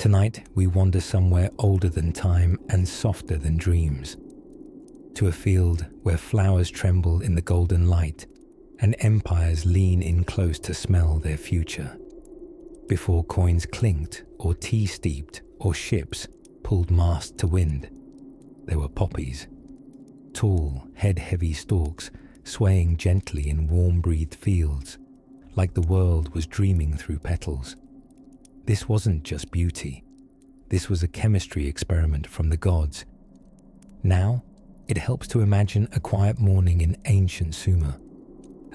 Tonight, we wander somewhere older than time and softer than dreams, to a field where flowers tremble in the golden light and empires lean in close to smell their future. Before coins clinked or tea steeped or ships pulled mast to wind, there were poppies, tall, head-heavy stalks swaying gently in warm-breathed fields, like the world was dreaming through petals. This wasn't just beauty. This was a chemistry experiment from the gods. Now, it helps to imagine a quiet morning in ancient Sumer,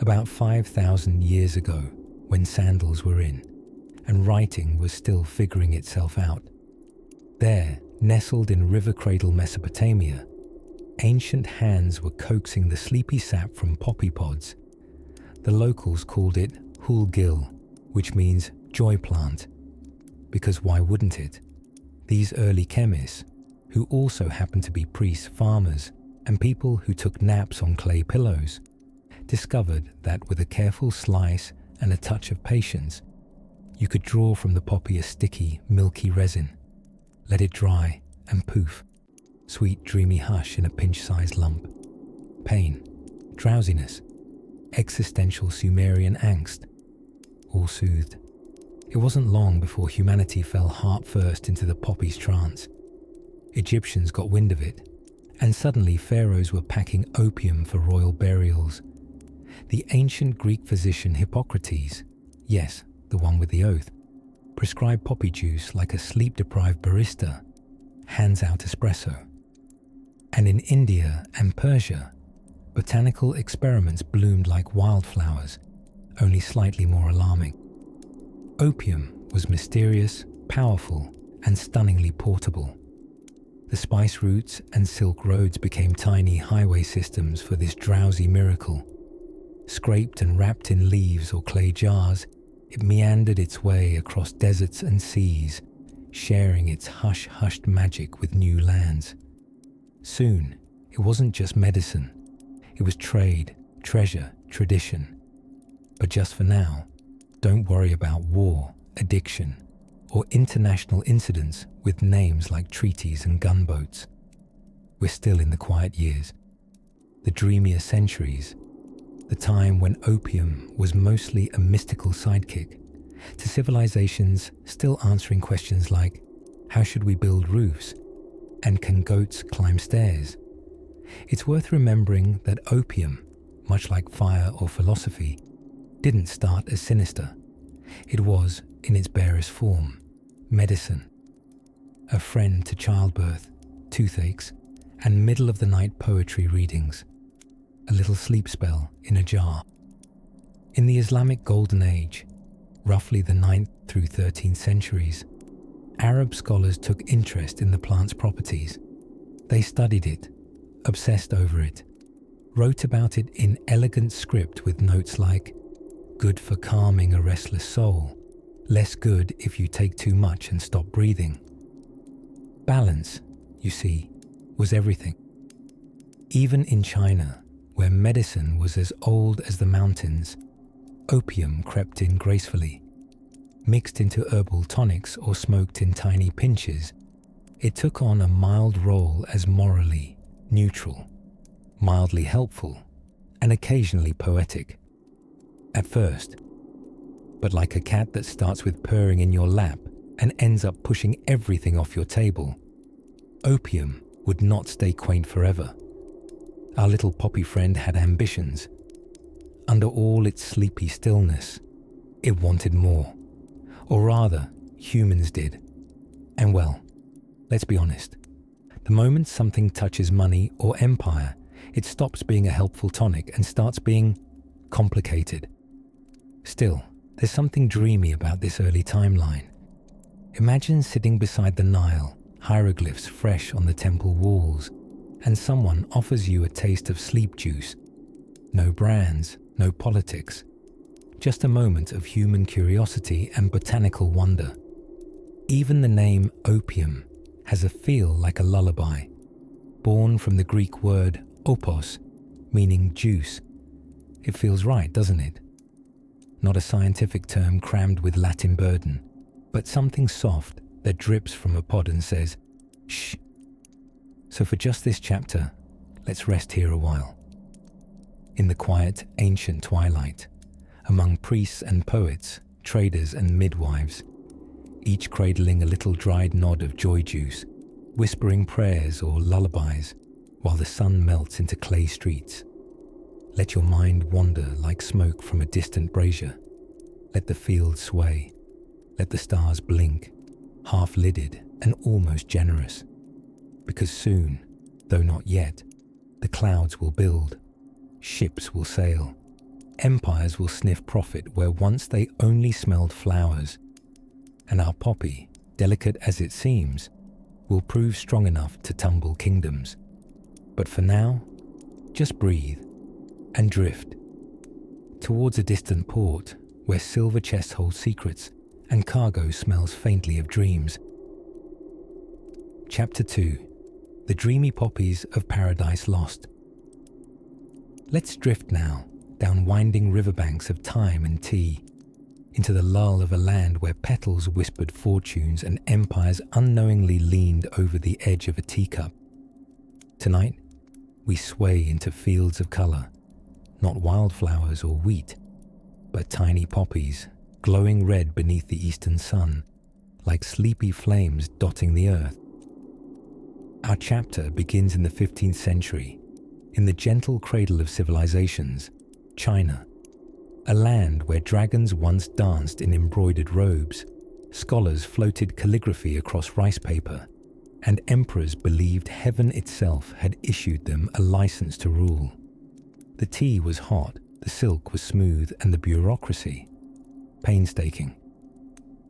about 5,000 years ago, when sandals were in, and writing was still figuring itself out. There, nestled in river-cradle Mesopotamia, ancient hands were coaxing the sleepy sap from poppy pods. The locals called it hulgil, which means joy plant, because why wouldn't it? These early chemists, who also happened to be priests, farmers, and people who took naps on clay pillows, discovered that with a careful slice and a touch of patience, you could draw from the poppy a sticky, milky resin, let it dry, and poof, sweet, dreamy hush in a pinch-sized lump. Pain, drowsiness, existential Sumerian angst, all soothed. It wasn't long before humanity fell heart first into the poppy's trance. Egyptians got wind of it, and suddenly pharaohs were packing opium for royal burials. The ancient Greek physician Hippocrates, yes, the one with the oath, prescribed poppy juice like a sleep-deprived barista hands out espresso. And in India and Persia, botanical experiments bloomed like wildflowers, only slightly more alarming. Opium was mysterious, powerful, and stunningly portable. The spice routes and silk roads became tiny highway systems for this drowsy miracle. Scraped and wrapped in leaves or clay jars, it meandered its way across deserts and seas, sharing its hush-hushed magic with new lands. Soon, it wasn't just medicine. It was trade, treasure, tradition. But just for now, don't worry about war, addiction, or international incidents with names like treaties and gunboats. We're still in the quiet years, the dreamier centuries, the time when opium was mostly a mystical sidekick to civilizations still answering questions like, how should we build roofs? And can goats climb stairs? It's worth remembering that opium, much like fire or philosophy, didn't start as sinister. It was, in its barest form, medicine. A friend to childbirth, toothaches, and middle-of-the-night poetry readings. A little sleep spell in a jar. In the Islamic Golden Age, roughly the 9th through 13th centuries, Arab scholars took interest in the plant's properties. They studied it, obsessed over it, wrote about it in elegant script with notes like, good for calming a restless soul, less good if you take too much and stop breathing. Balance, you see, was everything. Even in China, where medicine was as old as the mountains, opium crept in gracefully. Mixed into herbal tonics or smoked in tiny pinches, it took on a mild role as morally neutral, mildly helpful, and occasionally poetic. At first, but like a cat that starts with purring in your lap and ends up pushing everything off your table, opium would not stay quaint forever. Our little poppy friend had ambitions. Under all its sleepy stillness, it wanted more. Or rather, humans did. And well, let's be honest. The moment something touches money or empire, it stops being a helpful tonic and starts being complicated. Still, there's something dreamy about this early timeline. Imagine sitting beside the Nile, hieroglyphs fresh on the temple walls, and someone offers you a taste of sleep juice. No brands, no politics. Just a moment of human curiosity and botanical wonder. Even the name opium has a feel like a lullaby, born from the Greek word opos, meaning juice. It feels right, doesn't it? Not a scientific term crammed with Latin burden, but something soft, that drips from a pod and says, "Shh." So for just this chapter, let's rest here a while. In the quiet, ancient twilight, among priests and poets, traders and midwives, each cradling a little dried nod of joy juice, whispering prayers or lullabies while the sun melts into clay streets. Let your mind wander like smoke from a distant brazier. Let the fields sway. Let the stars blink, half-lidded and almost generous. Because soon, though not yet, the clouds will build, ships will sail, empires will sniff profit where once they only smelled flowers, and our poppy, delicate as it seems, will prove strong enough to tumble kingdoms. But for now, just breathe and drift towards a distant port where silver chests hold secrets and cargo smells faintly of dreams. Chapter 2: The Dreamy Poppies of Paradise Lost. Let's drift now down winding riverbanks of time and tea, into the lull of a land where petals whispered fortunes and empires unknowingly leaned over the edge of a teacup. Tonight, we sway into fields of colour, not wildflowers or wheat, but tiny poppies, glowing red beneath the eastern sun, like sleepy flames dotting the earth. Our chapter begins in the 15th century, in the gentle cradle of civilizations, China, a land where dragons once danced in embroidered robes, scholars floated calligraphy across rice paper, and emperors believed heaven itself had issued them a license to rule. The tea was hot, the silk was smooth, and the bureaucracy painstaking.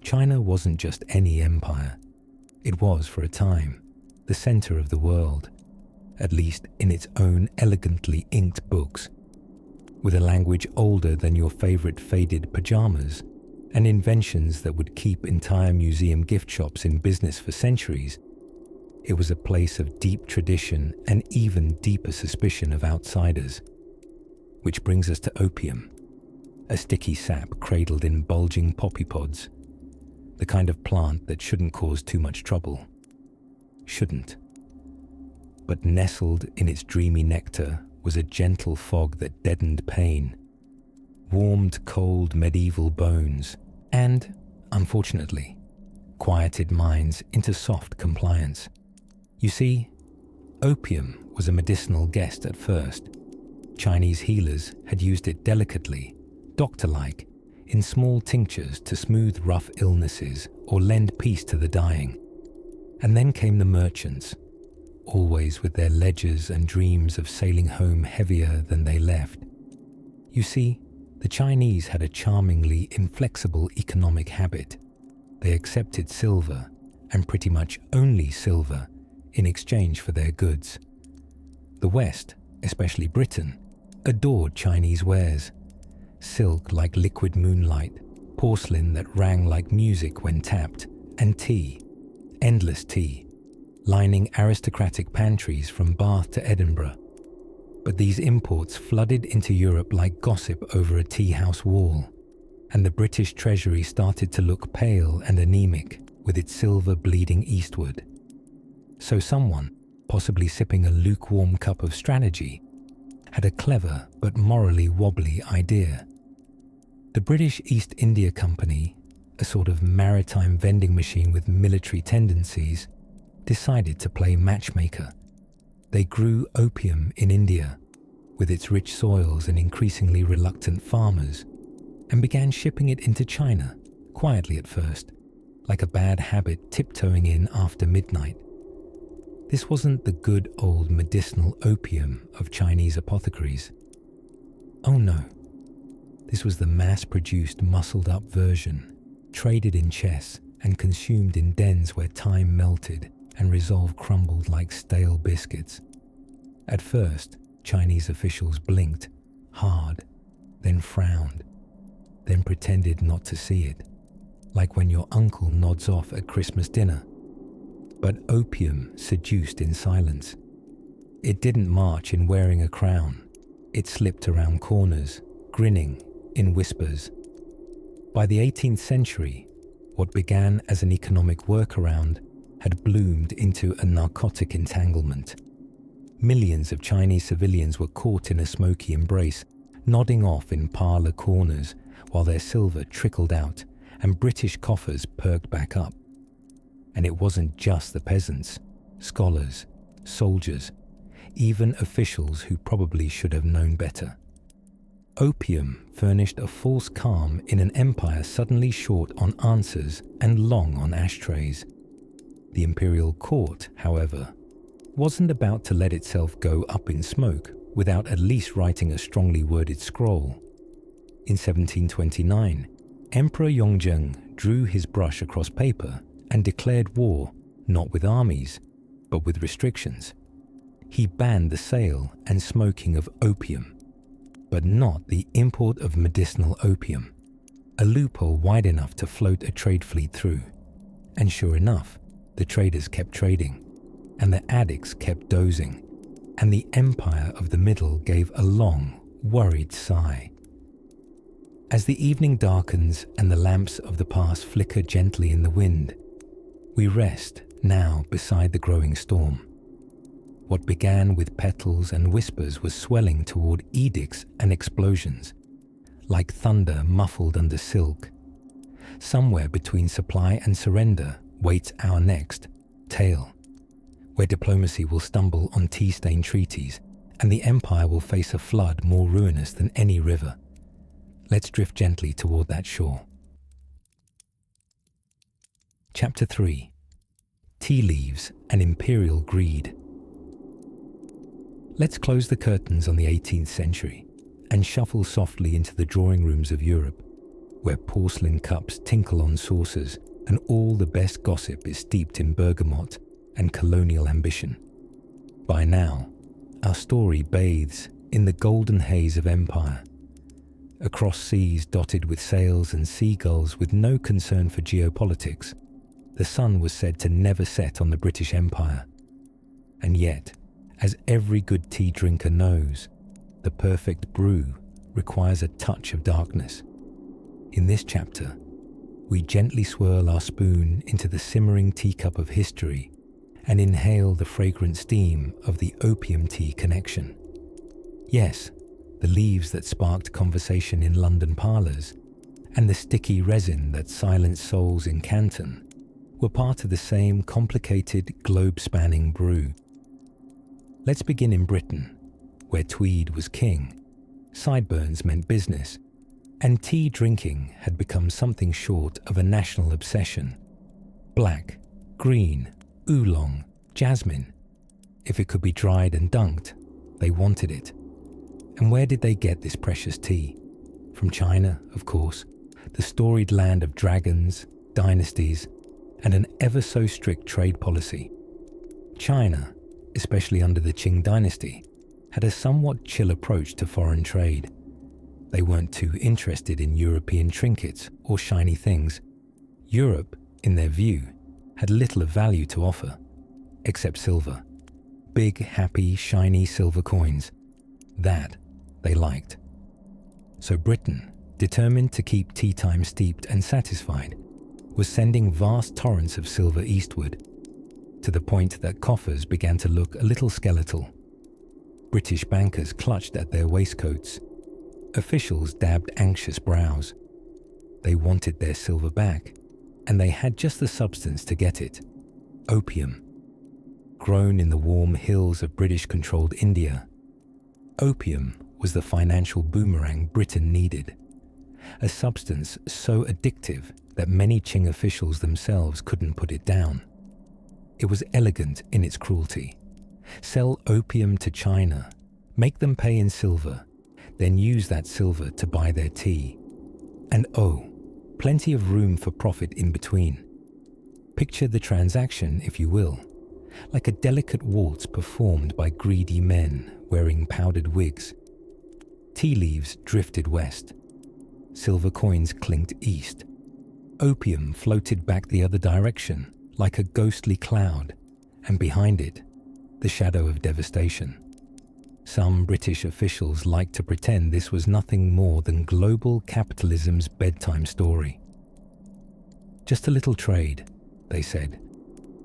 China wasn't just any empire. It was, for a time, the center of the world, at least in its own elegantly inked books, with a language older than your favorite faded pajamas and inventions that would keep entire museum gift shops in business for centuries. It was a place of deep tradition and even deeper suspicion of outsiders. Which brings us to opium, a sticky sap cradled in bulging poppy pods, the kind of plant that shouldn't cause too much trouble. Shouldn't. But nestled in its dreamy nectar was a gentle fog that deadened pain, warmed cold medieval bones, and, unfortunately, quieted minds into soft compliance. You see, opium was a medicinal guest at first. Chinese healers had used it delicately, doctor-like, in small tinctures to smooth rough illnesses or lend peace to the dying. And then came the merchants, always with their ledgers and dreams of sailing home heavier than they left. You see, the Chinese had a charmingly inflexible economic habit. They accepted silver, and pretty much only silver, in exchange for their goods. The West, especially Britain, adored Chinese wares. Silk like liquid moonlight, porcelain that rang like music when tapped, and tea, endless tea, lining aristocratic pantries from Bath to Edinburgh. But these imports flooded into Europe like gossip over a tea house wall, and the British treasury started to look pale and anemic with its silver bleeding eastward. So someone, possibly sipping a lukewarm cup of strategy, had a clever but morally wobbly idea. The British East India Company, a sort of maritime vending machine with military tendencies, decided to play matchmaker. They grew opium in India, with its rich soils and increasingly reluctant farmers, and began shipping it into China, quietly at first, like a bad habit tiptoeing in after midnight. This wasn't the good old medicinal opium of Chinese apothecaries. Oh no, this was the mass-produced, muscled-up version, traded in chess and consumed in dens where time melted and resolve crumbled like stale biscuits. At first, Chinese officials blinked, hard, then frowned, then pretended not to see it, like when your uncle nods off at Christmas dinner. But opium seduced in silence. It didn't march in wearing a crown. It slipped around corners, grinning in whispers. By the 18th century, What began as an economic workaround had bloomed into a narcotic entanglement. Millions of Chinese civilians were caught in a smoky embrace, nodding off in parlour corners while their silver trickled out and British coffers perked back up. And it wasn't just the peasants, scholars, soldiers, even officials who probably should have known better. Opium furnished a false calm in an empire suddenly short on answers and long on ashtrays. The imperial court, however, wasn't about to let itself go up in smoke without at least writing a strongly worded scroll. In 1729, Emperor Yongzheng drew his brush across paper and declared war not with armies, but with restrictions. He banned the sale and smoking of opium, but not the import of medicinal opium, a loophole wide enough to float a trade fleet through. And sure enough, the traders kept trading, and the addicts kept dozing, and the empire of the middle gave a long, worried sigh. As the evening darkens and the lamps of the past flicker gently in the wind, we rest now beside the growing storm. What began with petals and whispers was swelling toward edicts and explosions, like thunder muffled under silk. Somewhere between supply and surrender waits our next tale, where diplomacy will stumble on tea-stained treaties and the empire will face a flood more ruinous than any river. Let's drift gently toward that shore. Chapter 3. Tea Leaves and Imperial Greed. Let's close the curtains on the 18th century and shuffle softly into the drawing rooms of Europe, where porcelain cups tinkle on saucers and all the best gossip is steeped in bergamot and colonial ambition. By now, our story bathes in the golden haze of empire. Across seas dotted with sails and seagulls with no concern for geopolitics, the sun was said to never set on the British Empire. And yet, as every good tea drinker knows, the perfect brew requires a touch of darkness. In this chapter, we gently swirl our spoon into the simmering teacup of history and inhale the fragrant steam of the opium tea connection. Yes, the leaves that sparked conversation in London parlours and the sticky resin that silenced souls in Canton were part of the same complicated, globe-spanning brew. Let's begin in Britain, where tweed was king, sideburns meant business, and tea drinking had become something short of a national obsession. Black, green, oolong, jasmine. If it could be dried and dunked, they wanted it. And where did they get this precious tea? From China, of course, the storied land of dragons, dynasties, and an ever-so-strict trade policy. China, especially under the Qing dynasty, had a somewhat chill approach to foreign trade. They weren't too interested in European trinkets or shiny things. Europe, in their view, had little of value to offer, except silver. Big, happy, shiny silver coins. That they liked. So Britain, determined to keep tea time steeped and satisfied, was sending vast torrents of silver eastward, to the point that coffers began to look a little skeletal. British bankers clutched at their waistcoats. Officials dabbed anxious brows. They wanted their silver back, and they had just the substance to get it. Opium. Grown in the warm hills of British-controlled India, opium was the financial boomerang Britain needed. A substance so addictive that many Qing officials themselves couldn't put it down. It was elegant in its cruelty. Sell opium to China, make them pay in silver, then use that silver to buy their tea. And plenty of room for profit in between. Picture the transaction, if you will, like a delicate waltz performed by greedy men wearing powdered wigs. Tea leaves drifted west. Silver coins clinked east. Opium floated back the other direction like a ghostly cloud, and behind it, the shadow of devastation. Some British officials liked to pretend this was nothing more than global capitalism's bedtime story. Just a little trade, they said,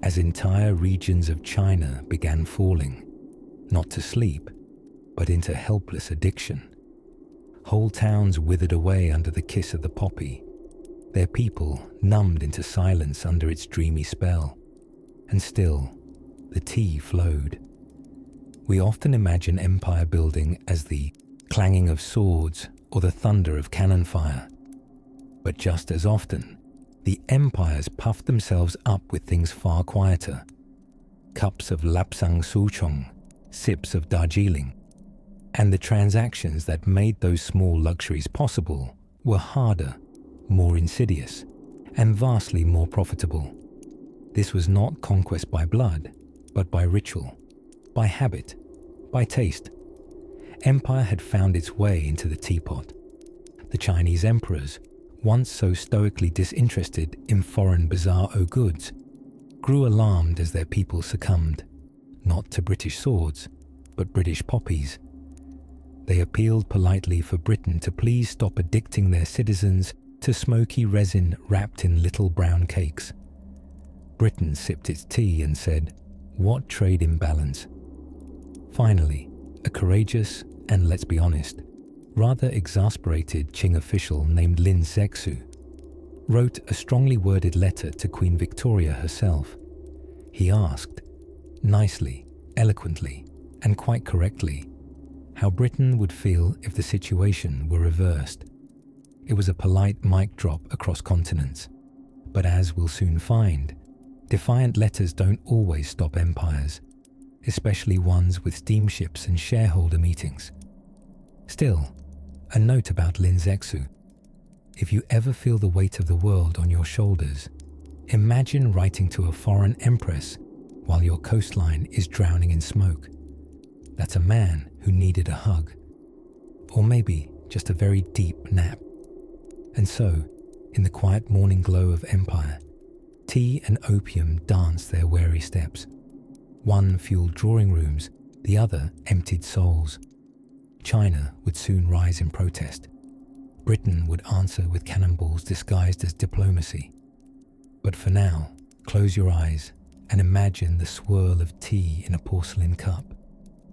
as entire regions of China began falling, not to sleep, but into helpless addiction. Whole towns withered away under the kiss of the poppy, their people numbed into silence under its dreamy spell. And still, the tea flowed. We often imagine empire building as the clanging of swords or the thunder of cannon fire. But just as often, the empires puffed themselves up with things far quieter. Cups of lapsang souchong, sips of Darjeeling, and the transactions that made those small luxuries possible were harder, more insidious, and vastly more profitable. This was not conquest by blood, but by ritual, by habit, by taste. Empire had found its way into the teapot. The Chinese emperors, once so stoically disinterested in foreign bazaar-o goods, grew alarmed as their people succumbed, not to British swords, but British poppies. They appealed politely for Britain to please stop addicting their citizens to smoky resin wrapped in little brown cakes. Britain sipped its tea and said, "What trade imbalance?" Finally, a courageous and, let's be honest, rather exasperated Qing official named Lin Zexu wrote a strongly worded letter to Queen Victoria herself. He asked, nicely, eloquently, and quite correctly, how Britain would feel if the situation were reversed. It was a polite mic drop across continents, but as we'll soon find, defiant letters don't always stop empires, especially ones with steamships and shareholder meetings. Still, a note about Lin Zexu. If you ever feel the weight of the world on your shoulders, imagine writing to a foreign empress while your coastline is drowning in smoke. That's a man who needed a hug, or maybe just a very deep nap. And so, in the quiet morning glow of empire, tea and opium danced their wary steps. One fueled drawing rooms, the other emptied souls. China would soon rise in protest. Britain would answer with cannonballs disguised as diplomacy. But for now, close your eyes and imagine the swirl of tea in a porcelain cup,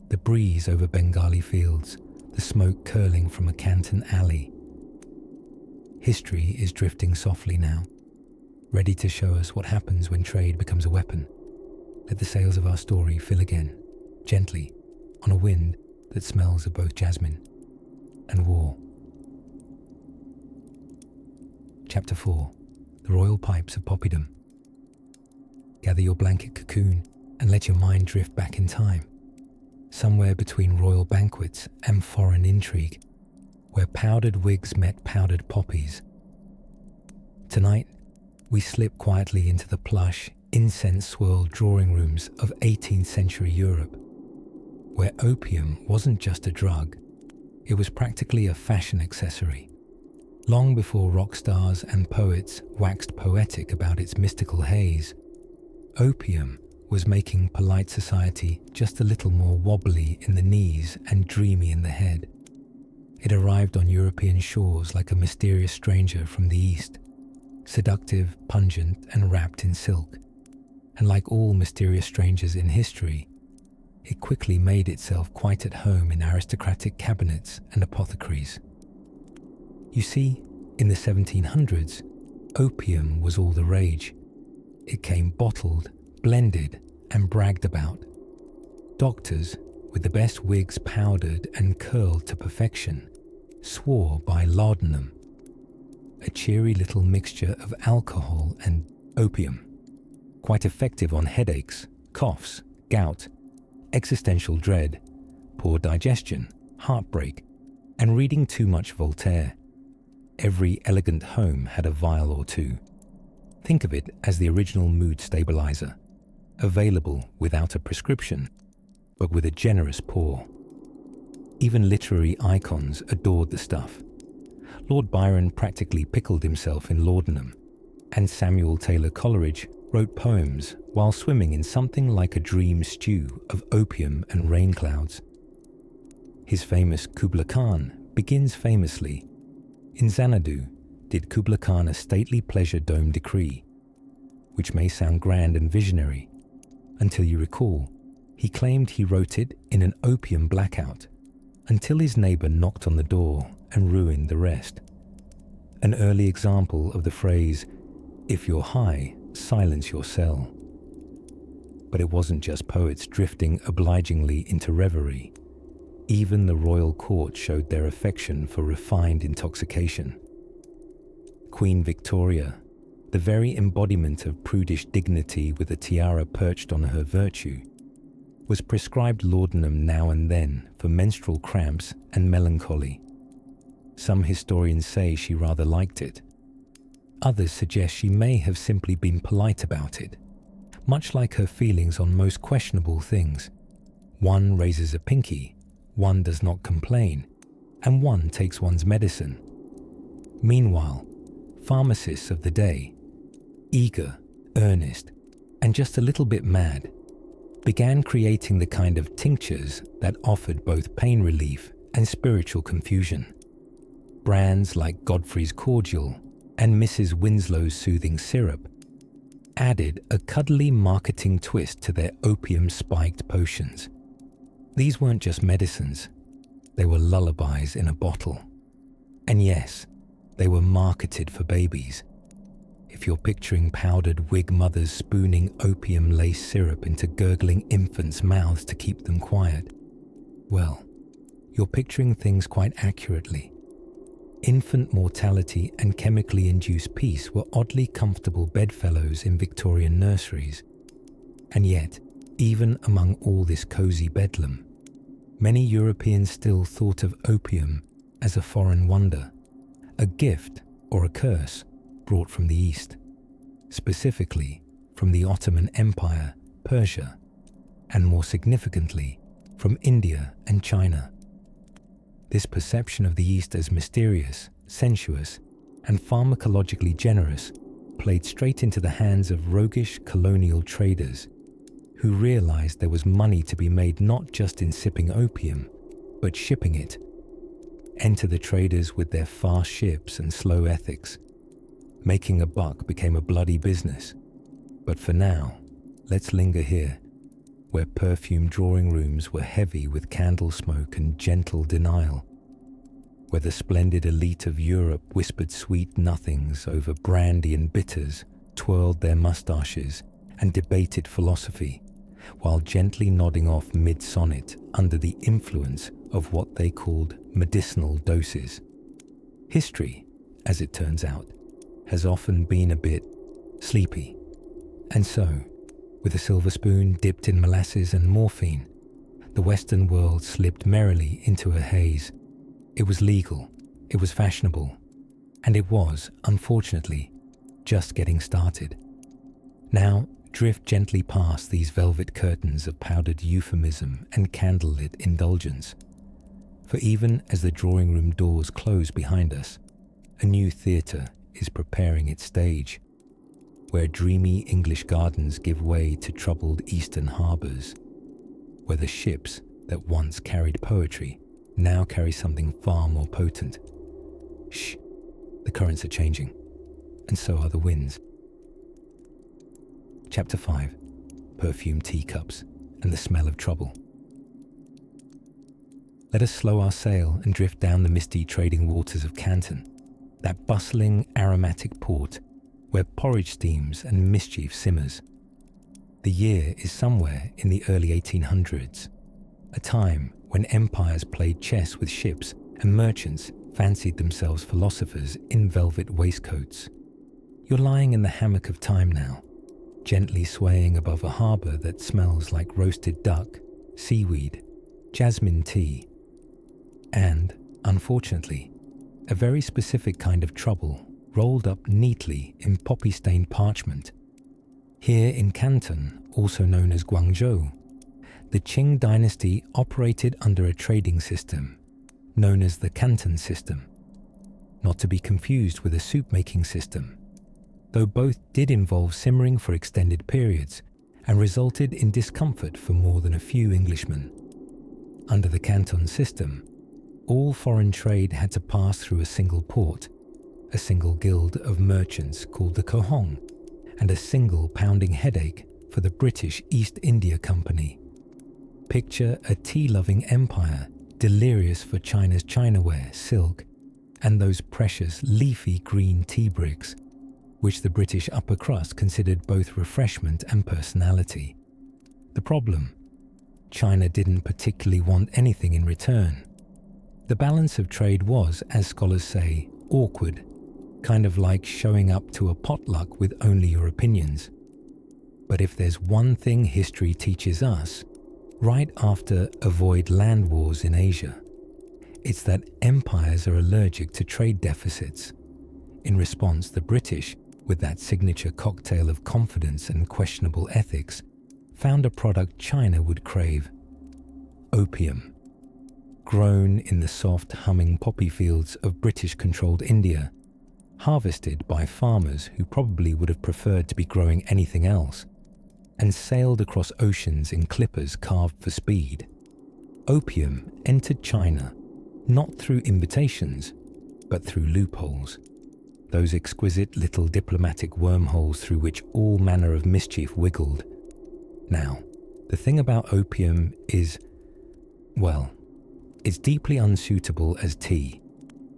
the breeze over Bengali fields, the smoke curling from a Canton alley. History is drifting softly now, ready to show us what happens when trade becomes a weapon. Let the sails of our story fill again, gently, on a wind that smells of both jasmine and war. Chapter 4. The Royal Pipes of Poppydom. Gather your blanket cocoon and let your mind drift back in time, somewhere between royal banquets and foreign intrigue, where powdered wigs met powdered poppies. Tonight, we slip quietly into the plush, incense-swirled drawing rooms of 18th century Europe, where opium wasn't just a drug, it was practically a fashion accessory. Long before rock stars and poets waxed poetic about its mystical haze, opium was making polite society just a little more wobbly in the knees and dreamy in the head. It arrived on European shores like a mysterious stranger from the East, seductive, pungent, and wrapped in silk. And like all mysterious strangers in history, it quickly made itself quite at home in aristocratic cabinets and apothecaries. You see, in the 1700s, opium was all the rage. It came bottled, blended, and bragged about. Doctors, with the best wigs powdered and curled to perfection, swore by laudanum, a cheery little mixture of alcohol and opium, quite effective on headaches, coughs, gout, existential dread, poor digestion, heartbreak, and reading too much Voltaire. Every elegant home had a vial or two. Think of it as the original mood stabilizer, available without a prescription, but with a generous pour. Even literary icons adored the stuff. Lord Byron practically pickled himself in laudanum, and Samuel Taylor Coleridge wrote poems while swimming in something like a dream stew of opium and rain clouds. His famous Kubla Khan begins famously, "In Xanadu, did Kublai Khan a stately pleasure dome decree, which may sound grand and visionary, until you recall, he claimed he wrote it in an opium blackout, until his neighbour knocked on the door and ruined the rest. An early example of the phrase, "If you're high, silence your cell." But it wasn't just poets drifting obligingly into reverie. Even the royal court showed their affection for refined intoxication. Queen Victoria, the very embodiment of prudish dignity with a tiara perched on her virtue, was prescribed laudanum now and then for menstrual cramps and melancholy. Some historians say she rather liked it. Others suggest she may have simply been polite about it, much like her feelings on most questionable things. One raises a pinky, one does not complain, and one takes one's medicine. Meanwhile, pharmacists of the day, eager, earnest, and just a little bit mad, began creating the kind of tinctures that offered both pain relief and spiritual confusion. Brands like Godfrey's Cordial and Mrs. Winslow's Soothing Syrup added a cuddly marketing twist to their opium-spiked potions. These weren't just medicines, they were lullabies in a bottle. And yes, they were marketed for babies. If you're picturing powdered wig mothers spooning opium-laced syrup into gurgling infants' mouths to keep them quiet, well, you're picturing things quite accurately. Infant mortality and chemically induced peace were oddly comfortable bedfellows in Victorian nurseries. And yet, even among all this cosy bedlam, many Europeans still thought of opium as a foreign wonder, a gift or a curse brought from the East, specifically from the Ottoman Empire, Persia, and more significantly, from India and China. This perception of the East as mysterious, sensuous, and pharmacologically generous played straight into the hands of roguish colonial traders who realized there was money to be made not just in sipping opium, but shipping it. Enter the traders with their fast ships and slow ethics. Making a buck became a bloody business. But for now, let's linger here, where perfumed drawing rooms were heavy with candle smoke and gentle denial, where the splendid elite of Europe whispered sweet nothings over brandy and bitters, twirled their mustaches, and debated philosophy, while gently nodding off mid-sonnet under the influence of what they called medicinal doses. History, as it turns out, has often been a bit sleepy. And so, with a silver spoon dipped in molasses and morphine, the Western world slipped merrily into a haze. It was legal, it was fashionable, and it was, unfortunately, just getting started. Now, drift gently past these velvet curtains of powdered euphemism and candlelit indulgence. For even as the drawing room doors close behind us, a new theatre is preparing its stage, where dreamy English gardens give way to troubled eastern harbours, where the ships that once carried poetry now carry something far more potent. Shh, the currents are changing, and so are the winds. Chapter 5, Perfumed Teacups and the Smell of Trouble. Let us slow our sail and drift down the misty trading waters of Canton, that bustling aromatic port where porridge steams and mischief simmers. The year is somewhere in the early 1800s, a time when empires played chess with ships and merchants fancied themselves philosophers in velvet waistcoats. You're lying in the hammock of time now, gently swaying above a harbour that smells like roasted duck, seaweed, jasmine tea, and, unfortunately, a very specific kind of trouble rolled up neatly in poppy-stained parchment. Here in Canton, also known as Guangzhou, the Qing dynasty operated under a trading system known as the Canton system, not to be confused with a soup-making system, though both did involve simmering for extended periods and resulted in discomfort for more than a few Englishmen. Under the Canton system, all foreign trade had to pass through a single port, a single guild of merchants called the Kohong, and a single pounding headache for the British East India Company. Picture a tea-loving empire, delirious for China's chinaware, silk, and those precious leafy green tea bricks, which the British upper crust considered both refreshment and personality. The problem? China didn't particularly want anything in return. The balance of trade was, as scholars say, awkward, kind of like showing up to a potluck with only your opinions. But if there's one thing history teaches us, right after avoid land wars in Asia, it's that empires are allergic to trade deficits. In response, the British, with that signature cocktail of confidence and questionable ethics, found a product China would crave: opium. Grown in the soft, humming poppy fields of British-controlled India, harvested by farmers who probably would have preferred to be growing anything else, and sailed across oceans in clippers carved for speed. Opium entered China not through invitations, but through loopholes, those exquisite little diplomatic wormholes through which all manner of mischief wiggled. Now, the thing about opium is, well, it's deeply unsuitable as tea,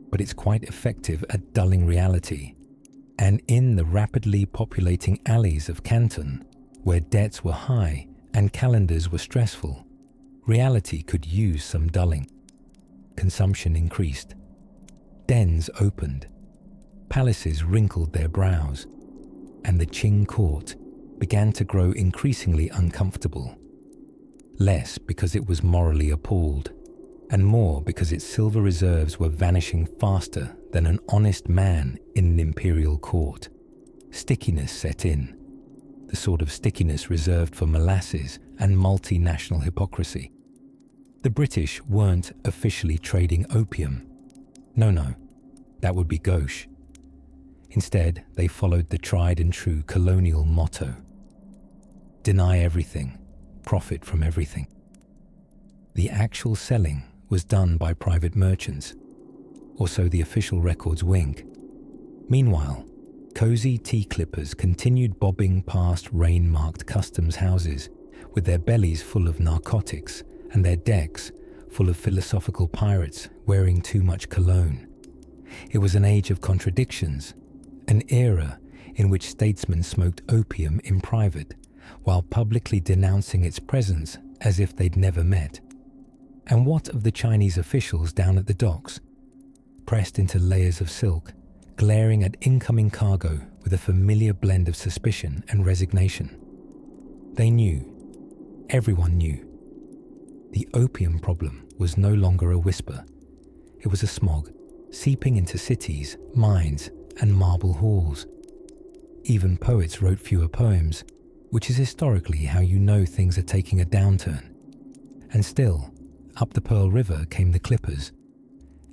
but it's quite effective at dulling reality. And in the rapidly populating alleys of Canton, where debts were high and calendars were stressful, reality could use some dulling. Consumption increased. Dens opened. Palaces wrinkled their brows. And the Qing court began to grow increasingly uncomfortable. Less because it was morally appalled, and more because its silver reserves were vanishing faster than an honest man in an imperial court. Stickiness set in, the sort of stickiness reserved for molasses and multinational hypocrisy. The British weren't officially trading opium. No, that would be gauche. Instead, they followed the tried and true colonial motto: deny everything, profit from everything. The actual selling was done by private merchants, or so the official records wink. Meanwhile, cozy tea clippers continued bobbing past rain-marked customs houses with their bellies full of narcotics and their decks full of philosophical pirates wearing too much cologne. It was an age of contradictions, an era in which statesmen smoked opium in private while publicly denouncing its presence as if they'd never met. And what of the Chinese officials down at the docks, pressed into layers of silk, glaring at incoming cargo with a familiar blend of suspicion and resignation? They knew. Everyone knew. The opium problem was no longer a whisper. It was a smog, seeping into cities, minds, and marble halls. Even poets wrote fewer poems, which is historically how you know things are taking a downturn. And still, up the Pearl River came the clippers.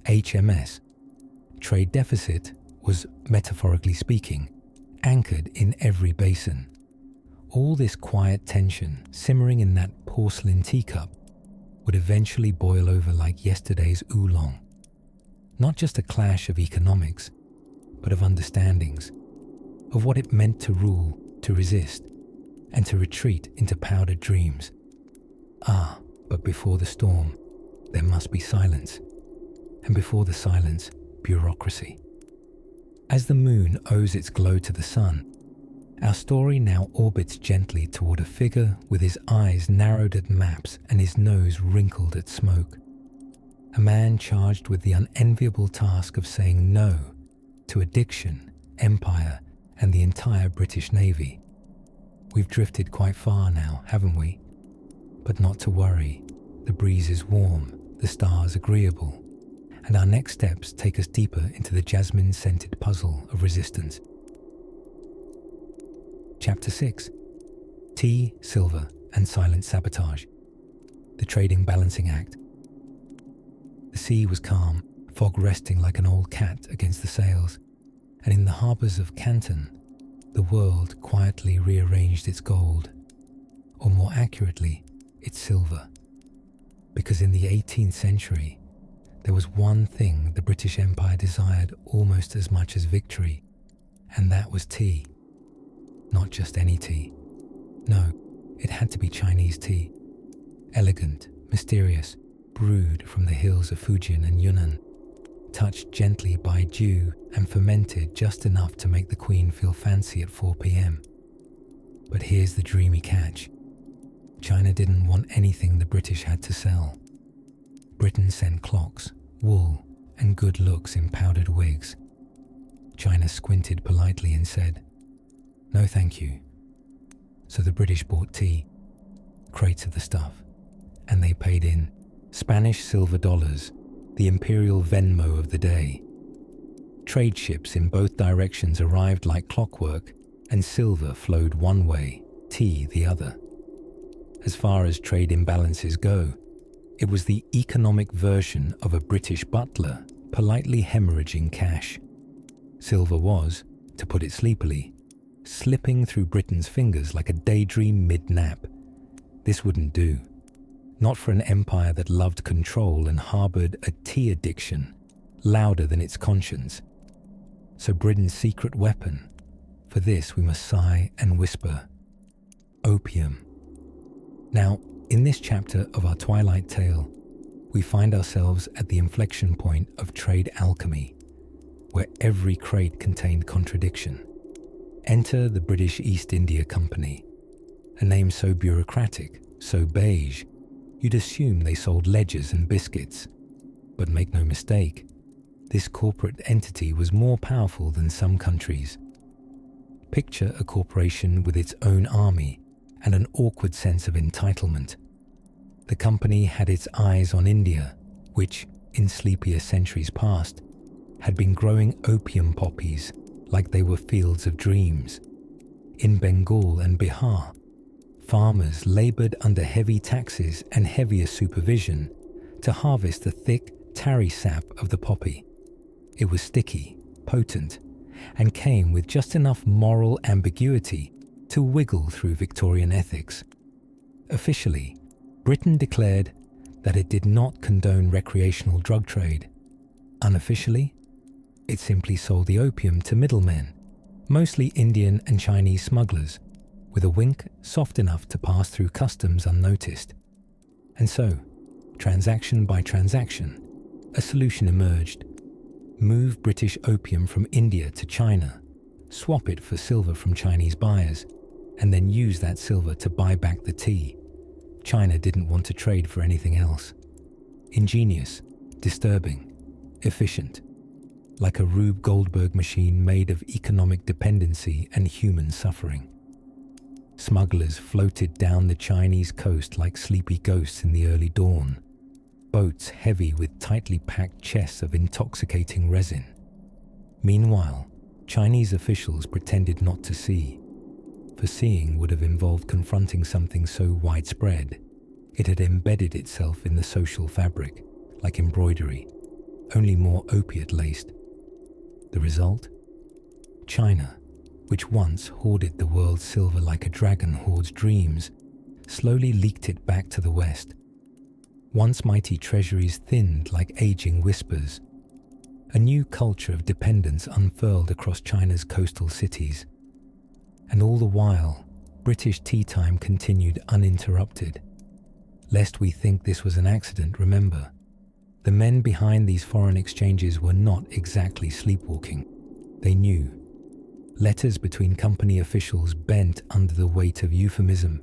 HMS. Trade deficit was, metaphorically speaking, anchored in every basin. All this quiet tension simmering in that porcelain teacup would eventually boil over like yesterday's oolong. Not just a clash of economics, but of understandings, of what it meant to rule, to resist, and to retreat into powdered dreams. But before the storm, there must be silence, and before the silence, bureaucracy. As the moon owes its glow to the sun, our story now orbits gently toward a figure with his eyes narrowed at maps and his nose wrinkled at smoke. A man charged with the unenviable task of saying no to addiction, empire, and the entire British Navy. We've drifted quite far now, haven't we? But not to worry. The breeze is warm, the stars agreeable, and our next steps take us deeper into the jasmine-scented puzzle of resistance. Chapter 6. Tea, Silver, and Silent Sabotage. The Trading Balancing Act. The sea was calm, fog resting like an old cat against the sails, and in the harbours of Canton, the world quietly rearranged its gold, or more accurately, its silver. Because in the 18th century, There was one thing the British Empire desired almost as much as victory, and that was tea. Not just any tea. No, it had to be Chinese tea. Elegant, mysterious, brewed from the hills of Fujian and Yunnan, touched gently by dew and fermented just enough to make the Queen feel fancy at 4 p.m. But here's the dreamy catch. China didn't want anything the British had to sell. Britain sent clocks, wool, and good looks in powdered wigs. China squinted politely and said, "No thank you." So the British bought tea, crates of the stuff, and they paid in Spanish silver dollars, the imperial Venmo of the day. Trade ships in both directions arrived like clockwork, and silver flowed one way, tea the other. As far as trade imbalances go, it was the economic version of a British butler politely hemorrhaging cash. Silver was, to put it sleepily, slipping through Britain's fingers like a daydream mid-nap. This wouldn't do. Not for an empire that loved control and harboured a tea addiction, louder than its conscience. So Britain's secret weapon, for this we must sigh and whisper, opium. Now, in this chapter of our Twilight Tale, we find ourselves at the inflection point of trade alchemy, where every crate contained contradiction. Enter the British East India Company, a name so bureaucratic, so beige, you'd assume they sold ledgers and biscuits. But make no mistake, this corporate entity was more powerful than some countries. Picture a corporation with its own army and an awkward sense of entitlement. The company had its eyes on India, which, in sleepier centuries past, had been growing opium poppies like they were fields of dreams. In Bengal and Bihar, farmers laboured under heavy taxes and heavier supervision to harvest the thick, tarry sap of the poppy. It was sticky, potent, and came with just enough moral ambiguity to wiggle through Victorian ethics. Officially, Britain declared that it did not condone recreational drug trade. Unofficially, it simply sold the opium to middlemen, mostly Indian and Chinese smugglers, with a wink soft enough to pass through customs unnoticed. And so, transaction by transaction, a solution emerged. Move British opium from India to China, swap it for silver from Chinese buyers, and then use that silver to buy back the tea. China didn't want to trade for anything else. Ingenious, disturbing, efficient, like a Rube Goldberg machine made of economic dependency and human suffering. Smugglers floated down the Chinese coast like sleepy ghosts in the early dawn, boats heavy with tightly packed chests of intoxicating resin. Meanwhile, Chinese officials pretended not to see, for seeing would have involved confronting something so widespread, it had embedded itself in the social fabric, like embroidery, only more opiate-laced. The result? China, which once hoarded the world's silver like a dragon hoards dreams, slowly leaked it back to the West. Once mighty treasuries thinned like aging whispers. A new culture of dependence unfurled across China's coastal cities. And all the while, British tea time continued uninterrupted. Lest we think this was an accident, remember, the men behind these foreign exchanges were not exactly sleepwalking. They knew. Letters between company officials bent under the weight of euphemism.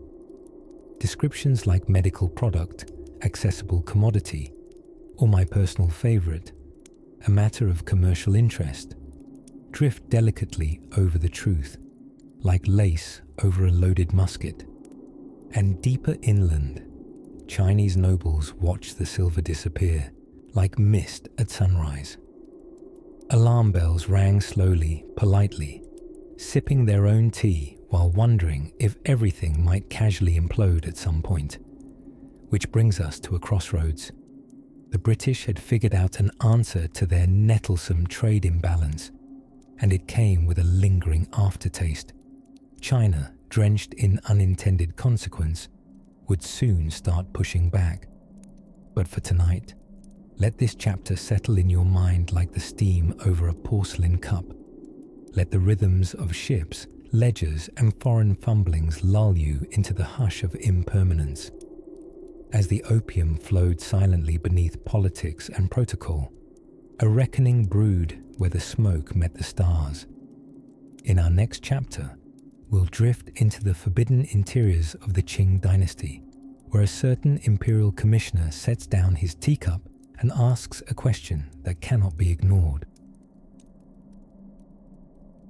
Descriptions like medical product, accessible commodity, or my personal favourite, a matter of commercial interest, drift delicately over the truth, like lace over a loaded musket. And deeper inland, Chinese nobles watched the silver disappear, like mist at sunrise. Alarm bells rang slowly, politely, sipping their own tea while wondering if everything might casually implode at some point. Which brings us to a crossroads. The British had figured out an answer to their nettlesome trade imbalance, and it came with a lingering aftertaste. China, drenched in unintended consequence, would soon start pushing back. But for tonight, Let this chapter settle in your mind like the steam over a porcelain cup. Let the rhythms of ships, ledgers, and foreign fumblings lull you into the hush of impermanence. As the opium flowed silently beneath politics and protocol, a reckoning brewed where the smoke met the stars. In our next chapter, we'll drift into the forbidden interiors of the Qing dynasty, where a certain imperial commissioner sets down his teacup and asks a question that cannot be ignored.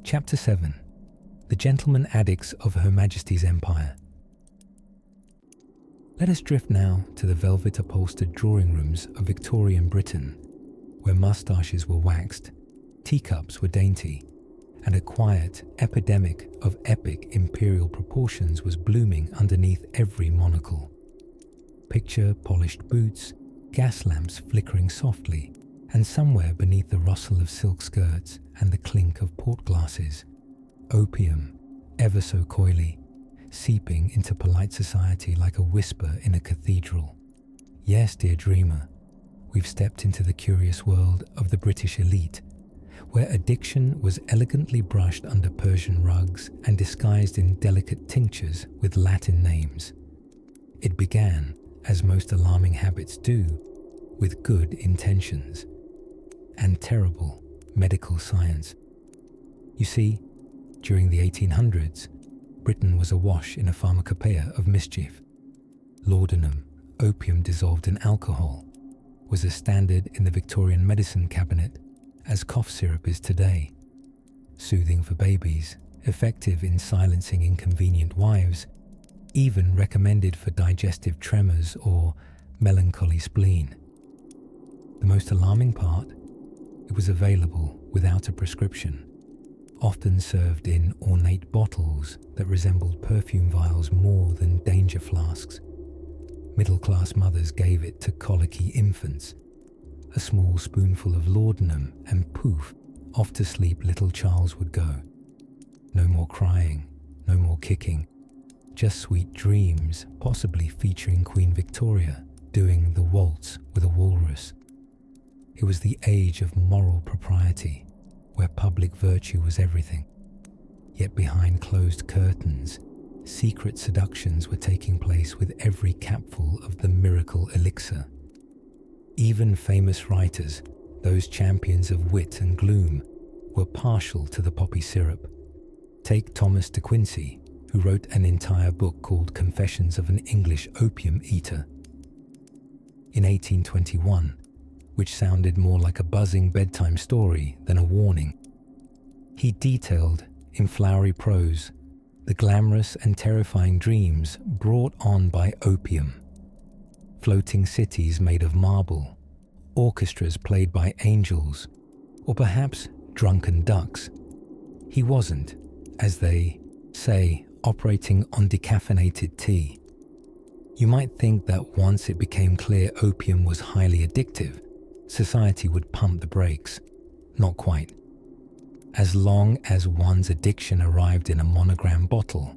Chapter 7. The Gentlemen Addicts of Her Majesty's Empire. Let us drift now to the velvet-upholstered drawing rooms of Victorian Britain, where moustaches were waxed, teacups were dainty, and a quiet epidemic of epic imperial proportions was blooming underneath every monocle. Picture polished boots, gas lamps flickering softly, and somewhere beneath the rustle of silk skirts and the clink of port glasses, opium, ever so coyly, seeping into polite society like a whisper in a cathedral. Yes, dear dreamer, we've stepped into the curious world of the British elite, where addiction was elegantly brushed under Persian rugs and disguised in delicate tinctures with Latin names. It began, as most alarming habits do, with good intentions and terrible medical science. You see, during the 1800s, Britain was awash in a pharmacopoeia of mischief. Laudanum, opium dissolved in alcohol, was a standard in the Victorian medicine cabinet, as cough syrup is today. Soothing for babies, effective in silencing inconvenient wives, even recommended for digestive tremors or melancholy spleen. The most alarming part, it was available without a prescription, often served in ornate bottles that resembled perfume vials more than danger flasks. Middle-class mothers gave it to colicky infants. A small spoonful of laudanum and poof, off to sleep little Charles would go. No more crying, no more kicking, just sweet dreams, possibly featuring Queen Victoria doing the waltz with a walrus. It was the age of moral propriety, where public virtue was everything. Yet behind closed curtains, secret seductions were taking place with every capful of the miracle elixir. Even famous writers, those champions of wit and gloom, were partial to the poppy syrup. Take Thomas de Quincey, who wrote an entire book called Confessions of an English Opium Eater. In 1821, which sounded more like a buzzing bedtime story than a warning, he detailed, in flowery prose, the glamorous and terrifying dreams brought on by opium. Floating cities made of marble, orchestras played by angels, or perhaps drunken ducks. He wasn't, as they say, operating on decaffeinated tea. You might think that once it became clear opium was highly addictive, society would pump the brakes. Not quite. As long as one's addiction arrived in a monogram bottle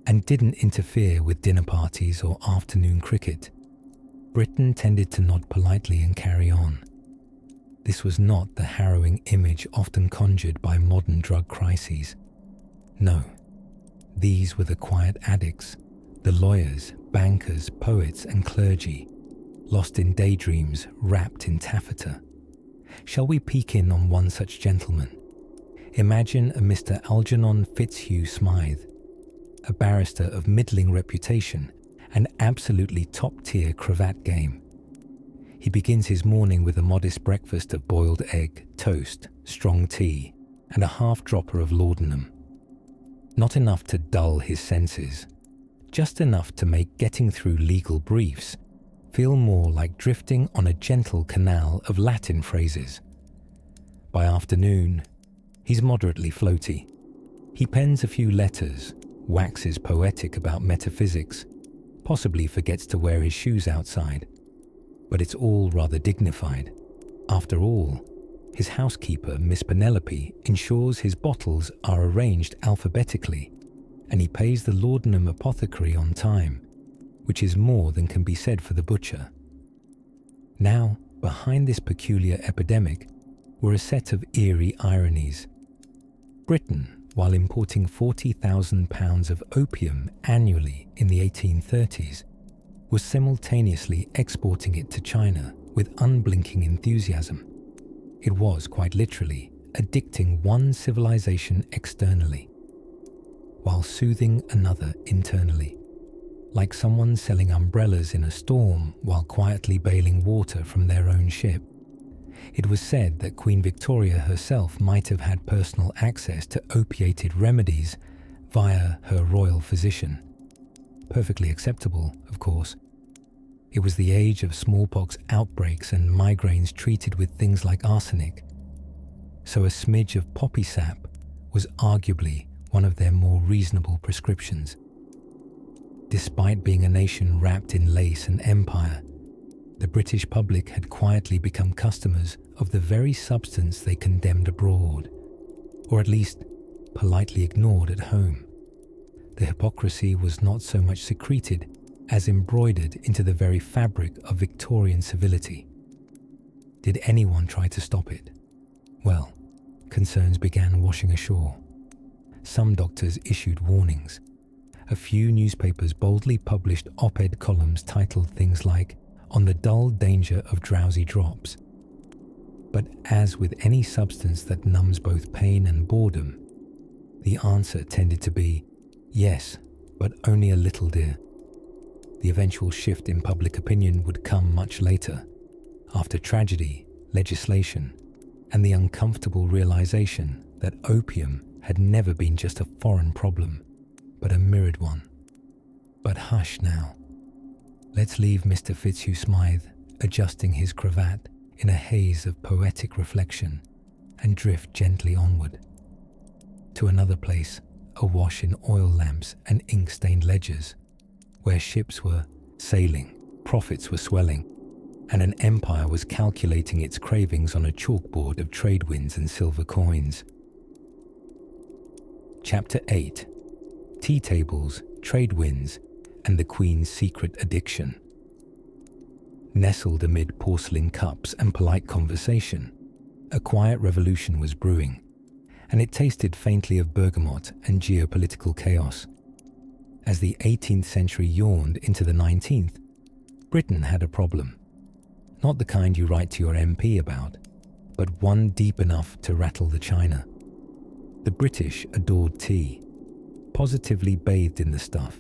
and didn't interfere with dinner parties or afternoon cricket, Britain tended to nod politely and carry on. This was not the harrowing image often conjured by modern drug crises. No, these were the quiet addicts, the lawyers, bankers, poets, and clergy, lost in daydreams wrapped in taffeta. Shall we peek in on one such gentleman? Imagine a Mr. Algernon Fitzhugh Smythe, a barrister of middling reputation and absolutely top-tier cravat game. He begins his morning with a modest breakfast of boiled egg, toast, strong tea, and a half-dropper of laudanum. Not enough to dull his senses, just enough to make getting through legal briefs feel more like drifting on a gentle canal of Latin phrases. By afternoon, he's moderately floaty. He pens a few letters, waxes poetic about metaphysics, possibly forgets to wear his shoes outside. But it's all rather dignified. After all, his housekeeper, Miss Penelope, ensures his bottles are arranged alphabetically, and he pays the laudanum apothecary on time, which is more than can be said for the butcher. Now, behind this peculiar epidemic were a set of eerie ironies. Britain, while importing 40,000 pounds of opium annually in the 1830s, was simultaneously exporting it to China with unblinking enthusiasm. It was, quite literally, addicting one civilization externally, while soothing another internally, like someone selling umbrellas in a storm while quietly bailing water from their own ship. It was said that Queen Victoria herself might have had personal access to opiated remedies via her royal physician. Perfectly acceptable, of course. It was the age of smallpox outbreaks and migraines treated with things like arsenic, so a smidge of poppy sap was arguably one of their more reasonable prescriptions. Despite being a nation wrapped in lace and empire, the British public had quietly become customers of the very substance they condemned abroad, or at least politely ignored at home. The hypocrisy was not so much secreted as embroidered into the very fabric of Victorian civility. Did anyone try to stop it? Well, concerns began washing ashore. Some doctors issued warnings. A few newspapers boldly published op-ed columns titled things like, "On the dull danger of drowsy drops." But as with any substance that numbs both pain and boredom, the answer tended to be, "Yes, but only a little, dear." The eventual shift in public opinion would come much later, after tragedy, legislation, and the uncomfortable realization that opium had never been just a foreign problem, but a mirrored one. But hush now. Let's leave Mr. Fitzhugh Smythe adjusting his cravat in a haze of poetic reflection and drift gently onward. To another place, awash in oil lamps and ink-stained ledgers, where ships were sailing, profits were swelling, and an empire was calculating its cravings on a chalkboard of trade winds and silver coins. Chapter 8. Tea tables, trade winds, and the Queen's secret addiction. Nestled amid porcelain cups and polite conversation, a quiet revolution was brewing, and it tasted faintly of bergamot and geopolitical chaos. As the 18th century yawned into the 19th, Britain had a problem. Not the kind you write to your MP about, but one deep enough to rattle the china. The British adored tea, positively bathed in the stuff.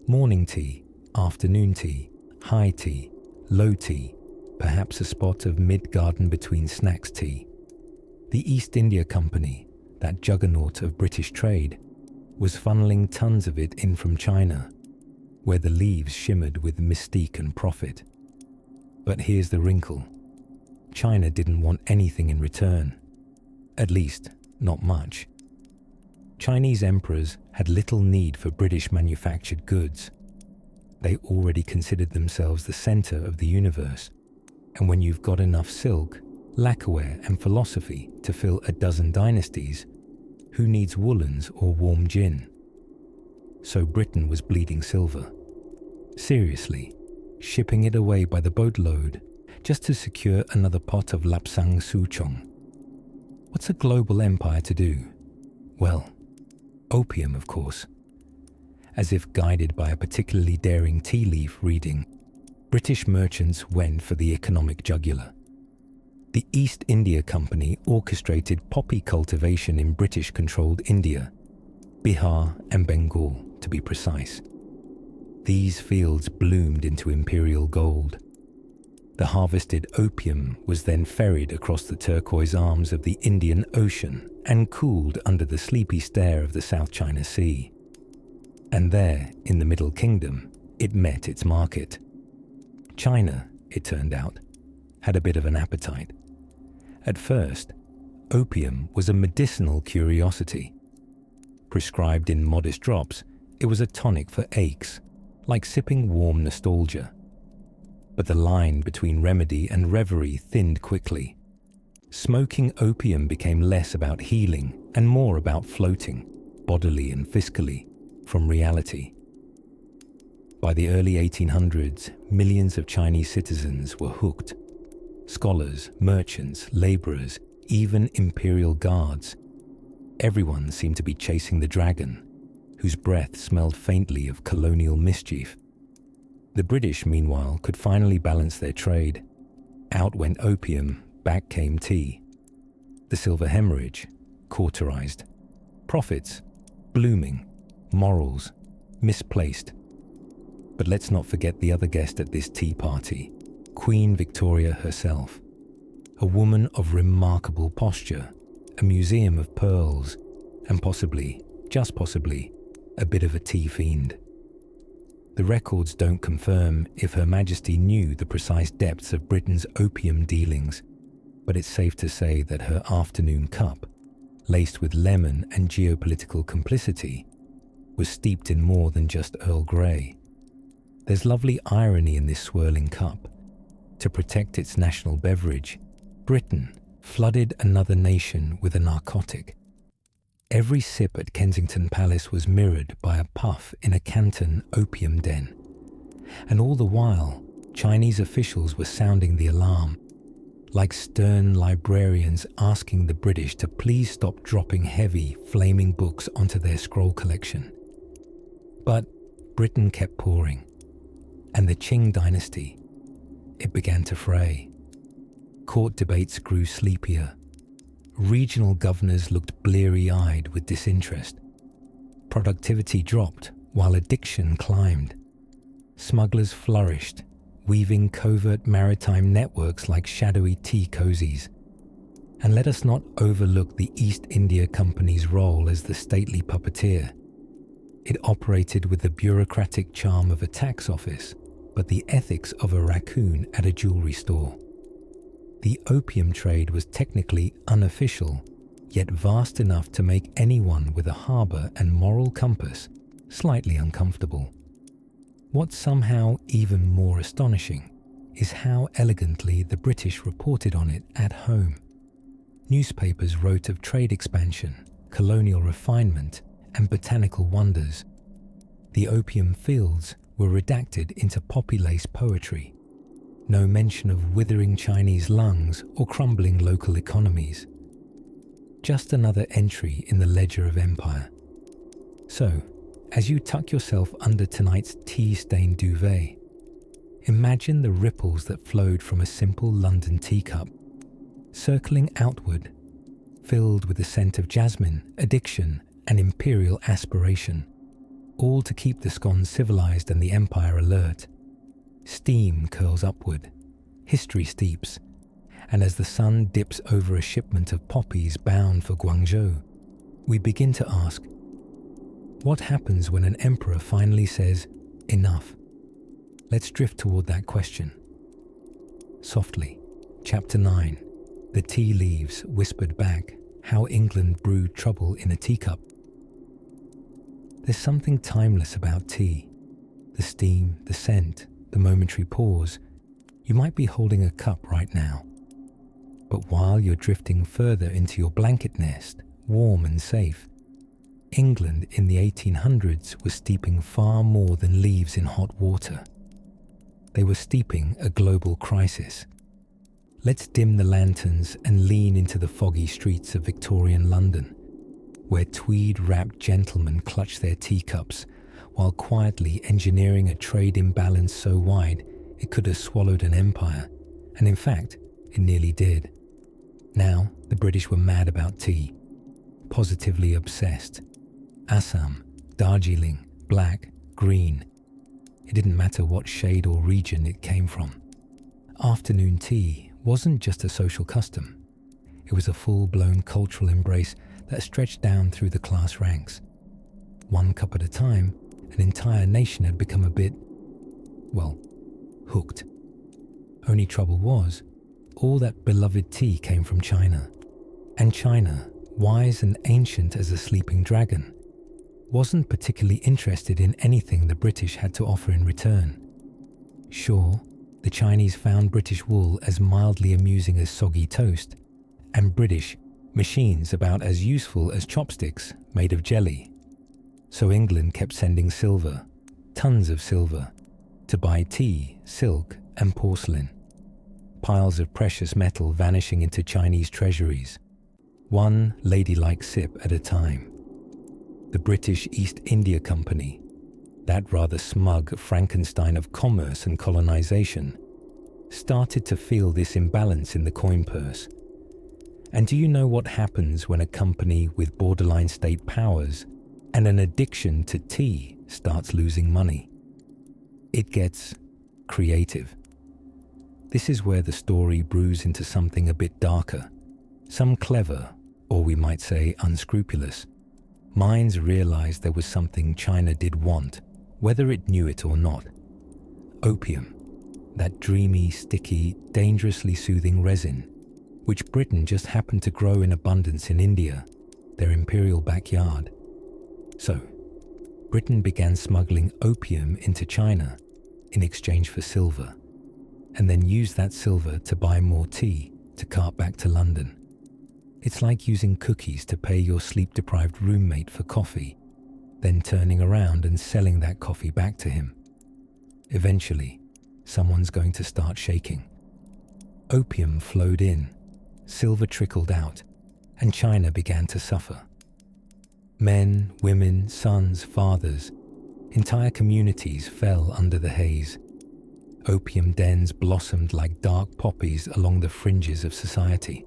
Morning tea, afternoon tea, high tea, low tea, perhaps a spot of mid-garden between snacks tea. The East India Company, that juggernaut of British trade, was funneling tons of it in from China, where the leaves shimmered with mystique and profit. But here's the wrinkle. China didn't want anything in return. At least, not much. Chinese emperors had little need for British manufactured goods. They already considered themselves the center of the universe, and when you've got enough silk, lacquerware and philosophy to fill a dozen dynasties, who needs woolens or warm gin? So Britain was bleeding silver. Seriously, shipping it away by the boatload just to secure another pot of lapsang souchong. What's a global empire to do? Well, opium, of course. As if guided by a particularly daring tea leaf reading, British merchants went for the economic jugular. The East India Company orchestrated poppy cultivation in British-controlled India, Bihar and Bengal to be precise. These fields bloomed into imperial gold. The harvested opium was then ferried across the turquoise arms of the Indian Ocean and cooled under the sleepy stare of the South China Sea. And there, in the Middle Kingdom, it met its market. China, it turned out, had a bit of an appetite. At first, opium was a medicinal curiosity. Prescribed in modest drops, it was a tonic for aches, like sipping warm nostalgia. But the line between remedy and reverie thinned quickly. Smoking opium became less about healing and more about floating, bodily and fiscally, from reality. By the early 1800s, millions of Chinese citizens were hooked. Scholars, merchants, labourers, even imperial guards. Everyone seemed to be chasing the dragon, whose breath smelled faintly of colonial mischief. The British, meanwhile, could finally balance their trade. Out went opium, back came tea. The silver hemorrhage, cauterized. Profits, blooming. Morals, misplaced. But let's not forget the other guest at this tea party, Queen Victoria herself. A woman of remarkable posture, a museum of pearls, and possibly, just possibly, a bit of a tea fiend. The records don't confirm if Her Majesty knew the precise depths of Britain's opium dealings, but it's safe to say that her afternoon cup, laced with lemon and geopolitical complicity, was steeped in more than just Earl Grey. There's lovely irony in this swirling cup. To protect its national beverage, Britain flooded another nation with a narcotic. Every sip at Kensington Palace was mirrored by a puff in a Canton opium den. And all the while, Chinese officials were sounding the alarm, like stern librarians asking the British to please stop dropping heavy, flaming books onto their scroll collection. But Britain kept pouring, and the Qing dynasty, it began to fray. Court debates grew sleepier. Regional governors looked bleary-eyed with disinterest. Productivity dropped while addiction climbed. Smugglers flourished, weaving covert maritime networks like shadowy tea cozies. And let us not overlook the East India Company's role as the stately puppeteer. It operated with the bureaucratic charm of a tax office, but the ethics of a raccoon at a jewelry store. The opium trade was technically unofficial, yet vast enough to make anyone with a harbour and moral compass slightly uncomfortable. What's somehow even more astonishing is how elegantly the British reported on it at home. Newspapers wrote of trade expansion, colonial refinement, and botanical wonders. The opium fields were redacted into poppy-lace poetry. No mention of withering Chinese lungs or crumbling local economies. Just another entry in the ledger of empire. So, as you tuck yourself under tonight's tea-stained duvet, imagine the ripples that flowed from a simple London teacup, circling outward, filled with the scent of jasmine, addiction, and imperial aspiration, all to keep the scones civilized and the empire alert. Steam curls upward, history steeps, and as the sun dips over a shipment of poppies bound for Guangzhou, we begin to ask, what happens when an emperor finally says, enough? Let's drift toward that question. Softly, Chapter 9, The Tea Leaves Whispered Back, How England Brewed Trouble in a Teacup. There's something timeless about tea. The steam, the scent, the momentary pause. You might be holding a cup right now. But while you're drifting further into your blanket nest, warm and safe, England in the 1800s was steeping far more than leaves in hot water. They were steeping a global crisis. Let's dim the lanterns and lean into the foggy streets of Victorian London, where tweed-wrapped gentlemen clutch their teacups while quietly engineering a trade imbalance so wide it could have swallowed an empire, and in fact, it nearly did. Now, the British were mad about tea, positively obsessed. Assam, Darjeeling, black, green. It didn't matter what shade or region it came from. Afternoon tea wasn't just a social custom. It was a full-blown cultural embrace that stretched down through the class ranks. One cup at a time, an entire nation had become a bit, well, hooked. Only trouble was, all that beloved tea came from China. And China, wise and ancient as a sleeping dragon, wasn't particularly interested in anything the British had to offer in return. Sure, the Chinese found British wool as mildly amusing as soggy toast, and British machines about as useful as chopsticks made of jelly. So England kept sending silver, tons of silver, to buy tea, silk, and porcelain. piles of precious metal vanishing into Chinese treasuries, one ladylike sip at a time. The British East India Company, that rather smug Frankenstein of commerce and colonization, started to feel this imbalance in the coin purse. And do you know what happens when a company with borderline state powers and an addiction to tea starts losing money? It gets creative. This is where the story brews into something a bit darker, some clever, or we might say unscrupulous. Minds realized there was something China did want, whether it knew it or not. Opium, that dreamy, sticky, dangerously soothing resin, which Britain just happened to grow in abundance in India, their imperial backyard. So, Britain began smuggling opium into China in exchange for silver, and then used that silver to buy more tea to cart back to London. It's like using cookies to pay your sleep-deprived roommate for coffee, then turning around and selling that coffee back to him. Eventually, someone's going to start shaking. Opium flowed in, silver trickled out, and China began to suffer. Men, women, sons, fathers, entire communities fell under the haze. Opium dens blossomed like dark poppies along the fringes of society.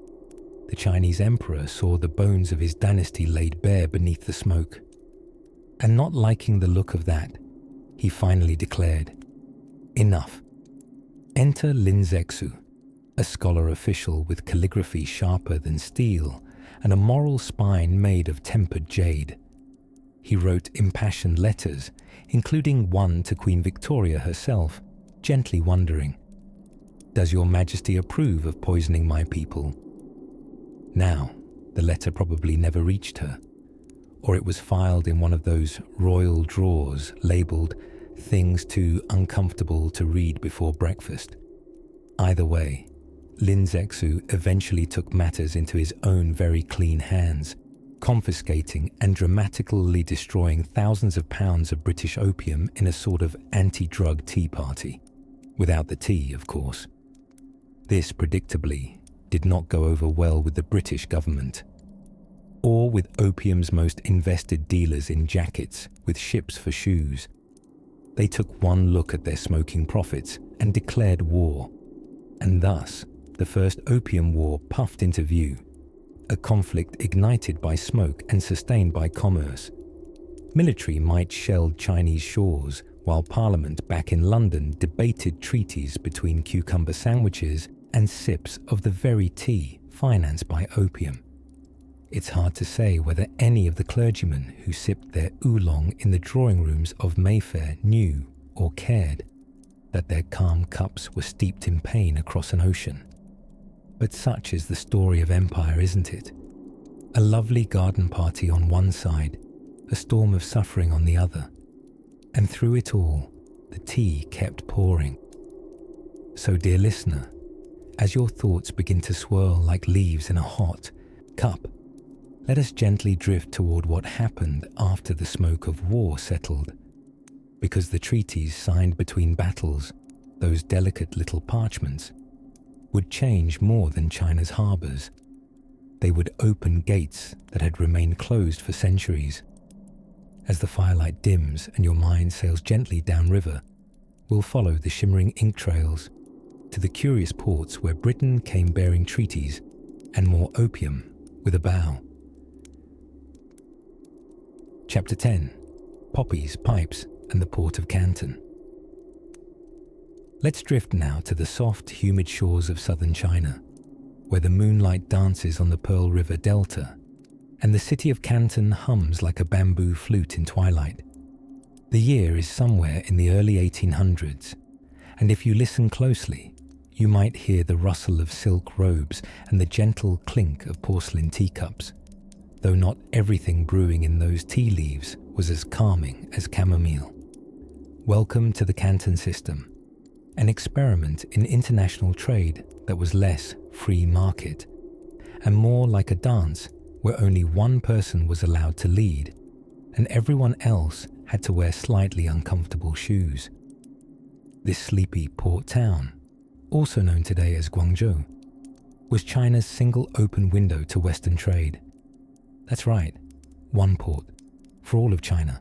The Chinese emperor saw the bones of his dynasty laid bare beneath the smoke. And not liking the look of that, he finally declared, "Enough." Enter Lin Zexu, a scholar official with calligraphy sharper than steel and a moral spine made of tempered jade. He wrote impassioned letters, including one to Queen Victoria herself, gently wondering, "Does your Majesty approve of poisoning my people?" Now, the letter probably never reached her, or it was filed in one of those royal drawers labelled "Things Too Uncomfortable to Read Before Breakfast." Either way, Lin Zexu eventually took matters into his own very clean hands, confiscating and dramatically destroying thousands of pounds of British opium in a sort of anti-drug tea party. Without the tea, of course. This, predictably, did not go over well with the British government, or with opium's most invested dealers in jackets with ships for shoes. They took one look at their smoking profits and declared war, and thus the First Opium War puffed into view, a conflict ignited by smoke and sustained by commerce. Military might shelled Chinese shores, while Parliament back in London debated treaties between cucumber sandwiches and sips of the very tea financed by opium. It's hard to say whether any of the clergymen who sipped their oolong in the drawing rooms of Mayfair knew or cared that their calm cups were steeped in pain across an ocean. But such is the story of empire, isn't it? A lovely garden party on one side, a storm of suffering on the other. And through it all, the tea kept pouring. So, dear listener, as your thoughts begin to swirl like leaves in a hot cup, let us gently drift toward what happened after the smoke of war settled. Because the treaties signed between battles, those delicate little parchments, would change more than China's harbours. They would open gates that had remained closed for centuries. As the firelight dims and your mind sails gently downriver, we'll follow the shimmering ink trails to the curious ports where Britain came bearing treaties and more opium with a bow. Chapter 10. Poppies, Pipes, and the Port of Canton. Let's drift now to the soft, humid shores of southern China, where the moonlight dances on the Pearl River Delta, and the city of Canton hums like a bamboo flute in twilight. The year is somewhere in the early 1800s, and if you listen closely, you might hear the rustle of silk robes and the gentle clink of porcelain teacups, though not everything brewing in those tea leaves was as calming as chamomile. Welcome to the Canton system, an experiment in international trade that was less free market and more like a dance where only one person was allowed to lead and everyone else had to wear slightly uncomfortable shoes. This sleepy port town, also known today as Guangzhou, was China's single open window to Western trade. That's right, one port, for all of China.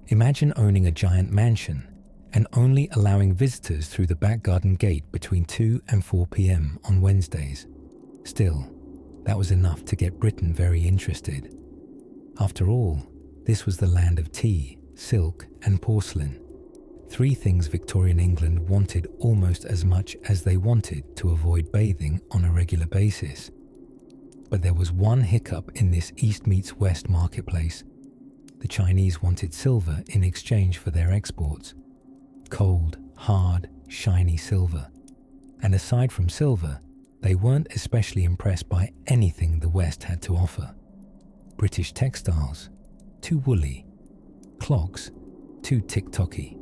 Imagine owning a giant mansion and only allowing visitors through the back garden gate between 2 and 4 p.m. on Wednesdays. Still, that was enough to get Britain very interested. After all, this was the land of tea, silk, and porcelain. 3 things Victorian England wanted almost as much as they wanted to avoid bathing on a regular basis. But there was one hiccup in this East meets West marketplace. The Chinese wanted silver in exchange for their exports. Cold, hard, shiny silver. And aside from silver, they weren't especially impressed by anything the West had to offer. British textiles, too woolly. Clocks, too tick-tocky.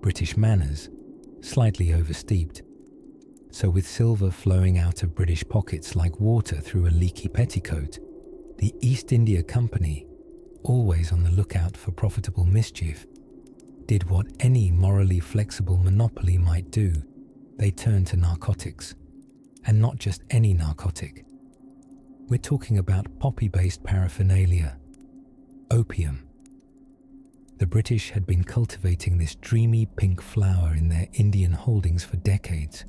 British manners, slightly oversteeped. So with silver flowing out of British pockets like water through a leaky petticoat, the East India Company, always on the lookout for profitable mischief, did what any morally flexible monopoly might do. They turned to narcotics. And not just any narcotic. We're talking about poppy-based paraphernalia. Opium. The British had been cultivating this dreamy pink flower in their Indian holdings for decades.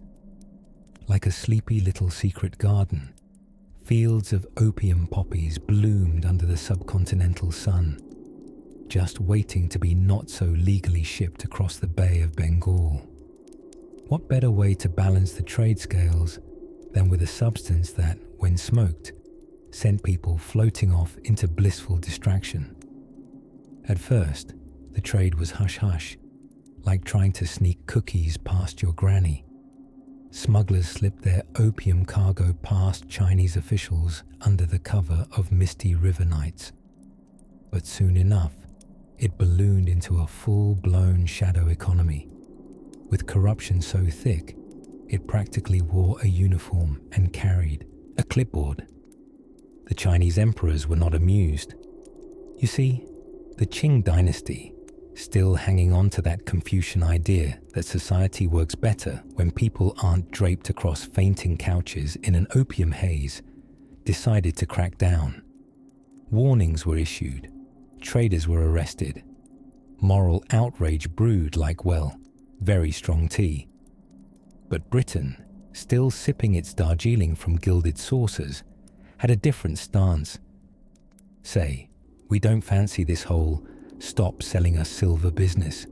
Like a sleepy little secret garden, fields of opium poppies bloomed under the subcontinental sun, just waiting to be not so legally shipped across the Bay of Bengal. What better way to balance the trade scales than with a substance that, when smoked, sent people floating off into blissful distraction? At first, the trade was hush-hush, like trying to sneak cookies past your granny. Smugglers slipped their opium cargo past Chinese officials under the cover of misty river nights. But soon enough, it ballooned into a full-blown shadow economy, with corruption so thick, it practically wore a uniform and carried a clipboard. The Chinese emperors were not amused. You see, the Qing dynasty, still hanging on to that Confucian idea that society works better when people aren't draped across fainting couches in an opium haze, decided to crack down. Warnings were issued. Traders were arrested. Moral outrage brewed like, well, very strong tea. But Britain, still sipping its Darjeeling from gilded saucers, had a different stance. Say, we don't fancy this whole stop selling us silver business,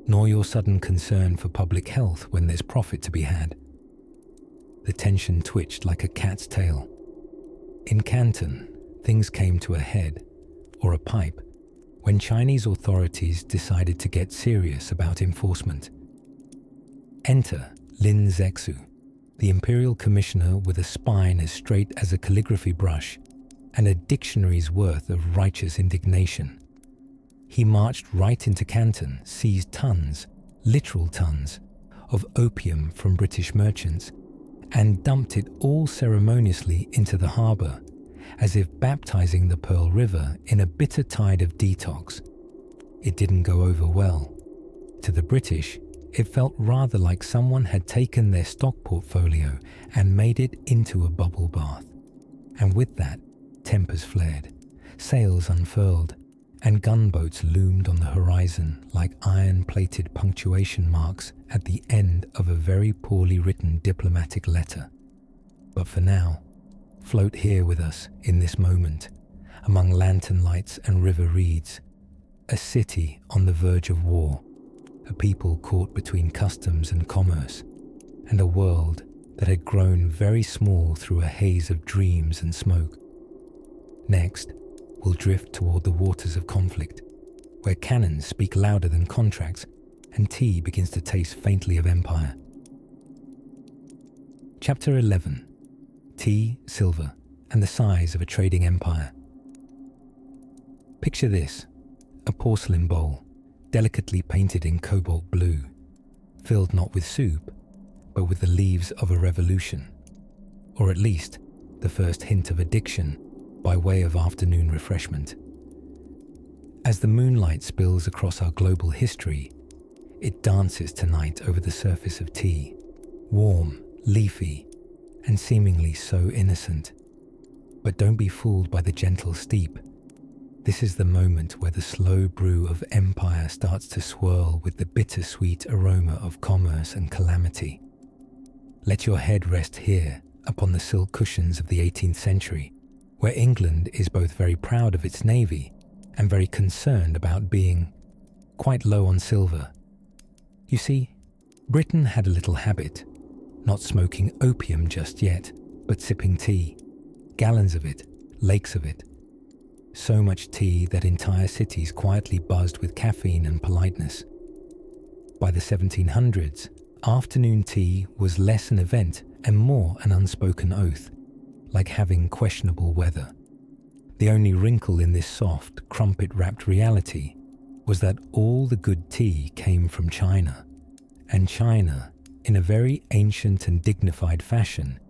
nor your sudden concern for public health when there's profit to be had. The tension twitched like a cat's tail. In Canton, things came to a head, or a pipe, when Chinese authorities decided to get serious about enforcement. Enter Lin Zexu, the imperial commissioner with a spine as straight as a calligraphy brush and a dictionary's worth of righteous indignation. He marched right into Canton, seized tons, literal tons, of opium from British merchants and dumped it all ceremoniously into the harbour, as if baptizing the Pearl River in a bitter tide of detox. It didn't go over well. To the British, it felt rather like someone had taken their stock portfolio and made it into a bubble bath. And with that, tempers flared, sails unfurled, and gunboats loomed on the horizon like iron-plated punctuation marks at the end of a very poorly written diplomatic letter. But for now, float here with us in this moment, among lantern lights and river reeds, a city on the verge of war, a people caught between customs and commerce, and a world that had grown very small through a haze of dreams and smoke. Next, we'll drift toward the waters of conflict, where cannons speak louder than contracts and tea begins to taste faintly of empire. Chapter 11. Tea, silver, and the size of a trading empire. Picture this, a porcelain bowl, delicately painted in cobalt blue, filled not with soup, but with the leaves of a revolution, or at least the first hint of addiction by way of afternoon refreshment. As the moonlight spills across our global history, it dances tonight over the surface of tea, warm, leafy, and seemingly so innocent. But don't be fooled by the gentle steep. This is the moment where the slow brew of empire starts to swirl with the bittersweet aroma of commerce and calamity. Let your head rest here upon the silk cushions of the 18th century, where England is both very proud of its navy and very concerned about being quite low on silver. You see, Britain had a little habit, not smoking opium just yet, but sipping tea, gallons of it, lakes of it. So much tea that entire cities quietly buzzed with caffeine and politeness. By the 1700s, afternoon tea was less an event and more an unspoken oath, like having questionable weather. The only wrinkle in this soft, crumpet-wrapped reality was that all the good tea came from China, and China, in a very ancient and dignified fashion,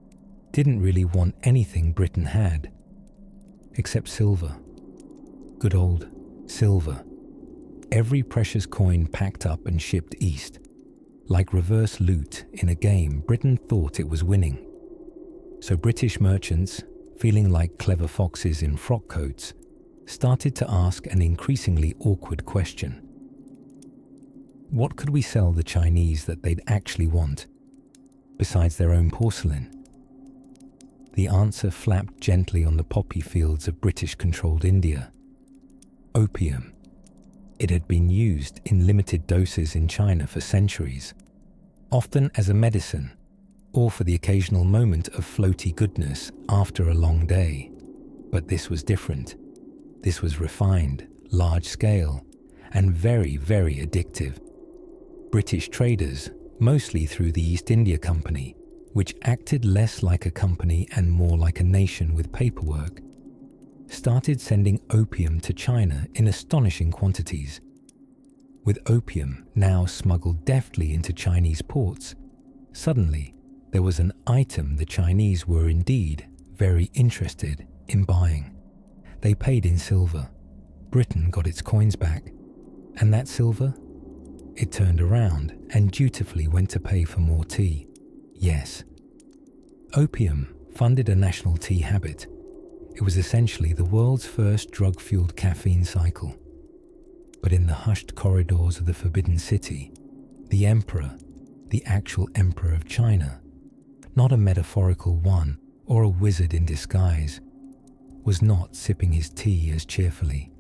didn't really want anything Britain had, except silver. Good old silver. Every precious coin packed up and shipped east. Like reverse loot in a game Britain thought it was winning. So British merchants, feeling like clever foxes in frock coats, started to ask an increasingly awkward question. What could we sell the Chinese that they'd actually want, besides their own porcelain? The answer flapped gently on the poppy fields of British-controlled India. Opium. It had been used in limited doses in China for centuries, often as a medicine, or for the occasional moment of floaty goodness after a long day. But this was different. This was refined, large-scale, and very, very addictive. British traders, mostly through the East India Company, which acted less like a company and more like a nation with paperwork, started sending opium to China in astonishing quantities. With opium now smuggled deftly into Chinese ports, suddenly there was an item the Chinese were indeed very interested in buying. They paid in silver. Britain got its coins back. And that silver? It turned around and dutifully went to pay for more tea. Yes. Opium funded a national tea habit. It was essentially the world's first drug-fueled caffeine cycle. But in the hushed corridors of the Forbidden City, the emperor, the actual emperor of China, not a metaphorical one or a wizard in disguise, was not sipping his tea as cheerfully.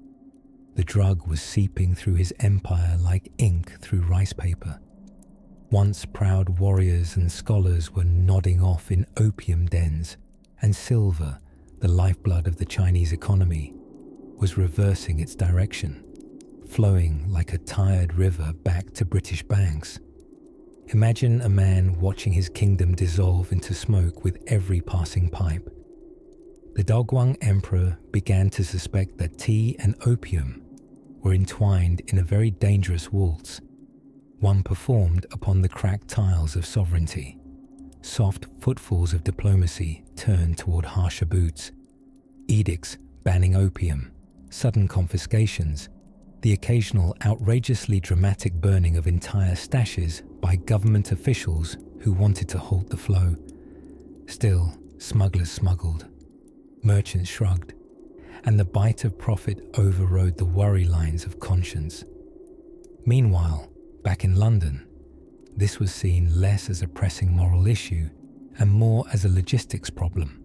The drug was seeping through his empire like ink through rice paper. Once proud warriors and scholars were nodding off in opium dens, and silver, the lifeblood of the Chinese economy, was reversing its direction, flowing like a tired river back to British banks. Imagine a man watching his kingdom dissolve into smoke with every passing pipe. The Dogwang Emperor began to suspect that tea and opium were entwined in a very dangerous waltz, one performed upon the cracked tiles of sovereignty. Soft footfalls of diplomacy turned toward harsher boots, edicts banning opium, sudden confiscations, the occasional outrageously dramatic burning of entire stashes by government officials who wanted to halt the flow. Still, smugglers smuggled, merchants shrugged, and the bite of profit overrode the worry lines of conscience. Meanwhile, back in London, this was seen less as a pressing moral issue and more as a logistics problem.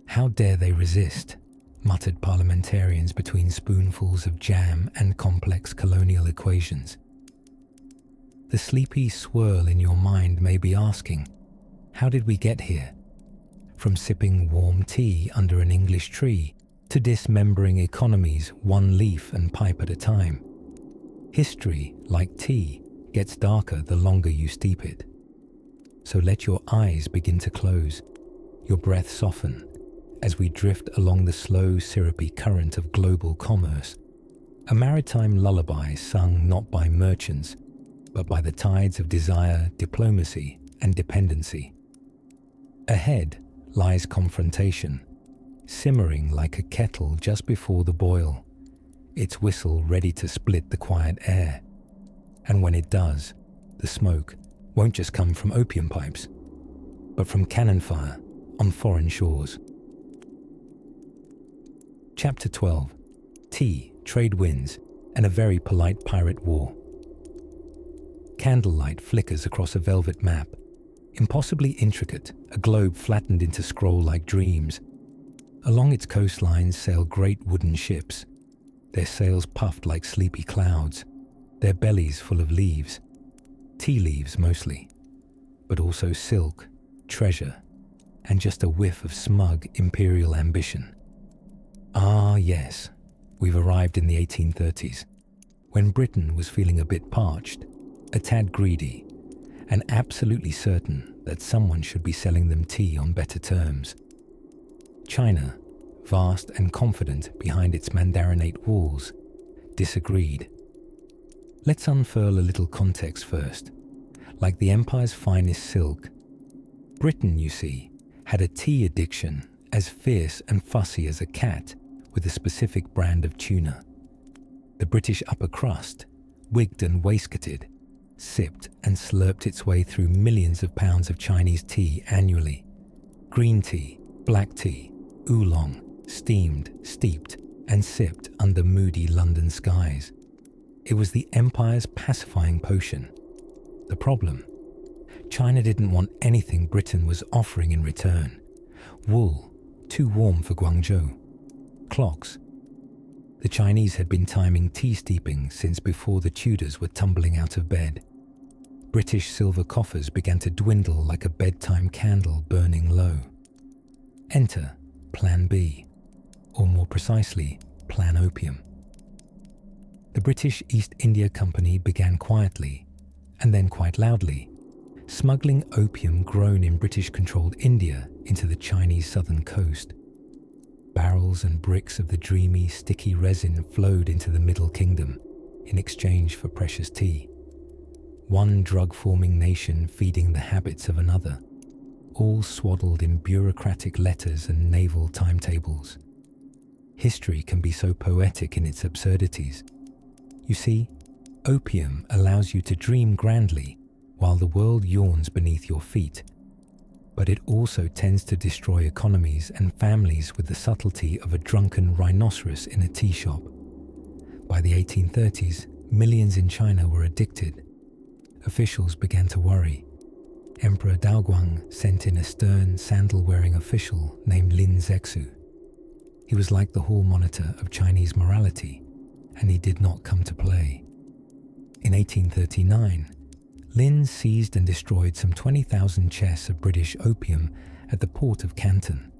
How dare they resist, muttered parliamentarians between spoonfuls of jam and complex colonial equations. The sleepy swirl in your mind may be asking, how did we get here? From sipping warm tea under an English tree to dismembering economies one leaf and pipe at a time. History, like tea, gets darker the longer you steep it. So let your eyes begin to close, your breath soften, as we drift along the slow, syrupy current of global commerce, a maritime lullaby sung not by merchants, but by the tides of desire, diplomacy, and dependency. Ahead lies confrontation, simmering like a kettle just before the boil, its whistle ready to split the quiet air. And when it does, the smoke, won't just come from opium pipes, but from cannon fire on foreign shores. Chapter 12. Tea, Trade Winds, and a Very Polite Pirate War. Candlelight flickers across a velvet map, impossibly intricate, a globe flattened into scroll-like dreams. Along its coastlines sail great wooden ships, their sails puffed like sleepy clouds, their bellies full of leaves, tea leaves mostly, but also silk, treasure, and just a whiff of smug imperial ambition. Ah yes, we've arrived in the 1830s, when Britain was feeling a bit parched, a tad greedy, and absolutely certain that someone should be selling them tea on better terms. China, vast and confident behind its mandarinate walls, disagreed. Let's unfurl a little context first. Like the empire's finest silk, Britain, you see, had a tea addiction as fierce and fussy as a cat with a specific brand of tuna. The British upper crust, wigged and waistcoated, sipped and slurped its way through millions of pounds of Chinese tea annually. Green tea, black tea, oolong, steamed, steeped, and sipped under moody London skies. It was the empire's pacifying potion. The problem? China didn't want anything Britain was offering in return. Wool, too warm for Guangzhou. Clocks. The Chinese had been timing tea steeping since before the Tudors were tumbling out of bed. British silver coffers began to dwindle like a bedtime candle burning low. Enter Plan B, or more precisely, Plan Opium. The British East India Company began quietly, and then quite loudly, smuggling opium grown in British-controlled India into the Chinese southern coast. Barrels and bricks of the dreamy, sticky resin flowed into the Middle Kingdom in exchange for precious tea. One drug-forming nation feeding the habits of another, all swaddled in bureaucratic letters and naval timetables. History can be so poetic in its absurdities. You see, opium allows you to dream grandly while the world yawns beneath your feet, but it also tends to destroy economies and families with the subtlety of a drunken rhinoceros in a tea shop. By the 1830s, millions in China were addicted. Officials began to worry. Emperor Daoguang sent in a stern, sandal-wearing official named Lin Zexu. He was like the hall monitor of Chinese morality, and he did not come to play. In 1839, Lin seized and destroyed some 20,000 chests of British opium at the port of Canton,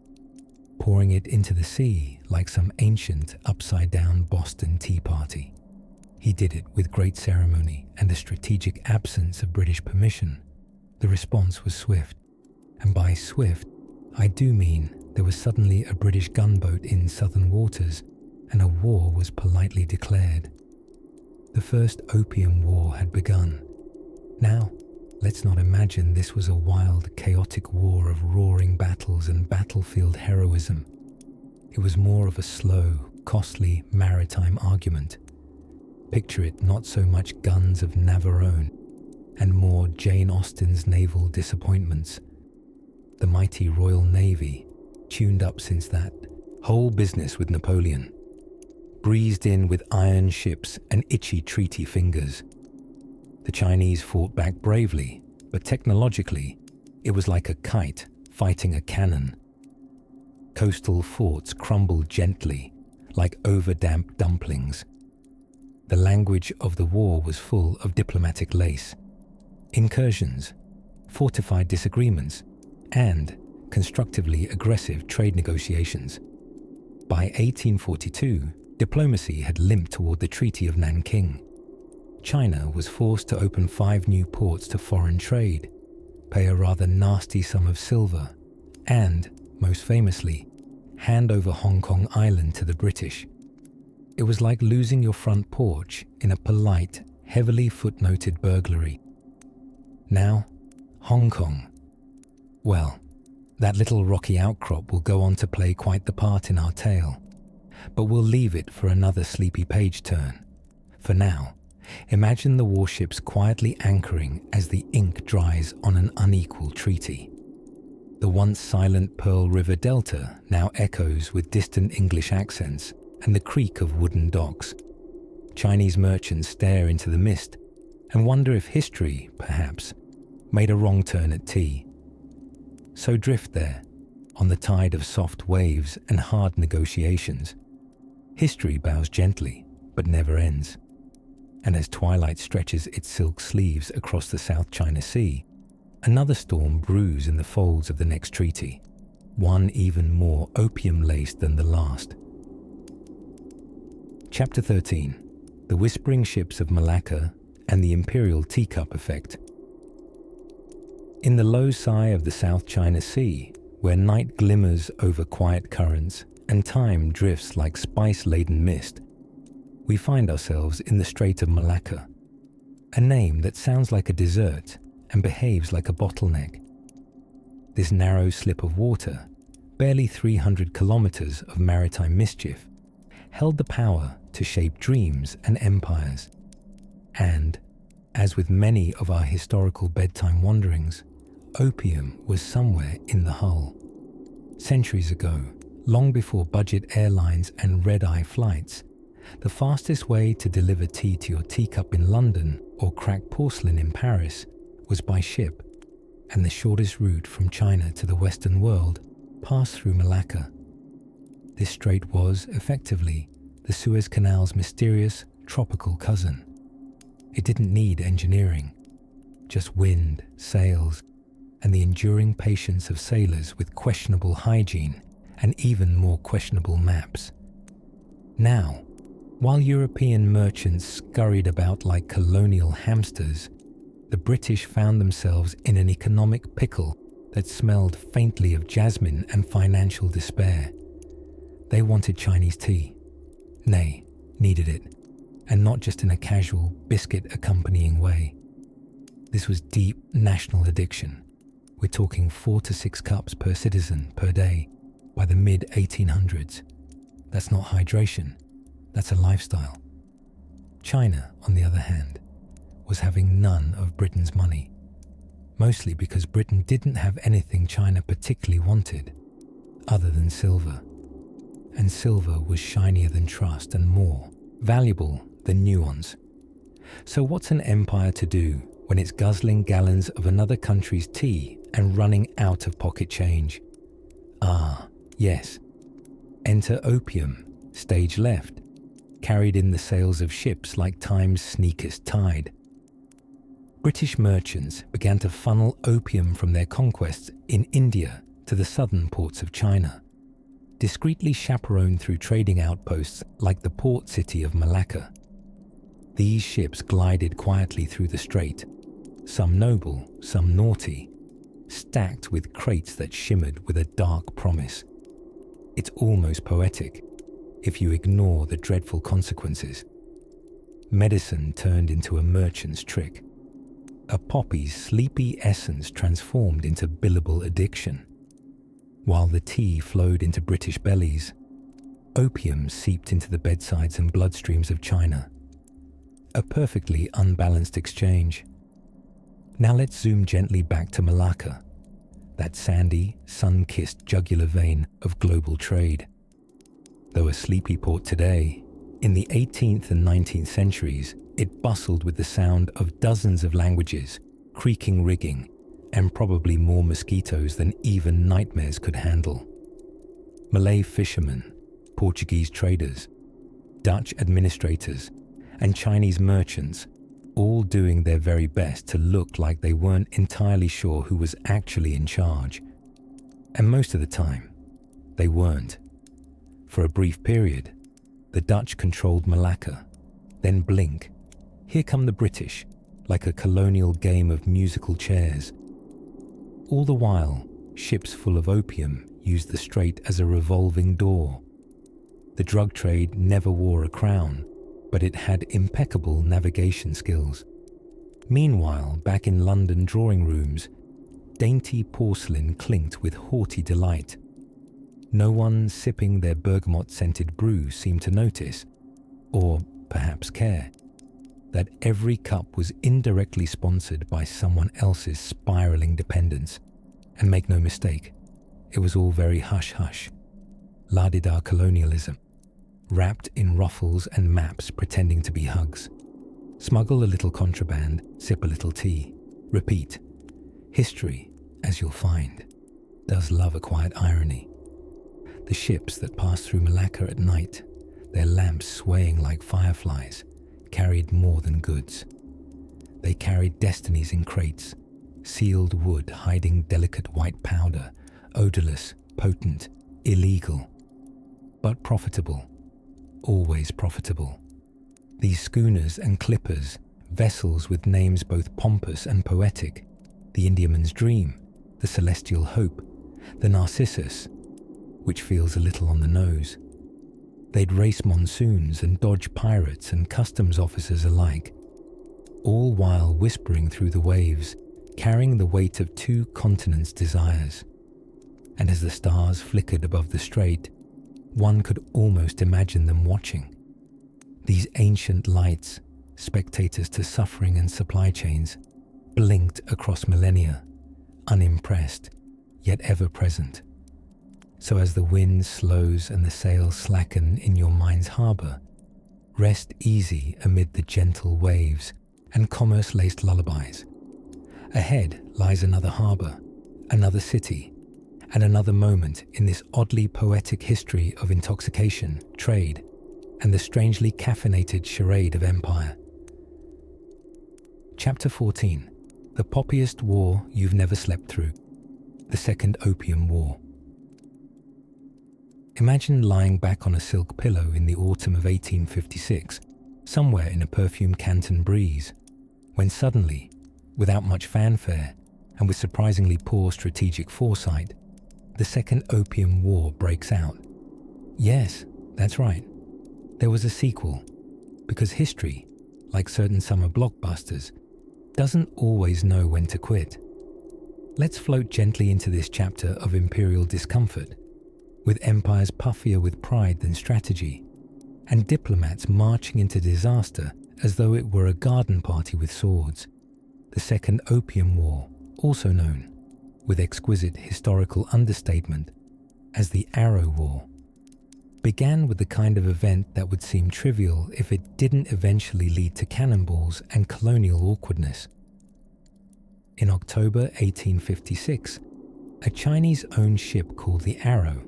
pouring it into the sea like some ancient, upside-down Boston Tea Party. He did it with great ceremony and a strategic absence of British permission. The response was swift, and by swift, I do mean there was suddenly a British gunboat in southern waters, and a war was politely declared. The first Opium War had begun. Now, let's not imagine this was a wild, chaotic war of roaring battles and battlefield heroism. It was more of a slow, costly maritime argument. Picture it not so much guns of Navarone, and more Jane Austen's naval disappointments. The mighty Royal Navy, tuned up since that whole business with Napoleon, breezed in with iron ships and itchy treaty fingers. The Chinese fought back bravely, but technologically, it was like a kite fighting a cannon. Coastal forts crumbled gently, like over-damped dumplings. The language of the war was full of diplomatic lace, incursions, fortified disagreements, and constructively aggressive trade negotiations. By 1842, diplomacy had limped toward the Treaty of Nanking. China was forced to open 5 new ports to foreign trade, pay a rather nasty sum of silver, and, most famously, hand over Hong Kong Island to the British. It was like losing your front porch in a polite, heavily footnoted burglary. Now, Hong Kong. Well, that little rocky outcrop will go on to play quite the part in our tale, but we'll leave it for another sleepy page turn. For now, Imagine the warships quietly anchoring as the ink dries on an unequal treaty. The once silent Pearl River Delta now echoes with distant English accents and the creak of wooden docks. Chinese merchants stare into the mist and wonder if history, perhaps, made a wrong turn at tea. So drift there, on the tide of soft waves and hard negotiations. History bows gently, but never ends. And as twilight stretches its silk sleeves across the South China Sea, another storm brews in the folds of the next treaty, one even more opium-laced than the last. Chapter 13. The Whispering Ships of Malacca and the Imperial Teacup Effect. In the low sigh of the South China Sea, where night glimmers over quiet currents and time drifts like spice-laden mist, we find ourselves in the Strait of Malacca, a name that sounds like a dessert and behaves like a bottleneck. This narrow slip of water, barely 300 kilometers of maritime mischief, held the power to shape dreams and empires. And, as with many of our historical bedtime wanderings, opium was somewhere in the hull. Centuries ago, long before budget airlines and red-eye flights, the fastest way to deliver tea to your teacup in London or cracked porcelain in Paris was by ship, and the shortest route from China to the Western world passed through Malacca. This strait was, effectively, the Suez Canal's mysterious, tropical cousin. It didn't need engineering, just wind, sails, and the enduring patience of sailors with questionable hygiene and even more questionable maps. Now, while European merchants scurried about like colonial hamsters, the British found themselves in an economic pickle that smelled faintly of jasmine and financial despair. They wanted Chinese tea. Nay, needed it, and not just in a casual, biscuit-accompanying way. This was deep national addiction. We're talking 4 to 6 cups per citizen per day by the mid-1800s. That's not hydration, that's a lifestyle. China, on the other hand, was having none of Britain's money, mostly because Britain didn't have anything China particularly wanted, other than silver. And silver was shinier than trust and more valuable than nuance. So what's an empire to do when it's guzzling gallons of another country's tea and running out of pocket change? Ah, yes. Enter opium, stage left, carried in the sails of ships like time's sleekest tide. British merchants began to funnel opium from their conquests in India to the southern ports of China, discreetly chaperoned through trading outposts like the port city of Malacca. These ships glided quietly through the strait, some noble, some naughty, stacked with crates that shimmered with a dark promise. It's almost poetic, if you ignore the dreadful consequences. Medicine turned into a merchant's trick. A poppy's sleepy essence transformed into billable addiction. While the tea flowed into British bellies, opium seeped into the bedsides and bloodstreams of China. A perfectly unbalanced exchange. Now let's zoom gently back to Malacca, that sandy, sun-kissed jugular vein of global trade. Though a sleepy port today, in the 18th and 19th centuries, it bustled with the sound of dozens of languages, creaking rigging, and probably more mosquitoes than even nightmares could handle. Malay fishermen, Portuguese traders, Dutch administrators, and Chinese merchants, all doing their very best to look like they weren't entirely sure who was actually in charge. And most of the time, they weren't. For a brief period, the Dutch controlled Malacca, then blink, here come the British, like a colonial game of musical chairs. All the while, ships full of opium used the strait as a revolving door. The drug trade never wore a crown, but it had impeccable navigation skills. Meanwhile, back in London drawing rooms, dainty porcelain clinked with haughty delight. No one sipping their bergamot-scented brew seemed to notice, or perhaps care. that every cup was indirectly sponsored by someone else's spiraling dependence. And make no mistake, it was all very hush-hush, la-di-da colonialism, wrapped in ruffles and maps pretending to be hugs. Smuggle a little contraband, sip a little tea, repeat. History, as you'll find, does love a quiet irony. The ships that passed through Malacca at night, their lamps swaying like fireflies, carried more than goods. They carried destinies in crates, sealed wood hiding delicate white powder, odorless, potent, illegal, but profitable, always profitable. These schooners and clippers, vessels with names both pompous and poetic, the Indiaman's dream, the celestial hope, the Narcissus, which feels a little on the nose. They'd race monsoons and dodge pirates and customs officers alike, all while whispering through the waves, carrying the weight of 2 continents' desires. And as the stars flickered above the strait, one could almost imagine them watching. These ancient lights, spectators to suffering and supply chains, blinked across millennia, unimpressed, yet ever present. So as the wind slows and the sails slacken in your mind's harbour, rest easy amid the gentle waves and commerce-laced lullabies. Ahead lies another harbour, another city, and another moment in this oddly poetic history of intoxication, trade, and the strangely caffeinated charade of empire. Chapter 14. The poppiest war you've never slept through. The Second Opium War. Imagine lying back on a silk pillow in the autumn of 1856, somewhere in a perfumed Canton breeze, when suddenly, without much fanfare and with surprisingly poor strategic foresight, the Second Opium War breaks out. Yes, that's right. There was a sequel, because history, like certain summer blockbusters, doesn't always know when to quit. Let's float gently into this chapter of imperial discomfort, with empires puffier with pride than strategy, and diplomats marching into disaster as though it were a garden party with swords. The Second Opium War, also known, with exquisite historical understatement, as the Arrow War, began with the kind of event that would seem trivial if it didn't eventually lead to cannonballs and colonial awkwardness. In October 1856, a Chinese-owned ship called the Arrow,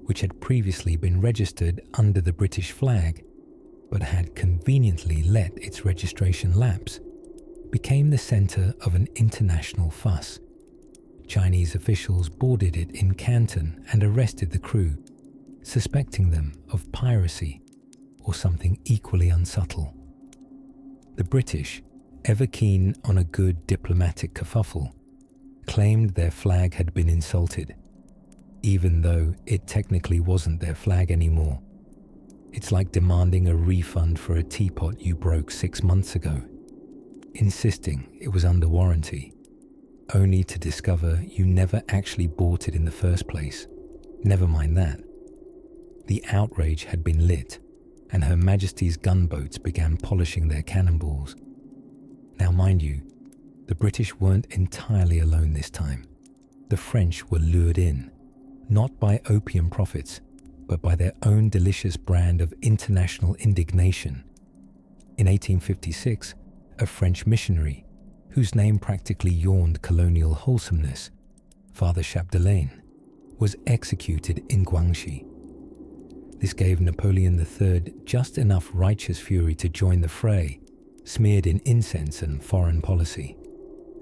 which had previously been registered under the British flag, but had conveniently let its registration lapse, became the center of an international fuss. Chinese officials boarded it in Canton and arrested the crew, suspecting them of piracy or something equally unsubtle. The British, ever keen on a good diplomatic kerfuffle, claimed their flag had been insulted, even though it technically wasn't their flag anymore. It's like demanding a refund for a teapot you broke 6 months ago, insisting it was under warranty, only to discover you never actually bought it in the first place. Never mind that. The outrage had been lit, and Her Majesty's gunboats began polishing their cannonballs. Now mind you, the British weren't entirely alone this time. The French were lured in, not by opium profits, but by their own delicious brand of international indignation. In 1856, a French missionary, whose name practically yawned colonial wholesomeness, Father Chapdelaine, was executed in Guangxi. This gave Napoleon III just enough righteous fury to join the fray, smeared in incense and foreign policy.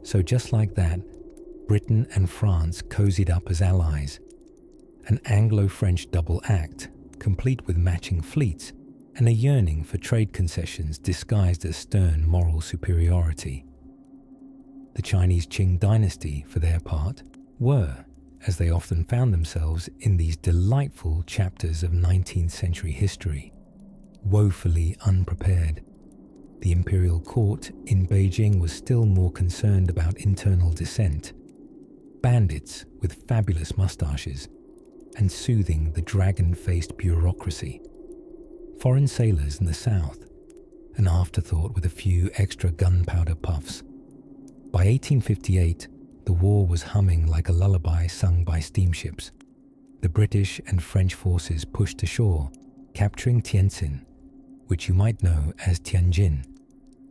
So just like that, Britain and France cozied up as allies, an Anglo-French double act, complete with matching fleets and a yearning for trade concessions disguised as stern moral superiority. The Chinese Qing dynasty, for their part, were, as they often found themselves in these delightful chapters of 19th century history, woefully unprepared. The imperial court in Beijing was still more concerned about internal dissent, bandits with fabulous mustaches, and soothing the dragon-faced bureaucracy. Foreign sailors in the south, an afterthought with a few extra gunpowder puffs. By 1858, the war was humming like a lullaby sung by steamships. The British and French forces pushed ashore, capturing Tientsin, which you might know as Tianjin,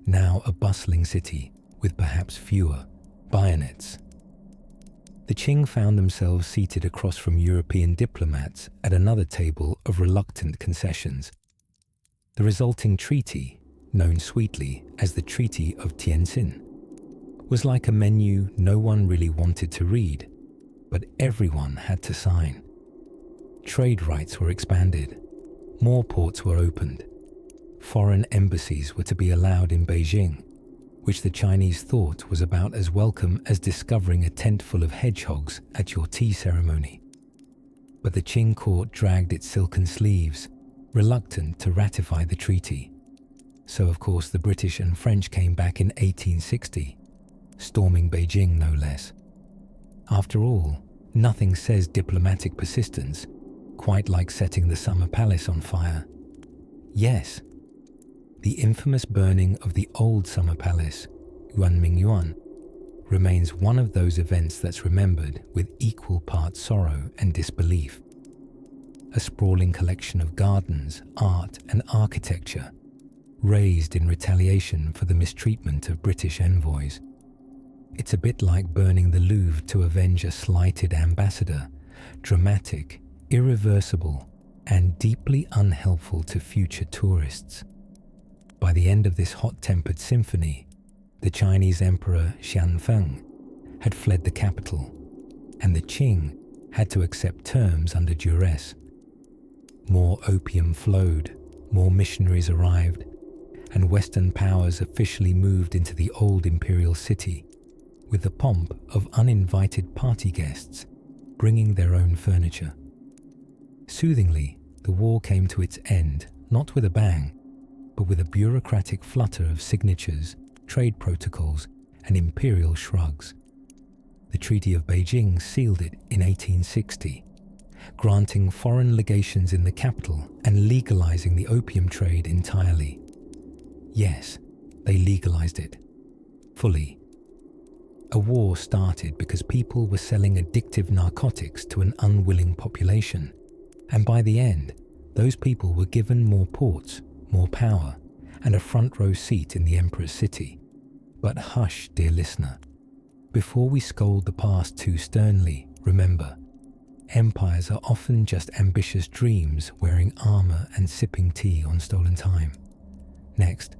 now a bustling city with perhaps fewer bayonets. The Qing found themselves seated across from European diplomats at another table of reluctant concessions. The resulting treaty, known sweetly as the Treaty of Tientsin, was like a menu no one really wanted to read, but everyone had to sign. Trade rights were expanded, more ports were opened, foreign embassies were to be allowed in Beijing, which the Chinese thought was about as welcome as discovering a tent full of hedgehogs at your tea ceremony. But the Qing court dragged its silken sleeves, reluctant to ratify the treaty. So of course the British and French came back in 1860, storming Beijing no less. After all, nothing says diplomatic persistence quite like setting the Summer Palace on fire. Yes, the infamous burning of the old Summer Palace, Yuan, remains one of those events that's remembered with equal parts sorrow and disbelief. A sprawling collection of gardens, art and architecture, razed in retaliation for the mistreatment of British envoys. It's a bit like burning the Louvre to avenge a slighted ambassador, dramatic, irreversible, and deeply unhelpful to future tourists. By the end of this hot-tempered symphony, the Chinese Emperor Xianfeng had fled the capital, and the Qing had to accept terms under duress. More opium flowed, more missionaries arrived, and Western powers officially moved into the old imperial city with the pomp of uninvited party guests bringing their own furniture. Soothingly, the war came to its end, not with a bang, but with a bureaucratic flutter of signatures, trade protocols, and imperial shrugs. The Treaty of Beijing sealed it in 1860, granting foreign legations in the capital and legalizing the opium trade entirely. Yes, they legalized it. Fully. A war started because people were selling addictive narcotics to an unwilling population, and by the end, those people were given more ports, more power, and a front row seat in the Emperor's city. But hush, dear listener. Before we scold the past too sternly, remember, empires are often just ambitious dreams wearing armor and sipping tea on stolen time. Next,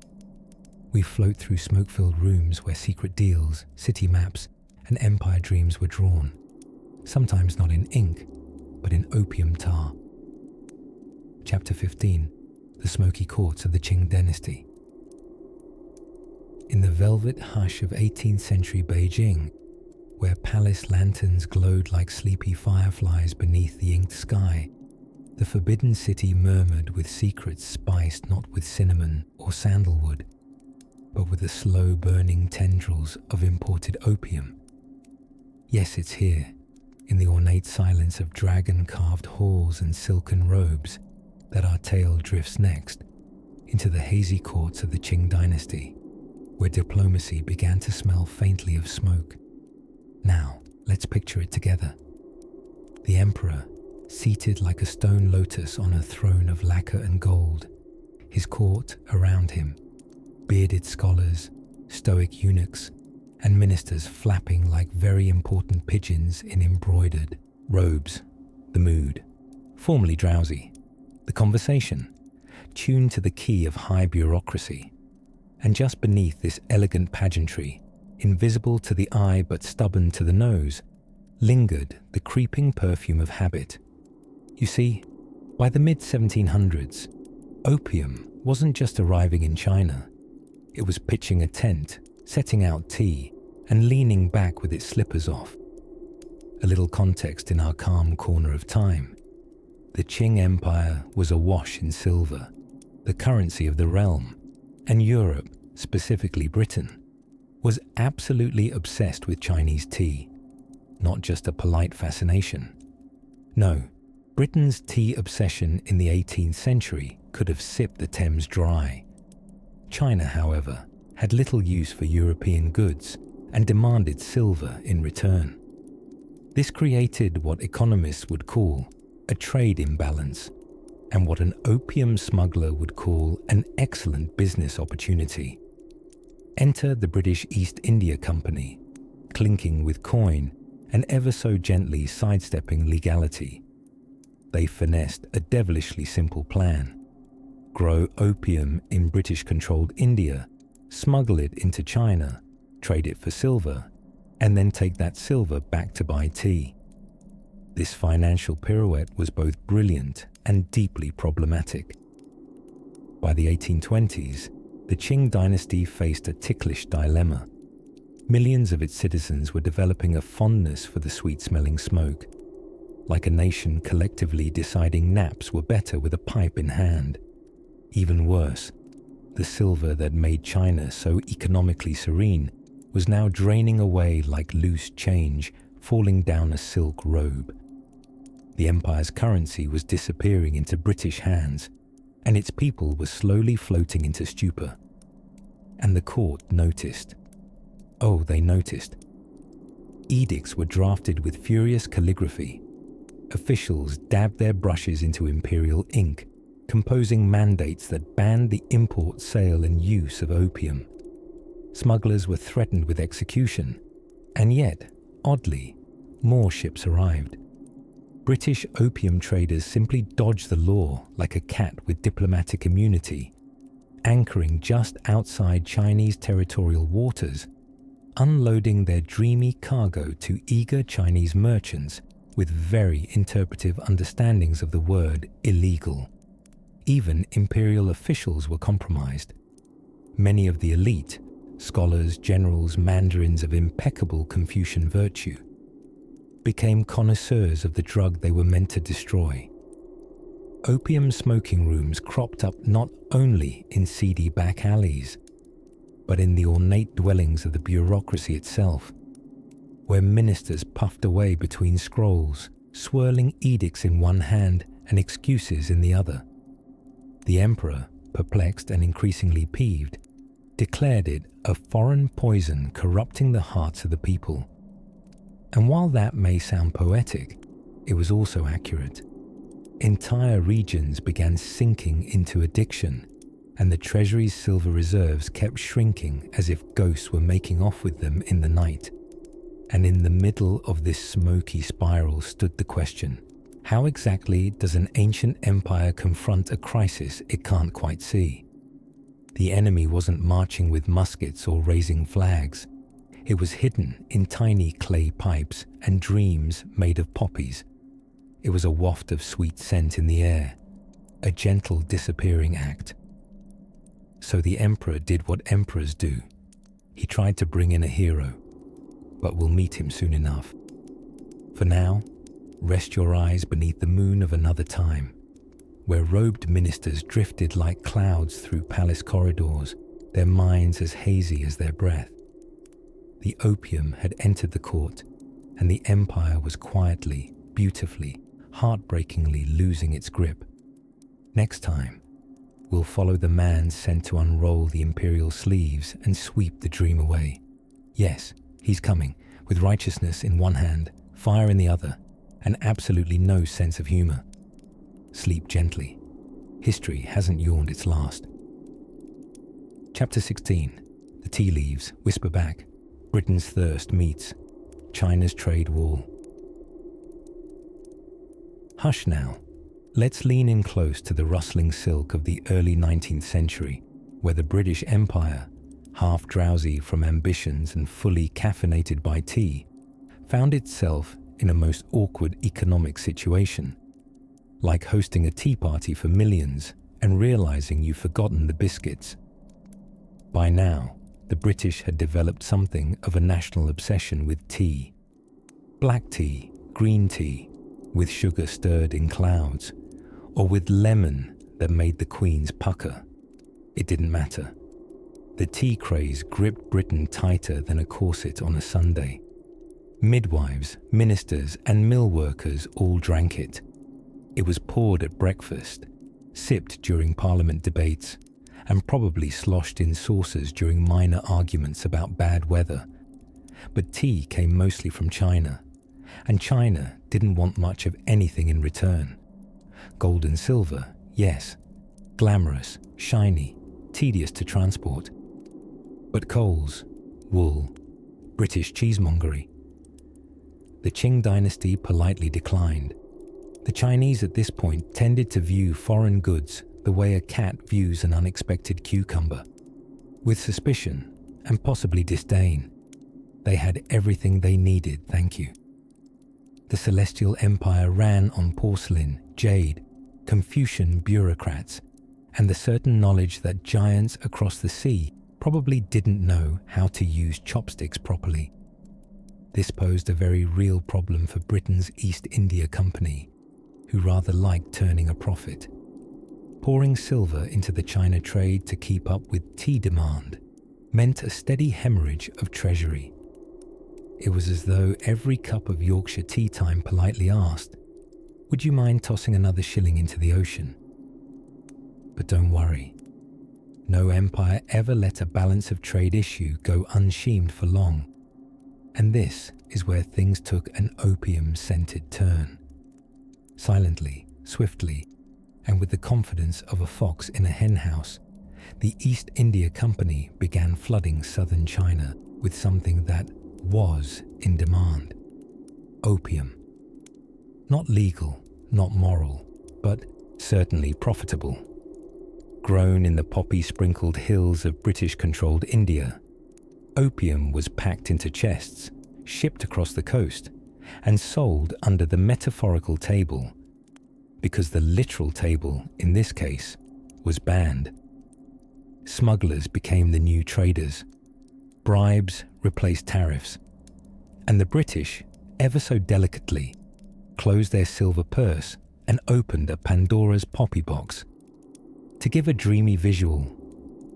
we float through smoke-filled rooms where secret deals, city maps, and empire dreams were drawn, sometimes not in ink, but in opium tar. Chapter 15. The Smoky Courts of the Qing Dynasty. In the velvet hush of 18th century Beijing, where palace lanterns glowed like sleepy fireflies beneath the inked sky, the forbidden city murmured with secrets spiced not with cinnamon or sandalwood, but with the slow-burning tendrils of imported opium. Yes, it's here, in the ornate silence of dragon-carved halls and silken robes, that our tale drifts next, into the hazy courts of the Qing dynasty, where diplomacy began to smell faintly of smoke. Now, let's picture it together. The emperor, seated like a stone lotus on a throne of lacquer and gold, his court around him, bearded scholars, stoic eunuchs, and ministers flapping like very important pigeons in embroidered robes. The mood, formerly drowsy. The conversation, tuned to the key of high bureaucracy. And just beneath this elegant pageantry, invisible to the eye but stubborn to the nose, lingered the creeping perfume of habit. You see, by the mid-1700s, opium wasn't just arriving in China. It was pitching a tent, setting out tea, and leaning back with its slippers off. A little context in our calm corner of time. The Qing Empire was awash in silver, the currency of the realm, and Europe, specifically Britain, was absolutely obsessed with Chinese tea, not just a polite fascination. No, Britain's tea obsession in the 18th century could have sipped the Thames dry. China, however, had little use for European goods and demanded silver in return. This created what economists would call a trade imbalance, and what an opium smuggler would call an excellent business opportunity. Enter the British East India Company, clinking with coin and ever so gently sidestepping legality. They finessed a devilishly simple plan: grow opium in British-controlled India, smuggle it into China, trade it for silver, and then take that silver back to buy tea. This financial pirouette was both brilliant and deeply problematic. By the 1820s, the Qing dynasty faced a ticklish dilemma. Millions of its citizens were developing a fondness for the sweet-smelling smoke, like a nation collectively deciding naps were better with a pipe in hand. Even worse, the silver that made China so economically serene was now draining away like loose change falling down a silk robe. The empire's currency was disappearing into British hands, and its people were slowly floating into stupor. And the court noticed. Oh, they noticed. Edicts were drafted with furious calligraphy. Officials dabbed their brushes into imperial ink, composing mandates that banned the import, sale, and use of opium. Smugglers were threatened with execution, and yet, oddly, more ships arrived. British opium traders simply dodged the law like a cat with diplomatic immunity, anchoring just outside Chinese territorial waters, unloading their dreamy cargo to eager Chinese merchants with very interpretive understandings of the word illegal. Even imperial officials were compromised. Many of the elite, scholars, generals, mandarins of impeccable Confucian virtue, became connoisseurs of the drug they were meant to destroy. Opium smoking rooms cropped up not only in seedy back alleys, but in the ornate dwellings of the bureaucracy itself, where ministers puffed away between scrolls, swirling edicts in one hand and excuses in the other. The emperor, perplexed and increasingly peeved, declared it a foreign poison corrupting the hearts of the people. And while that may sound poetic, it was also accurate. Entire regions began sinking into addiction, and the treasury's silver reserves kept shrinking as if ghosts were making off with them in the night. And in the middle of this smoky spiral stood the question: how exactly does an ancient empire confront a crisis it can't quite see? The enemy wasn't marching with muskets or raising flags. It was hidden in tiny clay pipes and dreams made of poppies. It was a waft of sweet scent in the air, a gentle disappearing act. So the emperor did what emperors do. He tried to bring in a hero, but we'll meet him soon enough. For now, rest your eyes beneath the moon of another time, where robed ministers drifted like clouds through palace corridors, their minds as hazy as their breath. The opium had entered the court, and the empire was quietly, beautifully, heartbreakingly losing its grip. Next time, we'll follow the man sent to unroll the imperial sleeves and sweep the dream away. Yes, he's coming, with righteousness in one hand, fire in the other, and absolutely no sense of humor. Sleep gently. History hasn't yawned its last. Chapter 16. The tea leaves whisper back. Britain's thirst meets China's trade wall. Hush now. Let's lean in close to the rustling silk of the early 19th century, where the British Empire, half drowsy from ambitions and fully caffeinated by tea, found itself in a most awkward economic situation, like hosting a tea party for millions and realizing you've forgotten the biscuits. By now, the British had developed something of a national obsession with tea. Black tea, green tea, with sugar stirred in clouds, or with lemon that made the Queen's pucker. It didn't matter. The tea craze gripped Britain tighter than a corset on a Sunday. Midwives, ministers, and mill workers all drank it. It was poured at breakfast, sipped during Parliament debates, and probably sloshed in saucers during minor arguments about bad weather. But tea came mostly from China, and China didn't want much of anything in return. Gold and silver, yes, glamorous, shiny, tedious to transport. But coals, wool, British cheesemongery. The Qing dynasty politely declined. The Chinese at this point tended to view foreign goods the way a cat views an unexpected cucumber, with suspicion and possibly disdain. They had everything they needed, thank you. The Celestial Empire ran on porcelain, jade, Confucian bureaucrats, and the certain knowledge that giants across the sea probably didn't know how to use chopsticks properly. This posed a very real problem for Britain's East India Company, who rather liked turning a profit. Pouring silver into the China trade to keep up with tea demand meant a steady hemorrhage of treasury. It was as though every cup of Yorkshire tea time politely asked, "Would you mind tossing another shilling into the ocean?" But don't worry. No empire ever let a balance of trade issue go unsheamed for long. And this is where things took an opium-scented turn. Silently, swiftly, and with the confidence of a fox in a henhouse, the East India Company began flooding southern China with something that was in demand: opium. Not legal, not moral, but certainly profitable. Grown in the poppy-sprinkled hills of British-controlled India, opium was packed into chests, shipped across the coast, and sold under the metaphorical table, because the literal table, in this case, was banned. Smugglers became the new traders. Bribes replaced tariffs. And the British, ever so delicately, closed their silver purse and opened a Pandora's poppy box. To give a dreamy visual,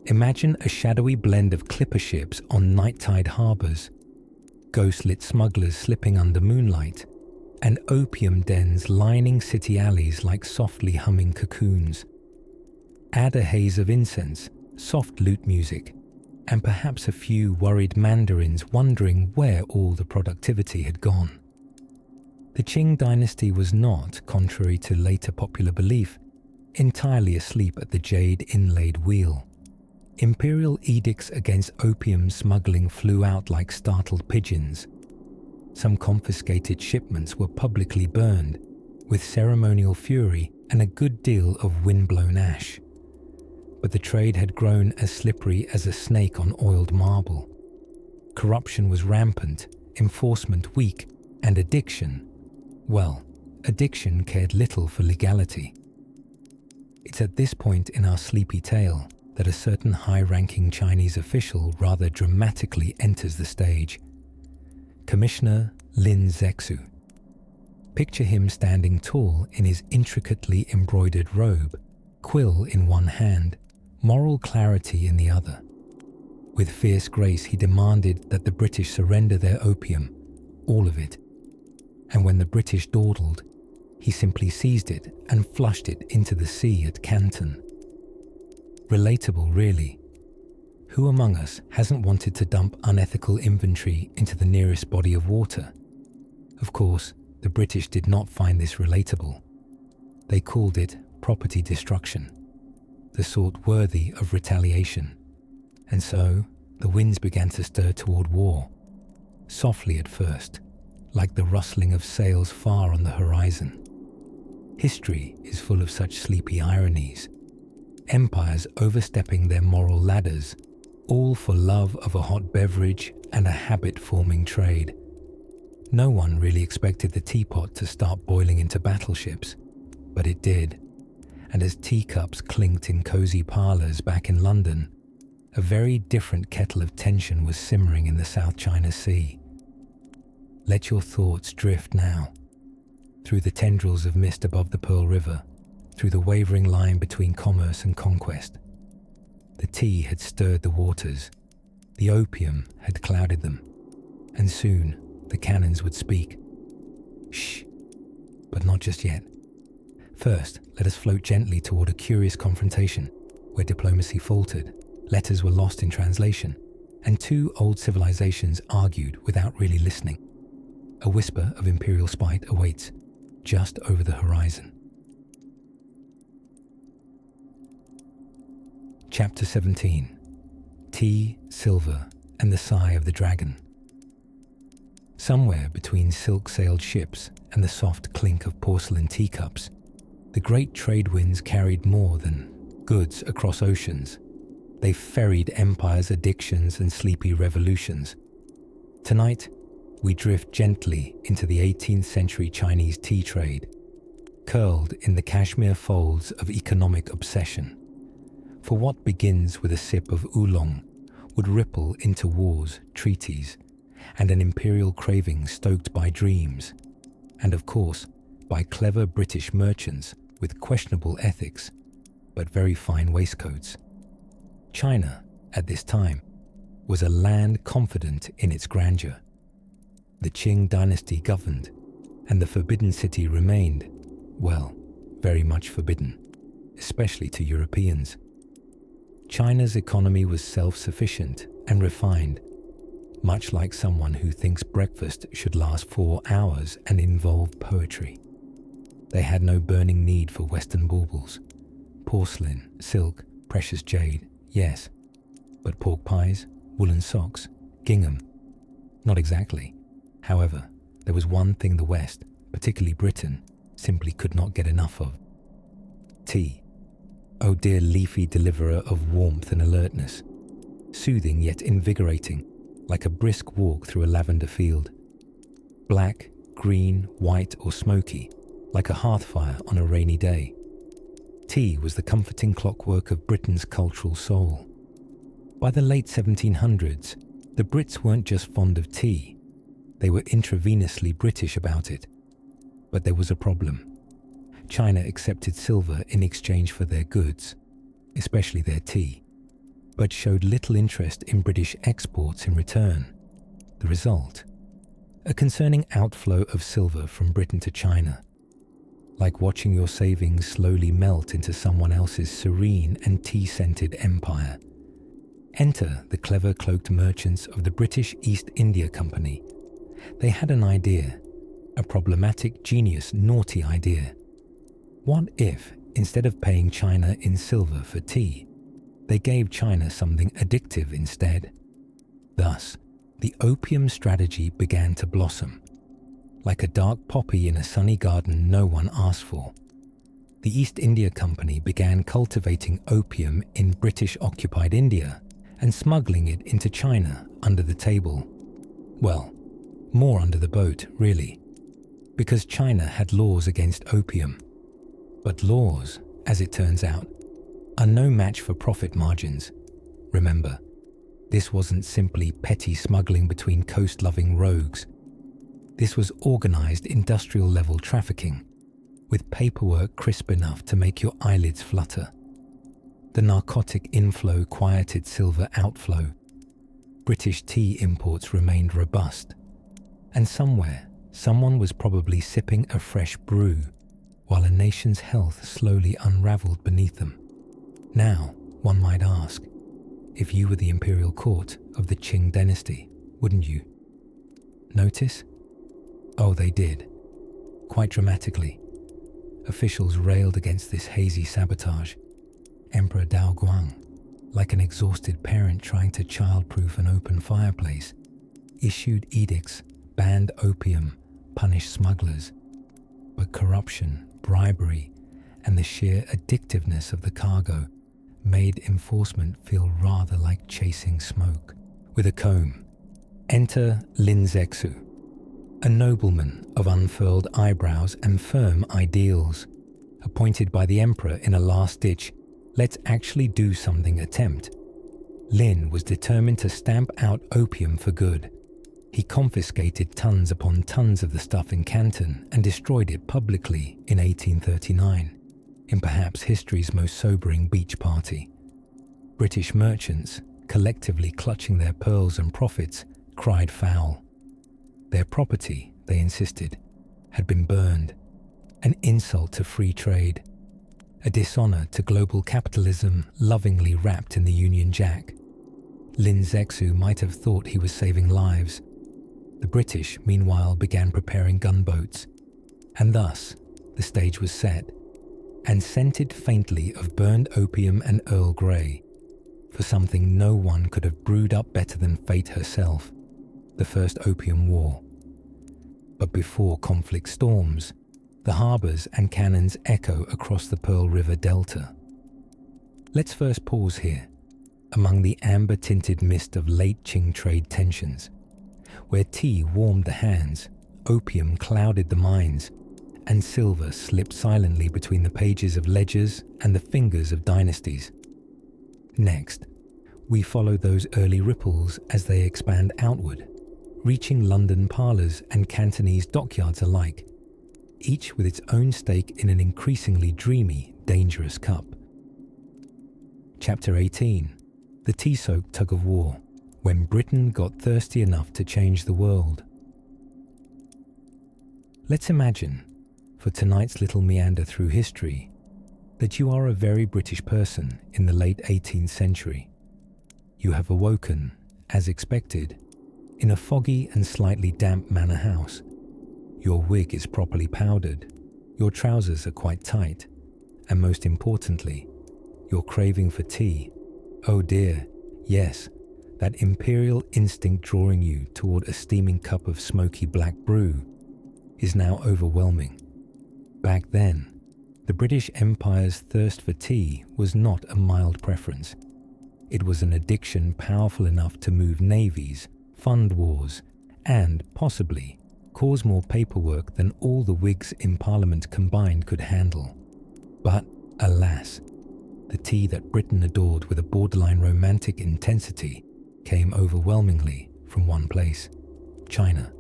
imagine a shadowy blend of clipper ships on night-tide harbours, ghost-lit smugglers slipping under moonlight, and opium dens lining city alleys like softly humming cocoons. Add a haze of incense, soft lute music, and perhaps a few worried mandarins wondering where all the productivity had gone. The Qing dynasty was not, contrary to later popular belief, entirely asleep at the jade-inlaid wheel. Imperial edicts against opium smuggling flew out like startled pigeons. Some confiscated shipments were publicly burned, with ceremonial fury and a good deal of wind-blown ash. But the trade had grown as slippery as a snake on oiled marble. Corruption was rampant, enforcement weak, and addiction, well, addiction cared little for legality. It's at this point in our sleepy tale that a certain high-ranking Chinese official rather dramatically enters the stage. Commissioner Lin Zexu. Picture him standing tall in his intricately embroidered robe, quill in one hand, moral clarity in the other. With fierce grace he demanded that the British surrender their opium, all of it. And when the British dawdled, he simply seized it and flushed it into the sea at Canton. Relatable, really. Who among us hasn't wanted to dump unethical inventory into the nearest body of water? Of course, the British did not find this relatable. They called it property destruction, the sort worthy of retaliation. And so, the winds began to stir toward war, softly at first, like the rustling of sails far on the horizon. History is full of such sleepy ironies. Empires overstepping their moral ladders, all for love of a hot beverage and a habit-forming trade. No one really expected the teapot to start boiling into battleships, but it did. And as teacups clinked in cosy parlours back in London, a very different kettle of tension was simmering in the South China Sea. Let your thoughts drift now, through the tendrils of mist above the Pearl River, through the wavering line between commerce and conquest. The tea had stirred the waters, the opium had clouded them, and soon the cannons would speak. Shh, but not just yet. First, let us float gently toward a curious confrontation, where diplomacy faltered, letters were lost in translation, and two old civilizations argued without really listening. A whisper of imperial spite awaits, just over the horizon. Chapter 17. Tea, Silver, and the Sigh of the Dragon. Somewhere between silk-sailed ships and the soft clink of porcelain teacups, the great trade winds carried more than goods across oceans. They ferried empires' addictions and sleepy revolutions. Tonight, we drift gently into the 18th century Chinese tea trade, curled in the cashmere folds of economic obsession. For what begins with a sip of oolong would ripple into wars, treaties, and an imperial craving stoked by dreams, and of course, by clever British merchants with questionable ethics, but very fine waistcoats. China, at this time, was a land confident in its grandeur. The Qing dynasty governed, and the Forbidden City remained, well, very much forbidden, especially to Europeans. China's economy was self-sufficient and refined, much like someone who thinks breakfast should last 4 hours and involve poetry. They had no burning need for Western baubles. Porcelain, silk, precious jade, yes. But pork pies, woolen socks, gingham? Not exactly. However, there was one thing the West, particularly Britain, simply could not get enough of. Tea. Oh dear leafy deliverer of warmth and alertness. Soothing yet invigorating, like a brisk walk through a lavender field. Black, green, white or smoky, like a hearth fire on a rainy day. Tea was the comforting clockwork of Britain's cultural soul. By the late 1700s, the Brits weren't just fond of tea, they were intravenously British about it. But there was a problem. China accepted silver in exchange for their goods, especially their tea, but showed little interest in British exports in return. The result? A concerning outflow of silver from Britain to China, like watching your savings slowly melt into someone else's serene and tea-scented empire. Enter the clever cloaked merchants of the British East India Company. They had an idea, a problematic, genius, naughty idea. What if, instead of paying China in silver for tea, they gave China something addictive instead? Thus, the opium strategy began to blossom, like a dark poppy in a sunny garden no one asked for. The East India Company began cultivating opium in British-occupied India and smuggling it into China under the table. Well, more under the boat, really, because China had laws against opium. But laws, as it turns out, are no match for profit margins. Remember, this wasn't simply petty smuggling between coast-loving rogues. This was organized industrial-level trafficking, with paperwork crisp enough to make your eyelids flutter. The narcotic inflow quieted silver outflow. British tea imports remained robust. And somewhere, someone was probably sipping a fresh brew, while a nation's health slowly unraveled beneath them. Now, one might ask, if you were the imperial court of the Qing dynasty, wouldn't you? Notice? Oh, they did. Quite dramatically. Officials railed against this hazy sabotage. Emperor Daoguang, like an exhausted parent trying to childproof an open fireplace, issued edicts, banned opium, punished smugglers. But corruption, bribery, and the sheer addictiveness of the cargo made enforcement feel rather like chasing smoke. With a comb, enter Lin Zexu, a nobleman of unfurled eyebrows and firm ideals, appointed by the emperor in a last-ditch, let's actually do something attempt. Lin was determined to stamp out opium for good. He confiscated tons upon tons of the stuff in Canton and destroyed it publicly in 1839, in perhaps history's most sobering beach party. British merchants, collectively clutching their pearls and profits, cried foul. Their property, they insisted, had been burned, an insult to free trade. a dishonor to global capitalism lovingly wrapped in the Union Jack. Lin Zexu might have thought he was saving lives. The British, meanwhile, began preparing gunboats, and thus the stage was set, and scented faintly of burned opium and Earl Grey, for something no one could have brewed up better than fate herself, the First Opium War. But before conflict storms, the harbours and cannons echo across the Pearl River Delta. Let's first pause here, among the amber-tinted mist of late Qing trade tensions, where tea warmed the hands, opium clouded the minds, and silver slipped silently between the pages of ledgers and the fingers of dynasties. Next, we follow those early ripples as they expand outward, reaching London parlours and Cantonese dockyards alike, each with its own stake in an increasingly dreamy, dangerous cup. Chapter 18. The tea-soaked tug-of-war, when Britain got thirsty enough to change the world. Let's imagine, for tonight's little meander through history, that you are a very British person in the late 18th century. You have awoken, as expected, in a foggy and slightly damp manor house. Your wig is properly powdered, your trousers are quite tight, and most importantly, your craving for tea, oh dear, yes, that imperial instinct drawing you toward a steaming cup of smoky black brew, is now overwhelming. Back then, the British Empire's thirst for tea was not a mild preference. It was an addiction powerful enough to move navies, fund wars, and, possibly, cause more paperwork than all the Whigs in Parliament combined could handle. But, alas, the tea that Britain adored with a borderline romantic intensity came overwhelmingly from one place, China,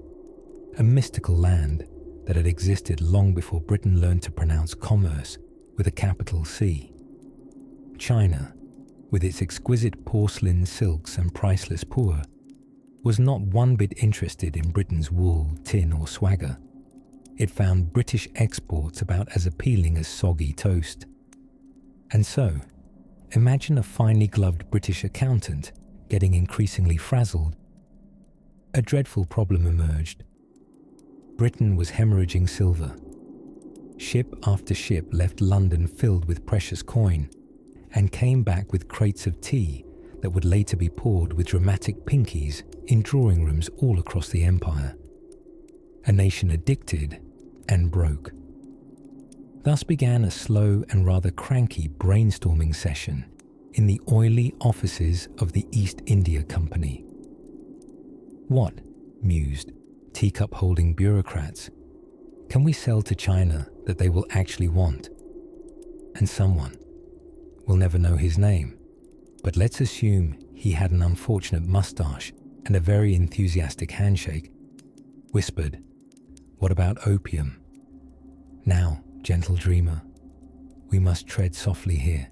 a mystical land that had existed long before Britain learned to pronounce commerce with a capital C. China, with its exquisite porcelain silks and priceless poor, was not one bit interested in Britain's wool, tin or swagger. It found British exports about as appealing as soggy toast. And so, imagine a finely gloved British accountant getting increasingly frazzled. A dreadful problem emerged. Britain was hemorrhaging silver. Ship after ship left London filled with precious coin and came back with crates of tea that would later be poured with dramatic pinkies in drawing rooms all across the empire. A nation addicted and broke. Thus began a slow and rather cranky brainstorming session in the oily offices of the East India Company. What, mused teacup-holding bureaucrats, can we sell to China that they will actually want? And someone, we'll never know his name, but let's assume he had an unfortunate moustache and a very enthusiastic handshake, whispered, "What about opium?" Now, gentle dreamer, we must tread softly here.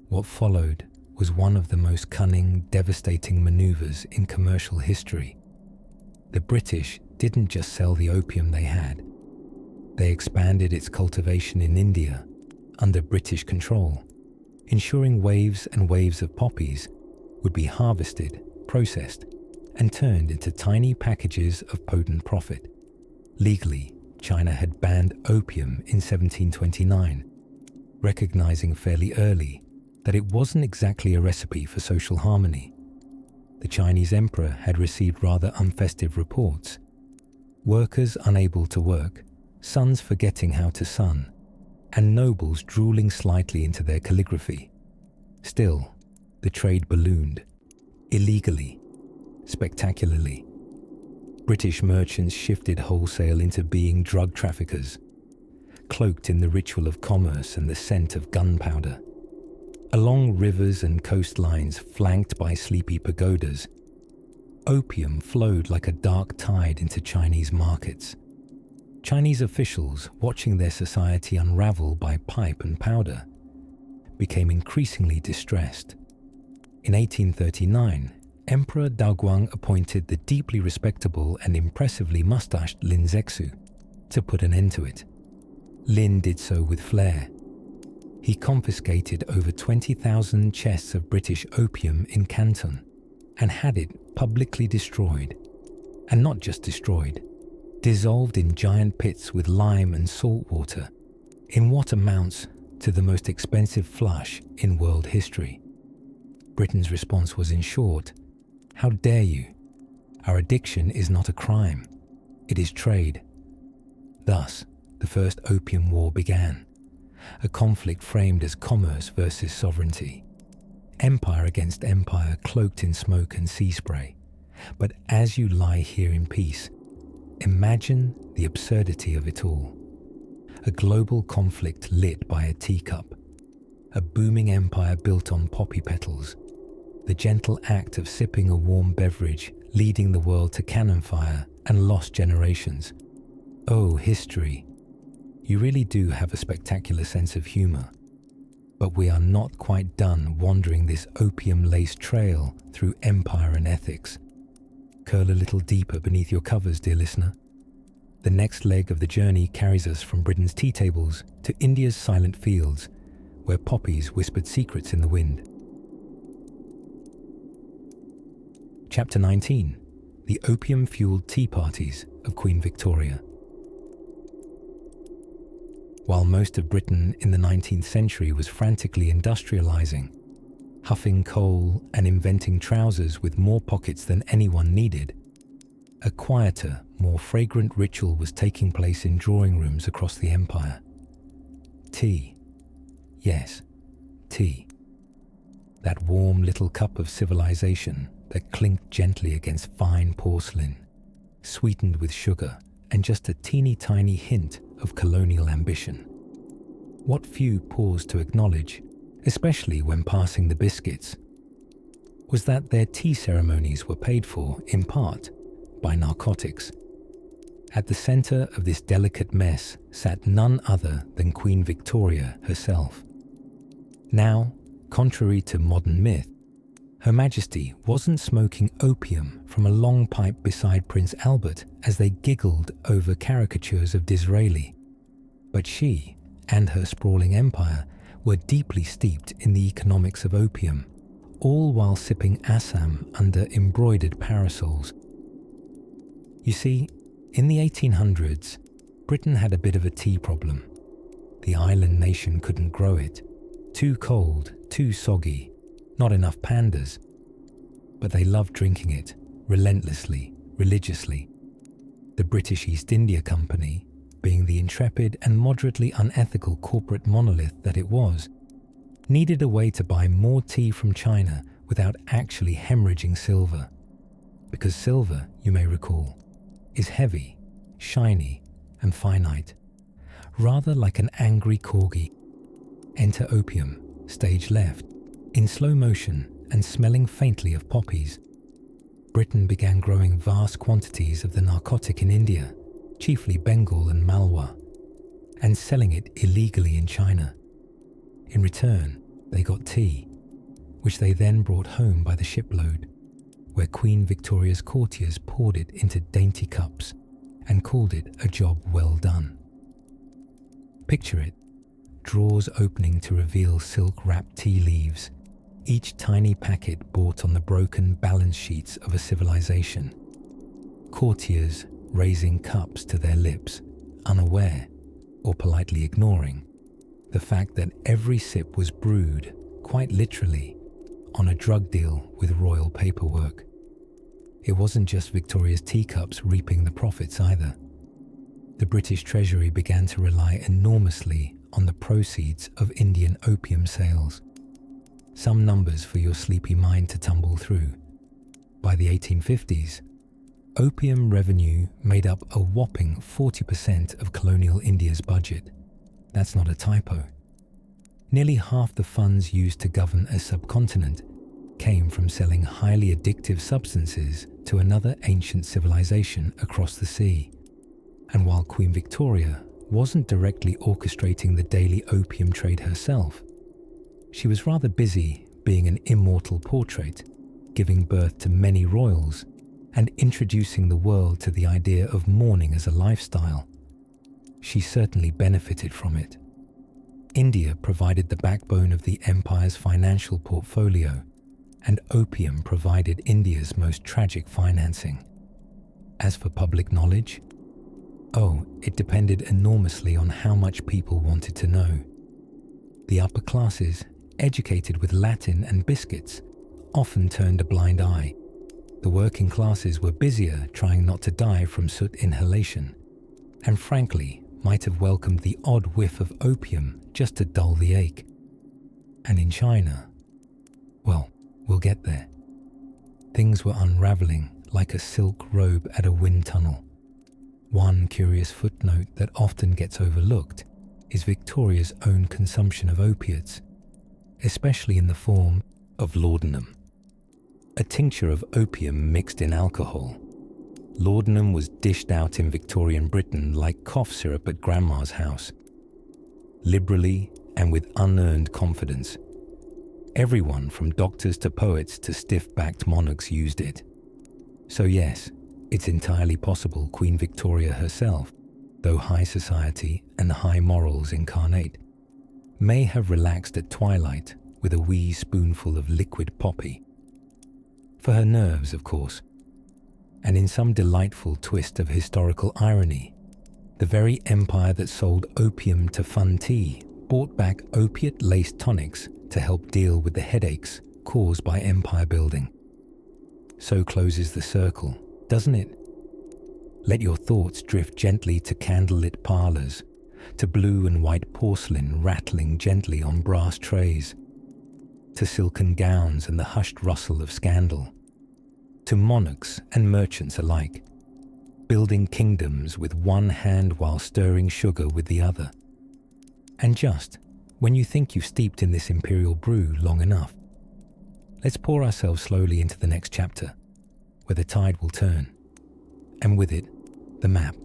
What followed was one of the most cunning, devastating maneuvers in commercial history. The British didn't just sell the opium they had. They expanded its cultivation in India under British control, ensuring waves and waves of poppies would be harvested, processed, and turned into tiny packages of potent profit. Legally, China had banned opium in 1729, recognizing fairly early that it wasn't exactly a recipe for social harmony. The Chinese emperor had received rather unfestive reports. Workers unable to work, sons forgetting how to sun, and nobles drooling slightly into their calligraphy. Still, the trade ballooned, illegally, spectacularly. British merchants shifted wholesale into being drug traffickers, cloaked in the ritual of commerce and the scent of gunpowder. Along rivers and coastlines flanked by sleepy pagodas, opium flowed like a dark tide into Chinese markets. Chinese officials, watching their society unravel by pipe and powder, became increasingly distressed. In 1839, Emperor Daoguang appointed the deeply respectable and impressively mustached Lin Zexu to put an end to it. Lin did so with flair. He confiscated over 20,000 chests of British opium in Canton and had it publicly destroyed. And not just destroyed, dissolved in giant pits with lime and salt water in what amounts to the most expensive flush in world history. Britain's response was, in short, "How dare you? Our addiction is not a crime. It is trade." Thus, the First Opium War began, a conflict framed as commerce versus sovereignty, empire against empire cloaked in smoke and sea spray. But as you lie here in peace, imagine the absurdity of it all. A global conflict lit by a teacup, a booming empire built on poppy petals, the gentle act of sipping a warm beverage leading the world to cannon fire and lost generations. Oh, history, you really do have a spectacular sense of humor. But we are not quite done wandering this opium-laced trail through empire and ethics. Curl a little deeper beneath your covers, dear listener. The next leg of the journey carries us from Britain's tea tables to India's silent fields, where poppies whispered secrets in the wind. Chapter 19. The Opium-Fueled Tea Parties of Queen Victoria. While most of Britain in the 19th century was frantically industrializing, huffing coal and inventing trousers with more pockets than anyone needed, a quieter, more fragrant ritual was taking place in drawing rooms across the empire. Tea. Yes, tea. That warm little cup of civilization that clinked gently against fine porcelain, sweetened with sugar and just a teeny tiny hint of colonial ambition. What few paused to acknowledge, especially when passing the biscuits, was that their tea ceremonies were paid for, in part, by narcotics. At the center of this delicate mess sat none other than Queen Victoria herself. Now, contrary to modern myth, Her Majesty wasn't smoking opium from a long pipe beside Prince Albert as they giggled over caricatures of Disraeli, but she and her sprawling empire were deeply steeped in the economics of opium, all while sipping Assam under embroidered parasols. You see, in the 1800s, Britain had a bit of a tea problem. The island nation couldn't grow it. Too cold, too soggy, not enough pandas. But they loved drinking it, relentlessly, religiously. The British East India Company, being the intrepid and moderately unethical corporate monolith that it was, needed a way to buy more tea from China without actually hemorrhaging silver. Because silver, you may recall, is heavy, shiny, and finite, rather like an angry corgi. Enter opium, stage left, in slow motion and smelling faintly of poppies. Britain began growing vast quantities of the narcotic in India, chiefly Bengal and Malwa, and selling it illegally in China. In return, they got tea, which they then brought home by the shipload, where Queen Victoria's courtiers poured it into dainty cups and called it a job well done. Picture it, drawers opening to reveal silk-wrapped tea leaves, each tiny packet bought on the broken balance sheets of a civilization. Courtiers raising cups to their lips, unaware, or politely ignoring, the fact that every sip was brewed, quite literally, on a drug deal with royal paperwork. It wasn't just Victoria's teacups reaping the profits either. The British Treasury began to rely enormously on the proceeds of Indian opium sales. Some numbers for your sleepy mind to tumble through. By the 1850s, opium revenue made up a whopping 40% of colonial India's budget. That's not a typo. Nearly half the funds used to govern a subcontinent came from selling highly addictive substances to another ancient civilization across the sea. And while Queen Victoria wasn't directly orchestrating the daily opium trade herself, she was rather busy being an immortal portrait, giving birth to many royals, and introducing the world to the idea of mourning as a lifestyle. She certainly benefited from it. India provided the backbone of the empire's financial portfolio, and opium provided India's most tragic financing. As for public knowledge, it depended enormously on how much people wanted to know. The upper classes, educated with Latin and biscuits, often turned a blind eye. The working classes were busier trying not to die from soot inhalation, and frankly might have welcomed the odd whiff of opium just to dull the ache. And in China, we'll get there. Things were unraveling like a silk robe at a wind tunnel. One curious footnote that often gets overlooked is Victoria's own consumption of opiates, especially in the form of laudanum, a tincture of opium mixed in alcohol. Laudanum was dished out in Victorian Britain like cough syrup at grandma's house. Liberally and with unearned confidence. Everyone from doctors to poets to stiff-backed monarchs used it. So yes, it's entirely possible Queen Victoria herself, though high society and high morals incarnate, may have relaxed at twilight with a wee spoonful of liquid poppy. For her nerves, of course. And in some delightful twist of historical irony, the very empire that sold opium to fund tea bought back opiate-laced tonics to help deal with the headaches caused by empire building. So closes the circle, doesn't it? Let your thoughts drift gently to candlelit parlours, to blue and white porcelain rattling gently on brass trays, to silken gowns and the hushed rustle of scandal, to monarchs and merchants alike, building kingdoms with one hand while stirring sugar with the other. And just when you think you've steeped in this imperial brew long enough, let's pour ourselves slowly into the next chapter, where the tide will turn, and with it, the map.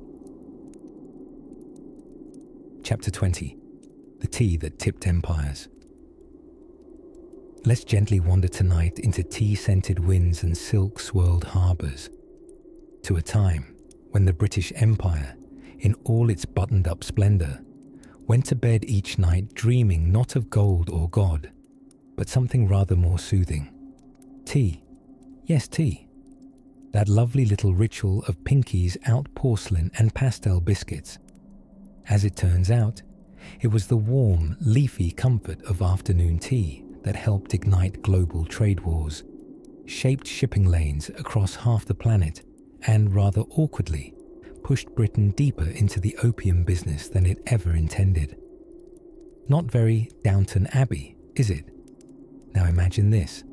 Chapter 20. The tea that tipped empires. Let's gently wander tonight into tea-scented winds and silk-swirled harbours, to a time when the British Empire, in all its buttoned-up splendour, went to bed each night dreaming not of gold or God, but something rather more soothing. Tea. Yes, tea. That lovely little ritual of Pinky's out porcelain and pastel biscuits. As it turns out, it was the warm, leafy comfort of afternoon tea that helped ignite global trade wars, shaped shipping lanes across half the planet, and rather awkwardly, pushed Britain deeper into the opium business than it ever intended. Not very Downton Abbey, is it? Now imagine this.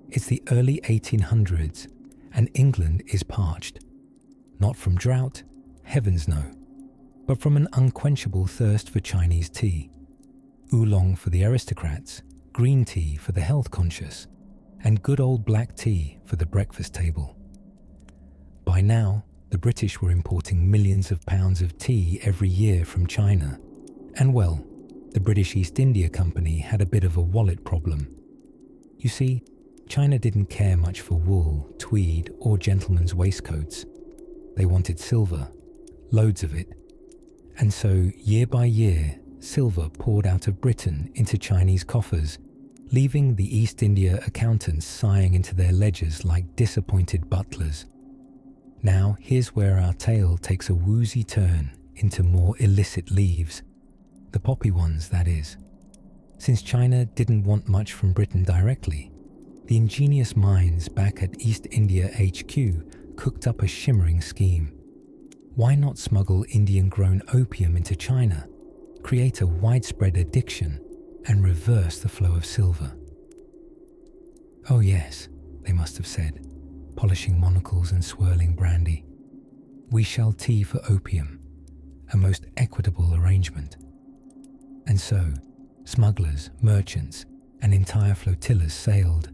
It's the early 1800s, and England is parched. Not from drought, heavens no, but from an unquenchable thirst for Chinese tea. Oolong for the aristocrats, green tea for the health-conscious, and good old black tea for the breakfast table. By now, the British were importing millions of pounds of tea every year from China, and the British East India Company had a bit of a wallet problem. You see, China didn't care much for wool, tweed, or gentlemen's waistcoats. They wanted silver, loads of it. And so, year by year, silver poured out of Britain into Chinese coffers, leaving the East India accountants sighing into their ledgers like disappointed butlers. Now, here's where our tale takes a woozy turn into more illicit leaves. The poppy ones, that is. Since China didn't want much from Britain directly, the ingenious minds back at East India HQ cooked up a shimmering scheme. Why not smuggle Indian-grown opium into China, create a widespread addiction, and reverse the flow of silver? Oh yes, they must have said, polishing monocles and swirling brandy. We shall tea for opium, a most equitable arrangement. And so, smugglers, merchants, and entire flotillas sailed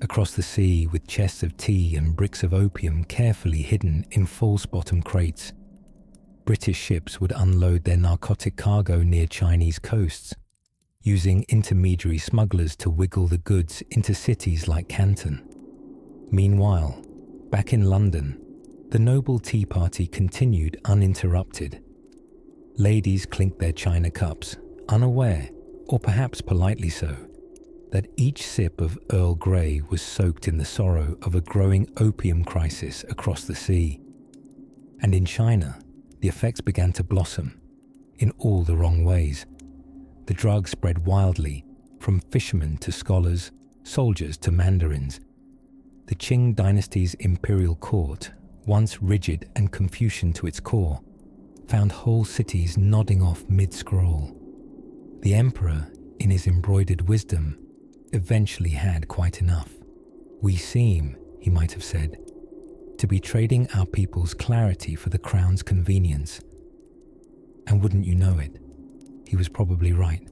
across the sea with chests of tea and bricks of opium carefully hidden in false-bottom crates. British ships would unload their narcotic cargo near Chinese coasts, using intermediary smugglers to wiggle the goods into cities like Canton. Meanwhile, back in London, the noble tea party continued uninterrupted. Ladies clinked their china cups, unaware or perhaps politely so, that each sip of Earl Grey was soaked in the sorrow of a growing opium crisis across the sea. And in China, the effects began to blossom, in all the wrong ways. The drug spread wildly, from fishermen to scholars, soldiers to mandarins. The Qing dynasty's imperial court, once rigid and Confucian to its core, found whole cities nodding off mid-scroll. The emperor, in his embroidered wisdom, eventually had quite enough. We seem, he might have said, to be trading our people's clarity for the crown's convenience. And wouldn't you know it, he was probably right.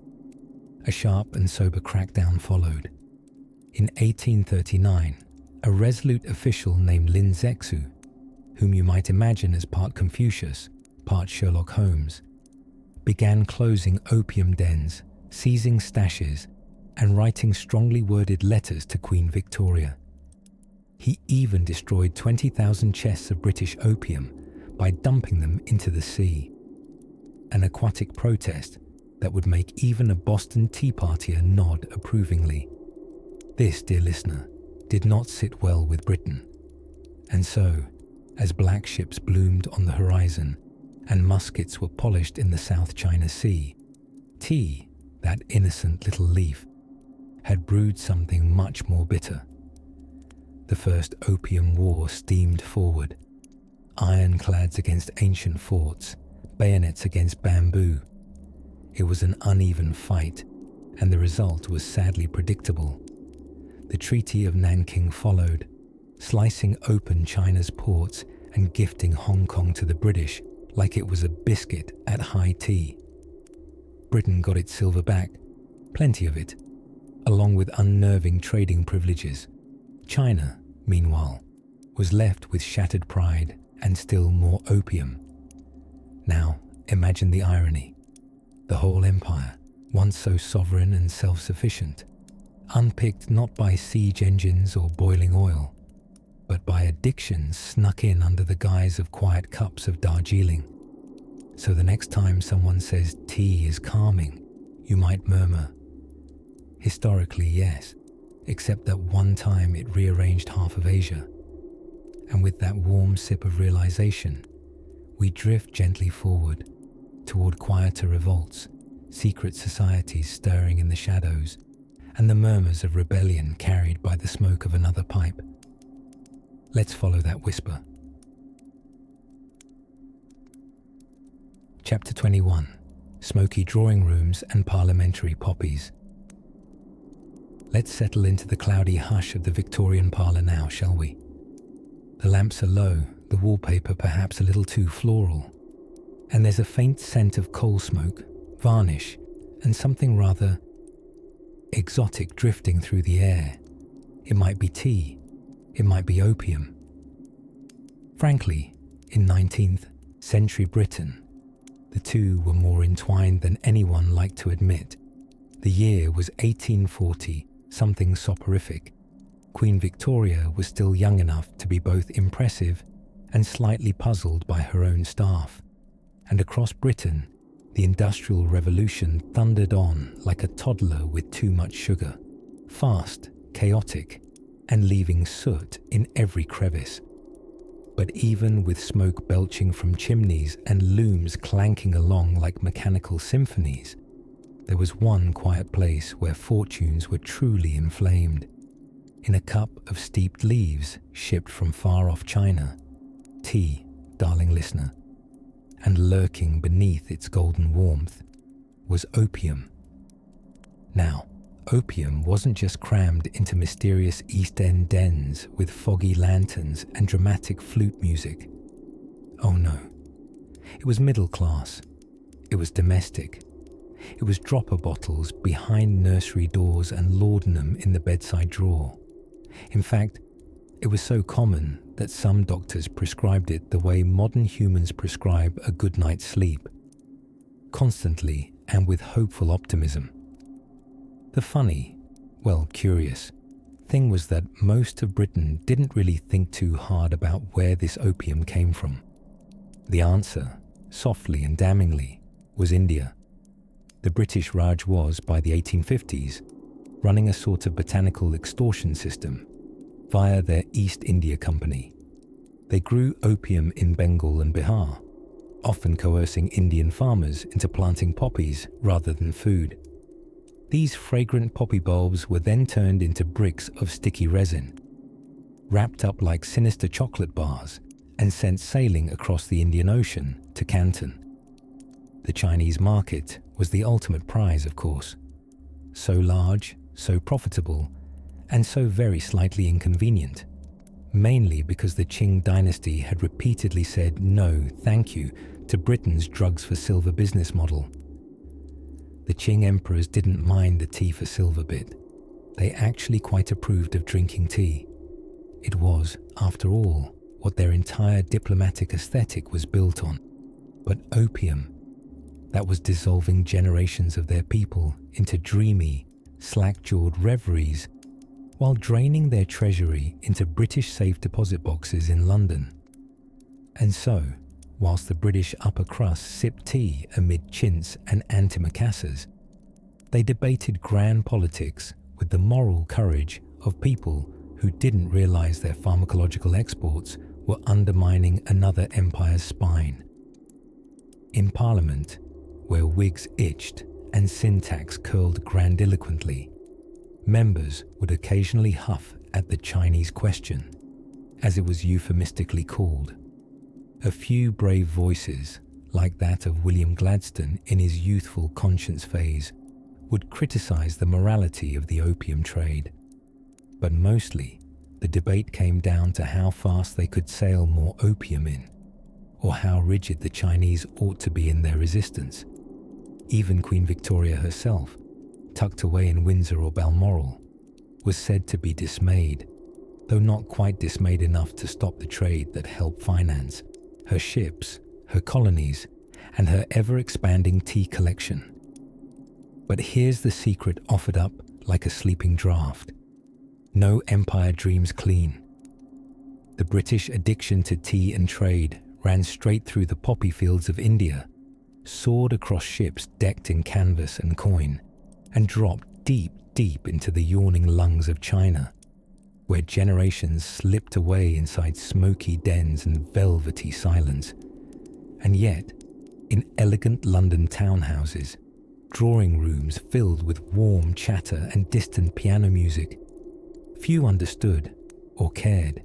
A sharp and sober crackdown followed. In 1839, a resolute official named Lin Zexu, whom you might imagine as part Confucius, part Sherlock Holmes, began closing opium dens, seizing stashes, and writing strongly worded letters to Queen Victoria. He even destroyed 20,000 chests of British opium by dumping them into the sea. An aquatic protest that would make even a Boston Tea Partier nod approvingly. This, dear listener, did not sit well with Britain. And so, as black ships bloomed on the horizon and muskets were polished in the South China Sea, tea, that innocent little leaf, had brewed something much more bitter. The First Opium War steamed forward, ironclads against ancient forts, bayonets against bamboo. It was an uneven fight, and the result was sadly predictable. The Treaty of Nanking followed, slicing open China's ports and gifting Hong Kong to the British like it was a biscuit at high tea. Britain got its silver back, plenty of it, along with unnerving trading privileges. China, meanwhile, was left with shattered pride and still more opium. Now, imagine the irony. The whole empire, once so sovereign and self-sufficient, unpicked not by siege engines or boiling oil, but by addictions snuck in under the guise of quiet cups of Darjeeling. So the next time someone says tea is calming, you might murmur, historically, yes, except that one time it rearranged half of Asia. And with that warm sip of realization, we drift gently forward toward quieter revolts, secret societies stirring in the shadows, and the murmurs of rebellion carried by the smoke of another pipe. Let's follow that whisper. Chapter 21. Smoky Drawing Rooms and Parliamentary Poppies. Let's settle into the cloudy hush of the Victorian parlour now, shall we? The lamps are low, the wallpaper perhaps a little too floral, and there's a faint scent of coal smoke, varnish, and something rather exotic drifting through the air. It might be tea, it might be opium. Frankly, in 19th century Britain, the two were more entwined than anyone liked to admit. The year was 1840, something soporific. Queen Victoria was still young enough to be both impressive and slightly puzzled by her own staff. And across Britain, the Industrial Revolution thundered on like a toddler with too much sugar, fast, chaotic, and leaving soot in every crevice. But even with smoke belching from chimneys and looms clanking along like mechanical symphonies, there was one quiet place where fortunes were truly inflamed. In a cup of steeped leaves shipped from far-off China, tea, darling listener, and lurking beneath its golden warmth was opium. Now, opium wasn't just crammed into mysterious East End dens with foggy lanterns and dramatic flute music. Oh no. It was middle class. It was domestic. It was dropper bottles behind nursery doors and laudanum in the bedside drawer. In fact, it was so common that some doctors prescribed it the way modern humans prescribe a good night's sleep, constantly and with hopeful optimism. The funny, well, curious, thing was that most of Britain didn't really think too hard about where this opium came from. The answer, softly and damningly, was India. The British Raj was, by the 1850s, running a sort of botanical extortion system via their East India Company. They grew opium in Bengal and Bihar, often coercing Indian farmers into planting poppies rather than food. These fragrant poppy bulbs were then turned into bricks of sticky resin, wrapped up like sinister chocolate bars, and sent sailing across the Indian Ocean to Canton. The Chinese market was the ultimate prize, of course. So large, so profitable, and so very slightly inconvenient, mainly because the Qing dynasty had repeatedly said no, thank you, to Britain's drugs for silver business model. The Qing emperors didn't mind the tea for silver bit. They actually quite approved of drinking tea. It was, after all, what their entire diplomatic aesthetic was built on. But opium, that was dissolving generations of their people into dreamy, slack-jawed reveries while draining their treasury into British safe deposit boxes in London. And so, whilst the British upper crust sipped tea amid chintz and antimacassars, they debated grand politics with the moral courage of people who didn't realise their pharmacological exports were undermining another empire's spine. In Parliament, where wigs itched and syntax curled grandiloquently, members would occasionally huff at the Chinese question, as it was euphemistically called. A few brave voices, like that of William Gladstone in his youthful conscience phase, would criticise the morality of the opium trade. But mostly, the debate came down to how fast they could sail more opium in, or how rigid the Chinese ought to be in their resistance. Even Queen Victoria herself, tucked away in Windsor or Balmoral, was said to be dismayed, though not quite dismayed enough to stop the trade that helped finance her ships, her colonies, and her ever-expanding tea collection. But here's the secret offered up like a sleeping draught. No empire dreams clean. The British addiction to tea and trade ran straight through the poppy fields of India, soared across ships decked in canvas and coin, and dropped deep, deep into the yawning lungs of China, where generations slipped away inside smoky dens and velvety silence. And yet, in elegant London townhouses, drawing rooms filled with warm chatter and distant piano music, few understood or cared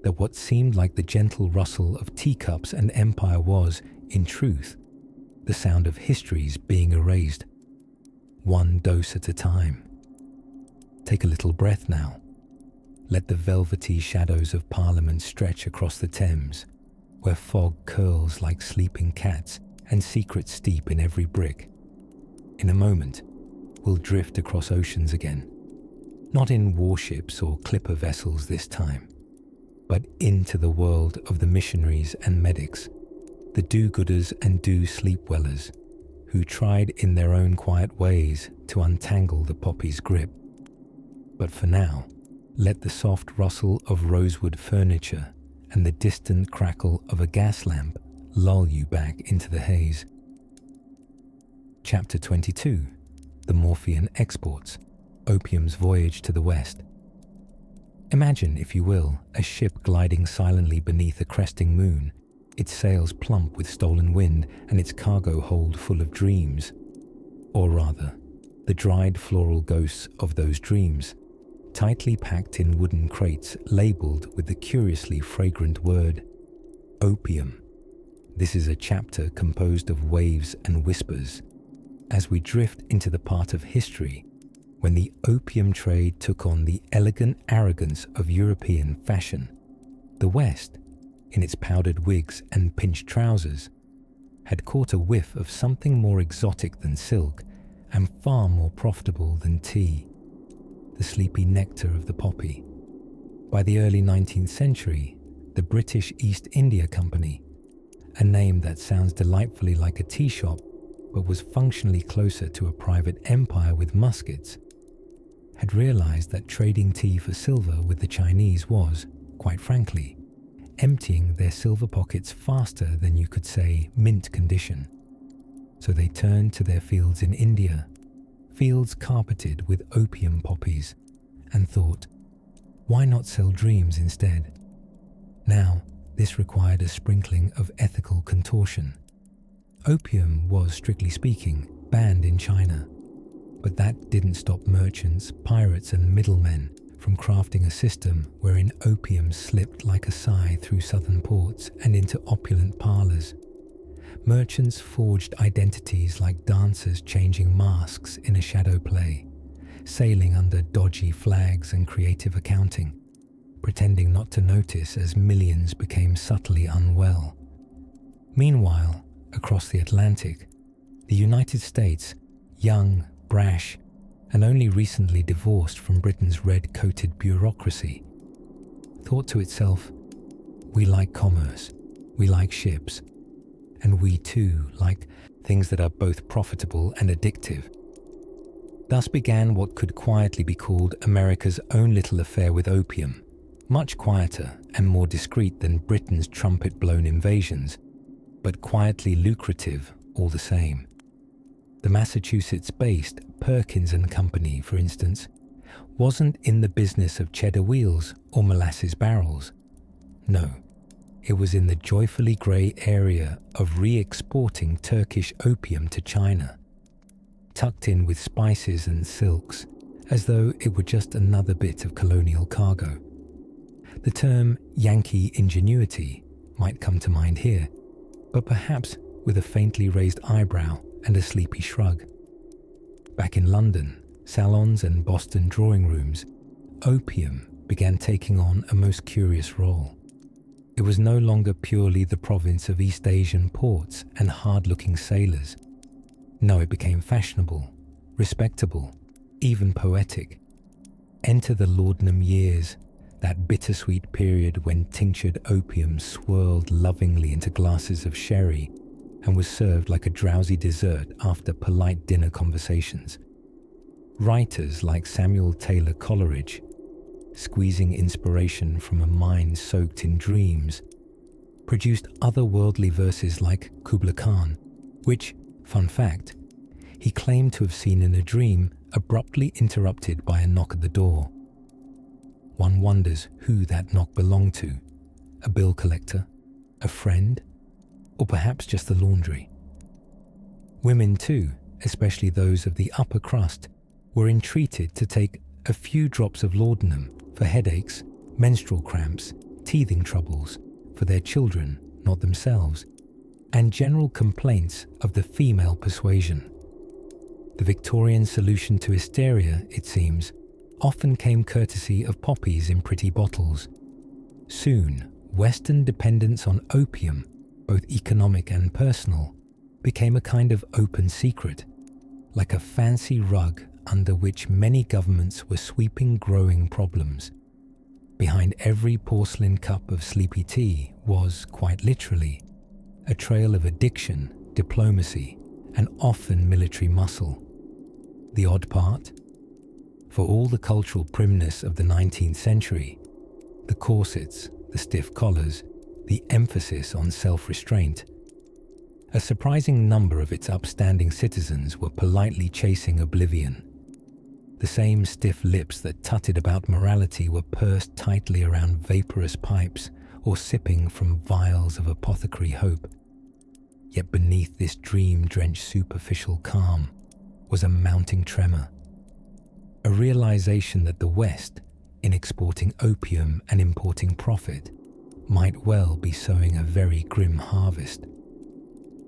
that what seemed like the gentle rustle of teacups and empire was, in truth, the sound of histories being erased, one dose at a time. Take a little breath now. Let the velvety shadows of Parliament stretch across the Thames, where fog curls like sleeping cats and secrets steep in every brick. In a moment, we'll drift across oceans again, not in warships or clipper vessels this time, but into the world of the missionaries and medics, the do-gooders and do-sleep-wellers, who tried in their own quiet ways to untangle the poppy's grip. But for now, let the soft rustle of rosewood furniture and the distant crackle of a gas lamp lull you back into the haze. Chapter 22. The Morphean Exports, Opium's Voyage to the West. Imagine, if you will, a ship gliding silently beneath a cresting moon, its sails plump with stolen wind and its cargo hold full of dreams. Or rather, the dried floral ghosts of those dreams, tightly packed in wooden crates labelled with the curiously fragrant word, opium. This is a chapter composed of waves and whispers, as we drift into the part of history when the opium trade took on the elegant arrogance of European fashion. The West, in its powdered wigs and pinched trousers, had caught a whiff of something more exotic than silk and far more profitable than tea, the sleepy nectar of the poppy. By the early 19th century, the British East India Company, a name that sounds delightfully like a tea shop but was functionally closer to a private empire with muskets, had realized that trading tea for silver with the Chinese was, quite frankly, emptying their silver pockets faster than you could say mint condition. So they turned to their fields in India, fields carpeted with opium poppies, and thought, why not sell dreams instead? Now, this required a sprinkling of ethical contortion. Opium was, strictly speaking, banned in China, but that didn't stop merchants, pirates, and middlemen from crafting a system wherein opium slipped like a sigh through southern ports and into opulent parlours. Merchants forged identities like dancers changing masks in a shadow play, sailing under dodgy flags and creative accounting, pretending not to notice as millions became subtly unwell. Meanwhile, across the Atlantic, the United States, young, brash, and only recently divorced from Britain's red-coated bureaucracy, thought to itself, we like commerce, we like ships, and we too like things that are both profitable and addictive. Thus began what could quietly be called America's own little affair with opium, much quieter and more discreet than Britain's trumpet-blown invasions, but quietly lucrative all the same. The Massachusetts-based Perkins and Company, for instance, wasn't in the business of cheddar wheels or molasses barrels. No, it was in the joyfully grey area of re-exporting Turkish opium to China, tucked in with spices and silks, as though it were just another bit of colonial cargo. The term Yankee ingenuity might come to mind here, but perhaps with a faintly raised eyebrow and a sleepy shrug. Back in London, salons and Boston drawing rooms, opium began taking on a most curious role. It was no longer purely the province of East Asian ports and hard-looking sailors. No, it became fashionable, respectable, even poetic. Enter the laudanum years, that bittersweet period when tinctured opium swirled lovingly into glasses of sherry and was served like a drowsy dessert after polite dinner conversations. Writers like Samuel Taylor Coleridge, squeezing inspiration from a mind soaked in dreams, produced otherworldly verses like Kubla Khan, which, fun fact, he claimed to have seen in a dream abruptly interrupted by a knock at the door. One wonders who that knock belonged to, a bill collector, a friend, or perhaps just the laundry. Women too, especially those of the upper crust, were entreated to take a few drops of laudanum for headaches, menstrual cramps, teething troubles, for their children, not themselves, and general complaints of the female persuasion. The Victorian solution to hysteria, it seems, often came courtesy of poppies in pretty bottles. Soon, Western dependence on opium, both economic and personal, became a kind of open secret, like a fancy rug under which many governments were sweeping growing problems. Behind every porcelain cup of sleepy tea was, quite literally, a trail of addiction, diplomacy, and often military muscle. The odd part? For all the cultural primness of the 19th century, the corsets, the stiff collars, the emphasis on self-restraint, a surprising number of its upstanding citizens were politely chasing oblivion. The same stiff lips that tutted about morality were pursed tightly around vaporous pipes or sipping from vials of apothecary hope. Yet beneath this dream-drenched superficial calm was a mounting tremor, a realization that the West, in exporting opium and importing profit, might well be sowing a very grim harvest.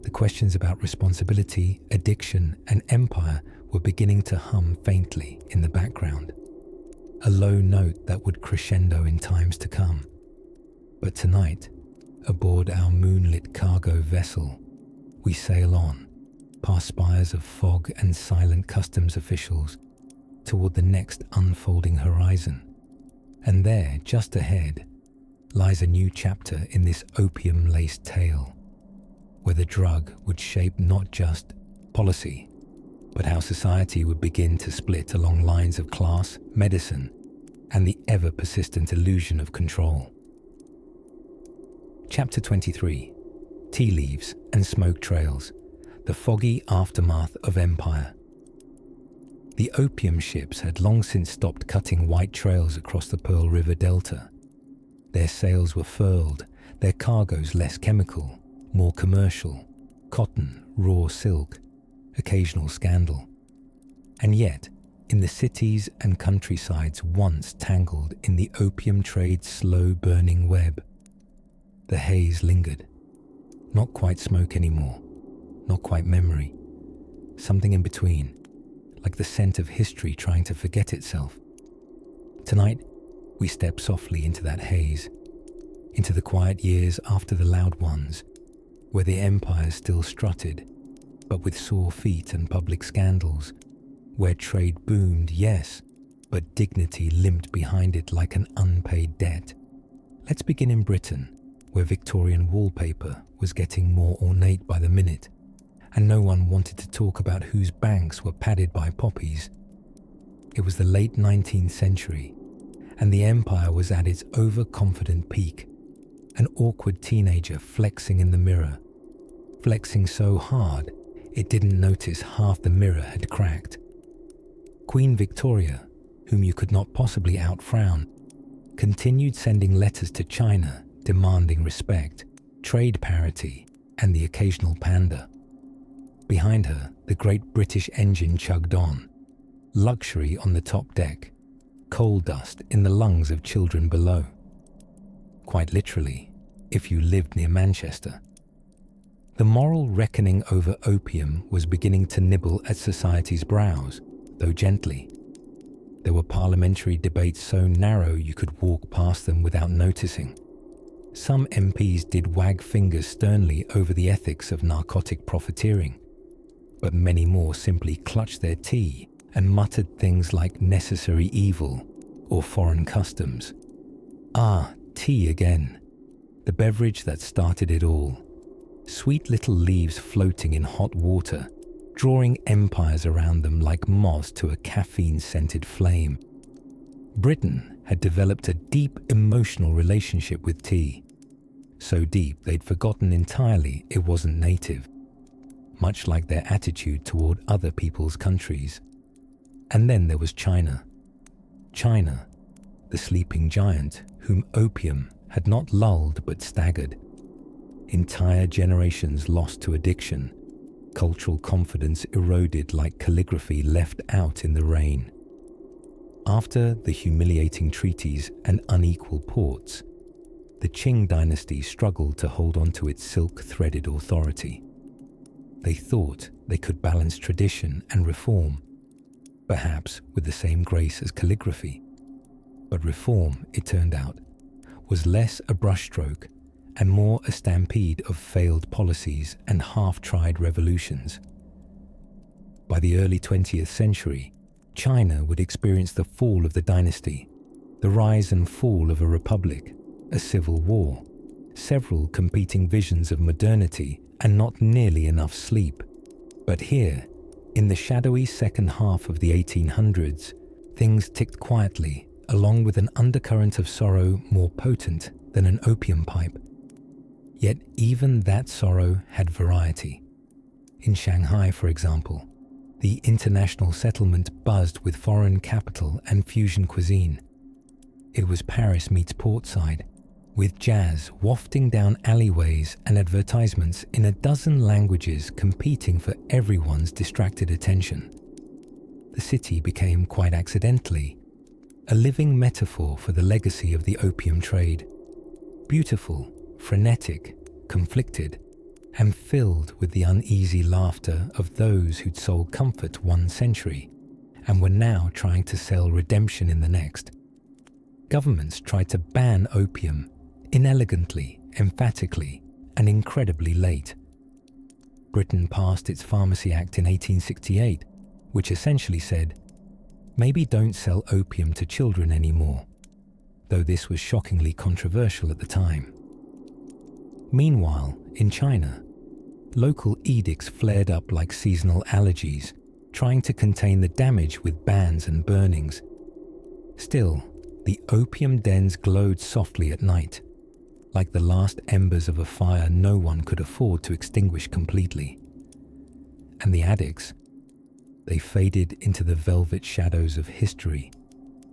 The questions about responsibility, addiction, and empire were beginning to hum faintly in the background, a low note that would crescendo in times to come. But tonight, aboard our moonlit cargo vessel, we sail on, past spires of fog and silent customs officials, toward the next unfolding horizon. And there, just ahead, lies a new chapter in this opium-laced tale, where the drug would shape not just policy, but how society would begin to split along lines of class, medicine, and the ever-persistent illusion of control. Chapter 23. Tea Leaves and Smoke Trails, the foggy aftermath of empire. The opium ships had long since stopped cutting white trails across the Pearl River Delta. Their sails were furled, their cargoes less chemical, more commercial, cotton, raw silk, occasional scandal. And yet, in the cities and countrysides once tangled in the opium trade's slow-burning web, the haze lingered. Not quite smoke anymore, not quite memory, something in between, like the scent of history trying to forget itself. Tonight, we step softly into that haze, into the quiet years after the loud ones, where the empire still strutted, but with sore feet and public scandals, where trade boomed, yes, but dignity limped behind it like an unpaid debt. Let's begin in Britain, where Victorian wallpaper was getting more ornate by the minute, and no one wanted to talk about whose banks were padded by poppies. It was the late 19th century, and the empire was at its overconfident peak, an awkward teenager flexing in the mirror, flexing so hard it didn't notice half the mirror had cracked. Queen Victoria, whom you could not possibly out-frown, continued sending letters to China demanding respect, trade parity, and the occasional pander. Behind her, the great British engine chugged on, luxury on the top deck, coal dust in the lungs of children below. Quite literally, if you lived near Manchester. The moral reckoning over opium was beginning to nibble at society's brows, though gently. There were parliamentary debates so narrow you could walk past them without noticing. Some MPs did wag fingers sternly over the ethics of narcotic profiteering, but many more simply clutched their tea and muttered things like necessary evil or foreign customs. Ah, tea again, the beverage that started it all. Sweet little leaves floating in hot water, drawing empires around them like moths to a caffeine-scented flame. Britain had developed a deep emotional relationship with tea, so deep they'd forgotten entirely it wasn't native, much like their attitude toward other people's countries. And then there was China. China, the sleeping giant whom opium had not lulled but staggered. Entire generations lost to addiction, cultural confidence eroded like calligraphy left out in the rain. After the humiliating treaties and unequal ports, the Qing dynasty struggled to hold on to its silk-threaded authority. They thought they could balance tradition and reform, perhaps with the same grace as calligraphy. But reform, it turned out, was less a brushstroke and more a stampede of failed policies and half-tried revolutions. By the early 20th century, China would experience the fall of the dynasty, the rise and fall of a republic, a civil war, several competing visions of modernity, and not nearly enough sleep. But here, in the shadowy second half of the 1800s, things ticked quietly, along with an undercurrent of sorrow more potent than an opium pipe. Yet even that sorrow had variety. In Shanghai, for example, the international settlement buzzed with foreign capital and fusion cuisine. It was Paris meets Portside, with jazz wafting down alleyways and advertisements in a dozen languages competing for everyone's distracted attention. The city became, quite accidentally, a living metaphor for the legacy of the opium trade. Beautiful, frenetic, conflicted, and filled with the uneasy laughter of those who'd sold comfort one century and were now trying to sell redemption in the next. Governments tried to ban opium, inelegantly, emphatically, and incredibly late. Britain passed its Pharmacy Act in 1868, which essentially said, maybe don't sell opium to children anymore, though this was shockingly controversial at the time. Meanwhile, in China, local edicts flared up like seasonal allergies, trying to contain the damage with bans and burnings. Still, the opium dens glowed softly at night, like the last embers of a fire no one could afford to extinguish completely. And the addicts, they faded into the velvet shadows of history,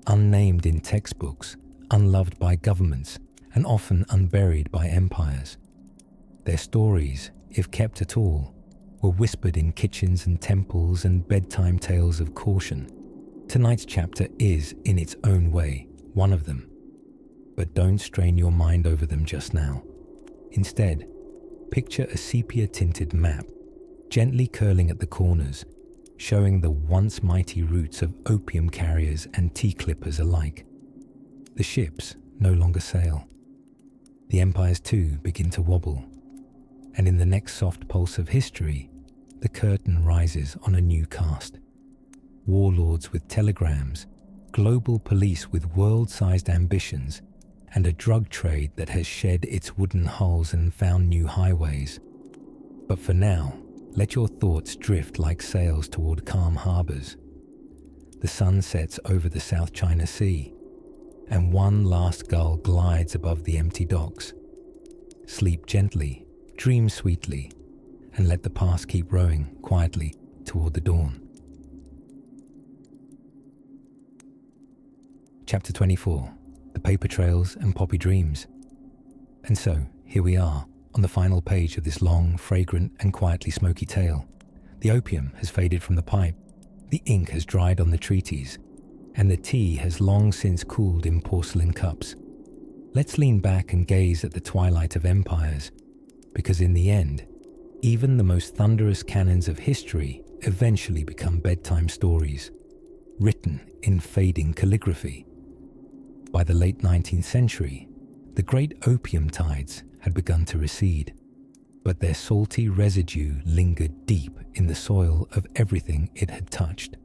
unnamed in textbooks, unloved by governments, and often unburied by empires. Their stories, if kept at all, were whispered in kitchens and temples and bedtime tales of caution. Tonight's chapter is, in its own way, one of them. But don't strain your mind over them just now. Instead, picture a sepia-tinted map, gently curling at the corners, showing the once mighty routes of opium carriers and tea clippers alike. The ships no longer sail. The empires too begin to wobble. And in the next soft pulse of history, the curtain rises on a new cast. Warlords with telegrams, global police with world-sized ambitions, and a drug trade that has shed its wooden hulls and found new highways. But for now, let your thoughts drift like sails toward calm harbors. The sun sets over the South China Sea, and one last gull glides above the empty docks. Sleep gently, dream sweetly, and let the past keep rowing quietly toward the dawn. Chapter 24. The Paper Trails and Poppy Dreams. And so, here we are, on the final page of this long, fragrant, and quietly smoky tale. The opium has faded from the pipe, the ink has dried on the treaties, and the tea has long since cooled in porcelain cups. Let's lean back and gaze at the twilight of empires, because in the end, even the most thunderous cannons of history eventually become bedtime stories, written in fading calligraphy. By the late 19th century, the great opium tides had begun to recede, but their salty residue lingered deep in the soil of everything it had touched.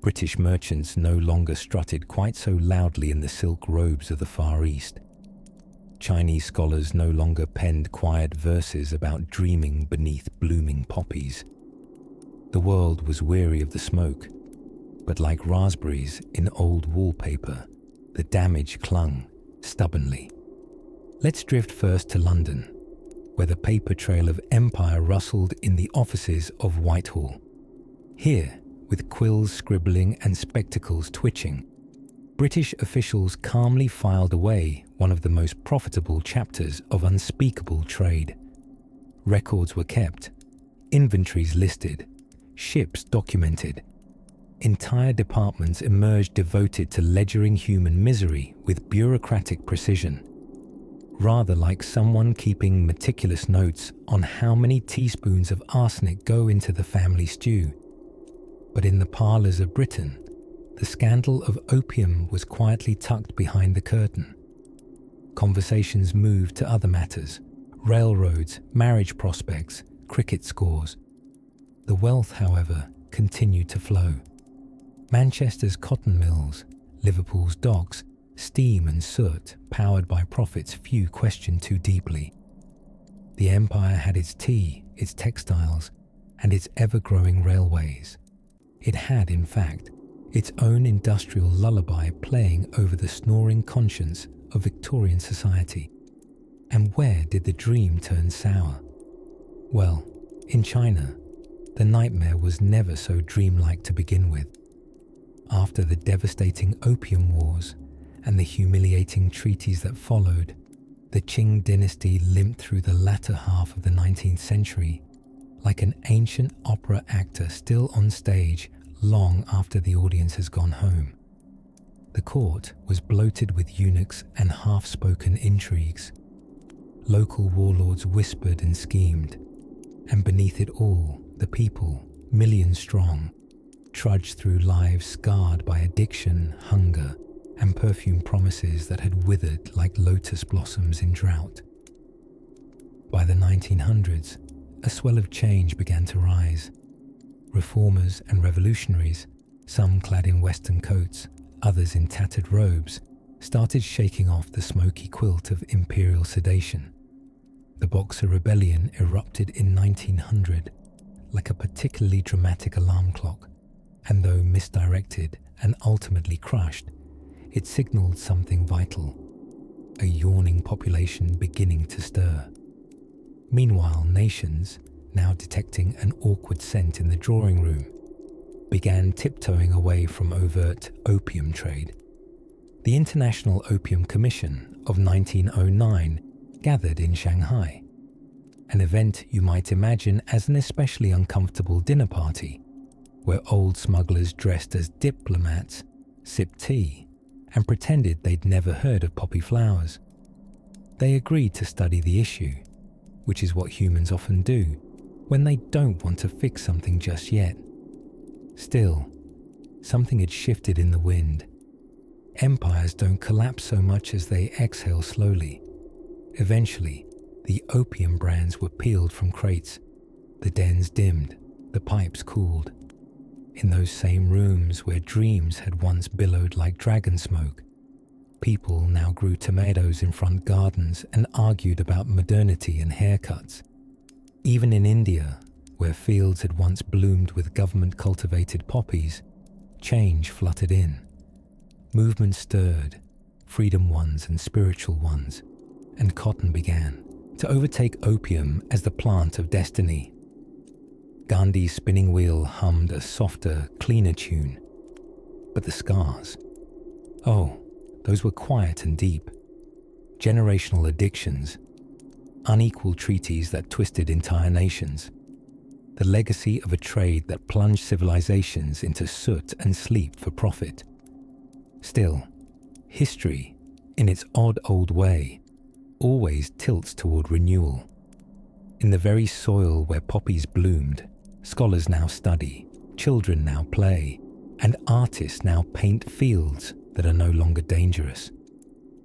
British merchants no longer strutted quite so loudly in the silk robes of the Far East. Chinese scholars no longer penned quiet verses about dreaming beneath blooming poppies. The world was weary of the smoke, but like raspberries in old wallpaper, the damage clung stubbornly. Let's drift first to London, where the paper trail of empire rustled in the offices of Whitehall. Here, with quills scribbling and spectacles twitching, British officials calmly filed away one of the most profitable chapters of unspeakable trade. Records were kept, inventories listed, ships documented. Entire departments emerged devoted to ledgering human misery with bureaucratic precision, rather like someone keeping meticulous notes on how many teaspoons of arsenic go into the family stew. But in the parlours of Britain, the scandal of opium was quietly tucked behind the curtain. Conversations moved to other matters: railroads, marriage prospects, cricket scores. The wealth, however, continued to flow. Manchester's cotton mills, Liverpool's docks, steam and soot powered by profits few questioned too deeply. The empire had its tea, its textiles, and its ever-growing railways. It had, in fact, its own industrial lullaby playing over the snoring conscience of Victorian society. And where did the dream turn sour? Well, in China, the nightmare was never so dreamlike to begin with. After the devastating Opium Wars and the humiliating treaties that followed, the Qing dynasty limped through the latter half of the 19th century like an ancient opera actor still on stage long after the audience has gone home. The court was bloated with eunuchs and half-spoken intrigues. Local warlords whispered and schemed, and beneath it all, the people, millions strong, trudged through lives scarred by addiction, hunger, and perfume promises that had withered like lotus blossoms in drought. By the 1900s, a swell of change began to rise. Reformers and revolutionaries, some clad in Western coats, others in tattered robes, started shaking off the smoky quilt of imperial sedation. The Boxer Rebellion erupted in 1900 like a particularly dramatic alarm clock, and though misdirected and ultimately crushed, it signaled something vital, a yawning population beginning to stir. Meanwhile, nations, now detecting an awkward scent in the drawing room, began tiptoeing away from overt opium trade. The International Opium Commission of 1909 gathered in Shanghai, an event you might imagine as an especially uncomfortable dinner party, where old smugglers dressed as diplomats sipped tea and pretended they'd never heard of poppy flowers. They agreed to study the issue, which is what humans often do when they don't want to fix something just yet. Still, something had shifted in the wind. Empires don't collapse so much as they exhale slowly. Eventually, the opium brands were peeled from crates, the dens dimmed, the pipes cooled. In those same rooms where dreams had once billowed like dragon smoke, people now grew tomatoes in front gardens and argued about modernity and haircuts. Even in India, where fields had once bloomed with government-cultivated poppies, change fluttered in. Movements stirred, freedom ones and spiritual ones, and cotton began to overtake opium as the plant of destiny. Gandhi's spinning wheel hummed a softer, cleaner tune. But the scars, oh, those were quiet and deep. Generational addictions, unequal treaties that twisted entire nations, the legacy of a trade that plunged civilizations into soot and sleep for profit. Still, history, in its odd old way, always tilts toward renewal. In the very soil where poppies bloomed, scholars now study, children now play, and artists now paint fields that are no longer dangerous.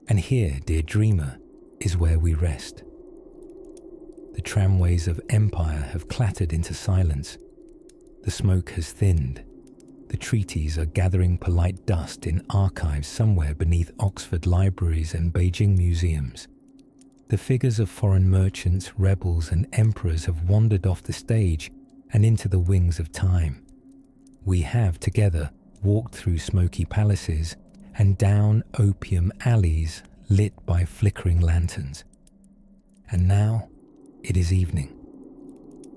And here, dear dreamer, is where we rest. The tramways of empire have clattered into silence. The smoke has thinned. The treaties are gathering polite dust in archives somewhere beneath Oxford libraries and Beijing museums. The figures of foreign merchants, rebels, and emperors have wandered off the stage and into the wings of time. We have, together, walked through smoky palaces and down opium alleys lit by flickering lanterns. And now, it is evening.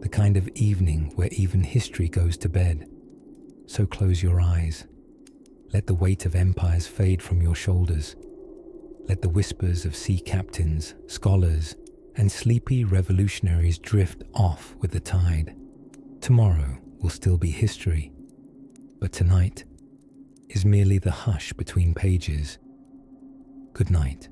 The kind of evening where even history goes to bed. So close your eyes. Let the weight of empires fade from your shoulders. Let the whispers of sea captains, scholars, and sleepy revolutionaries drift off with the tide. Tomorrow will still be history, but tonight is merely the hush between pages. Good night.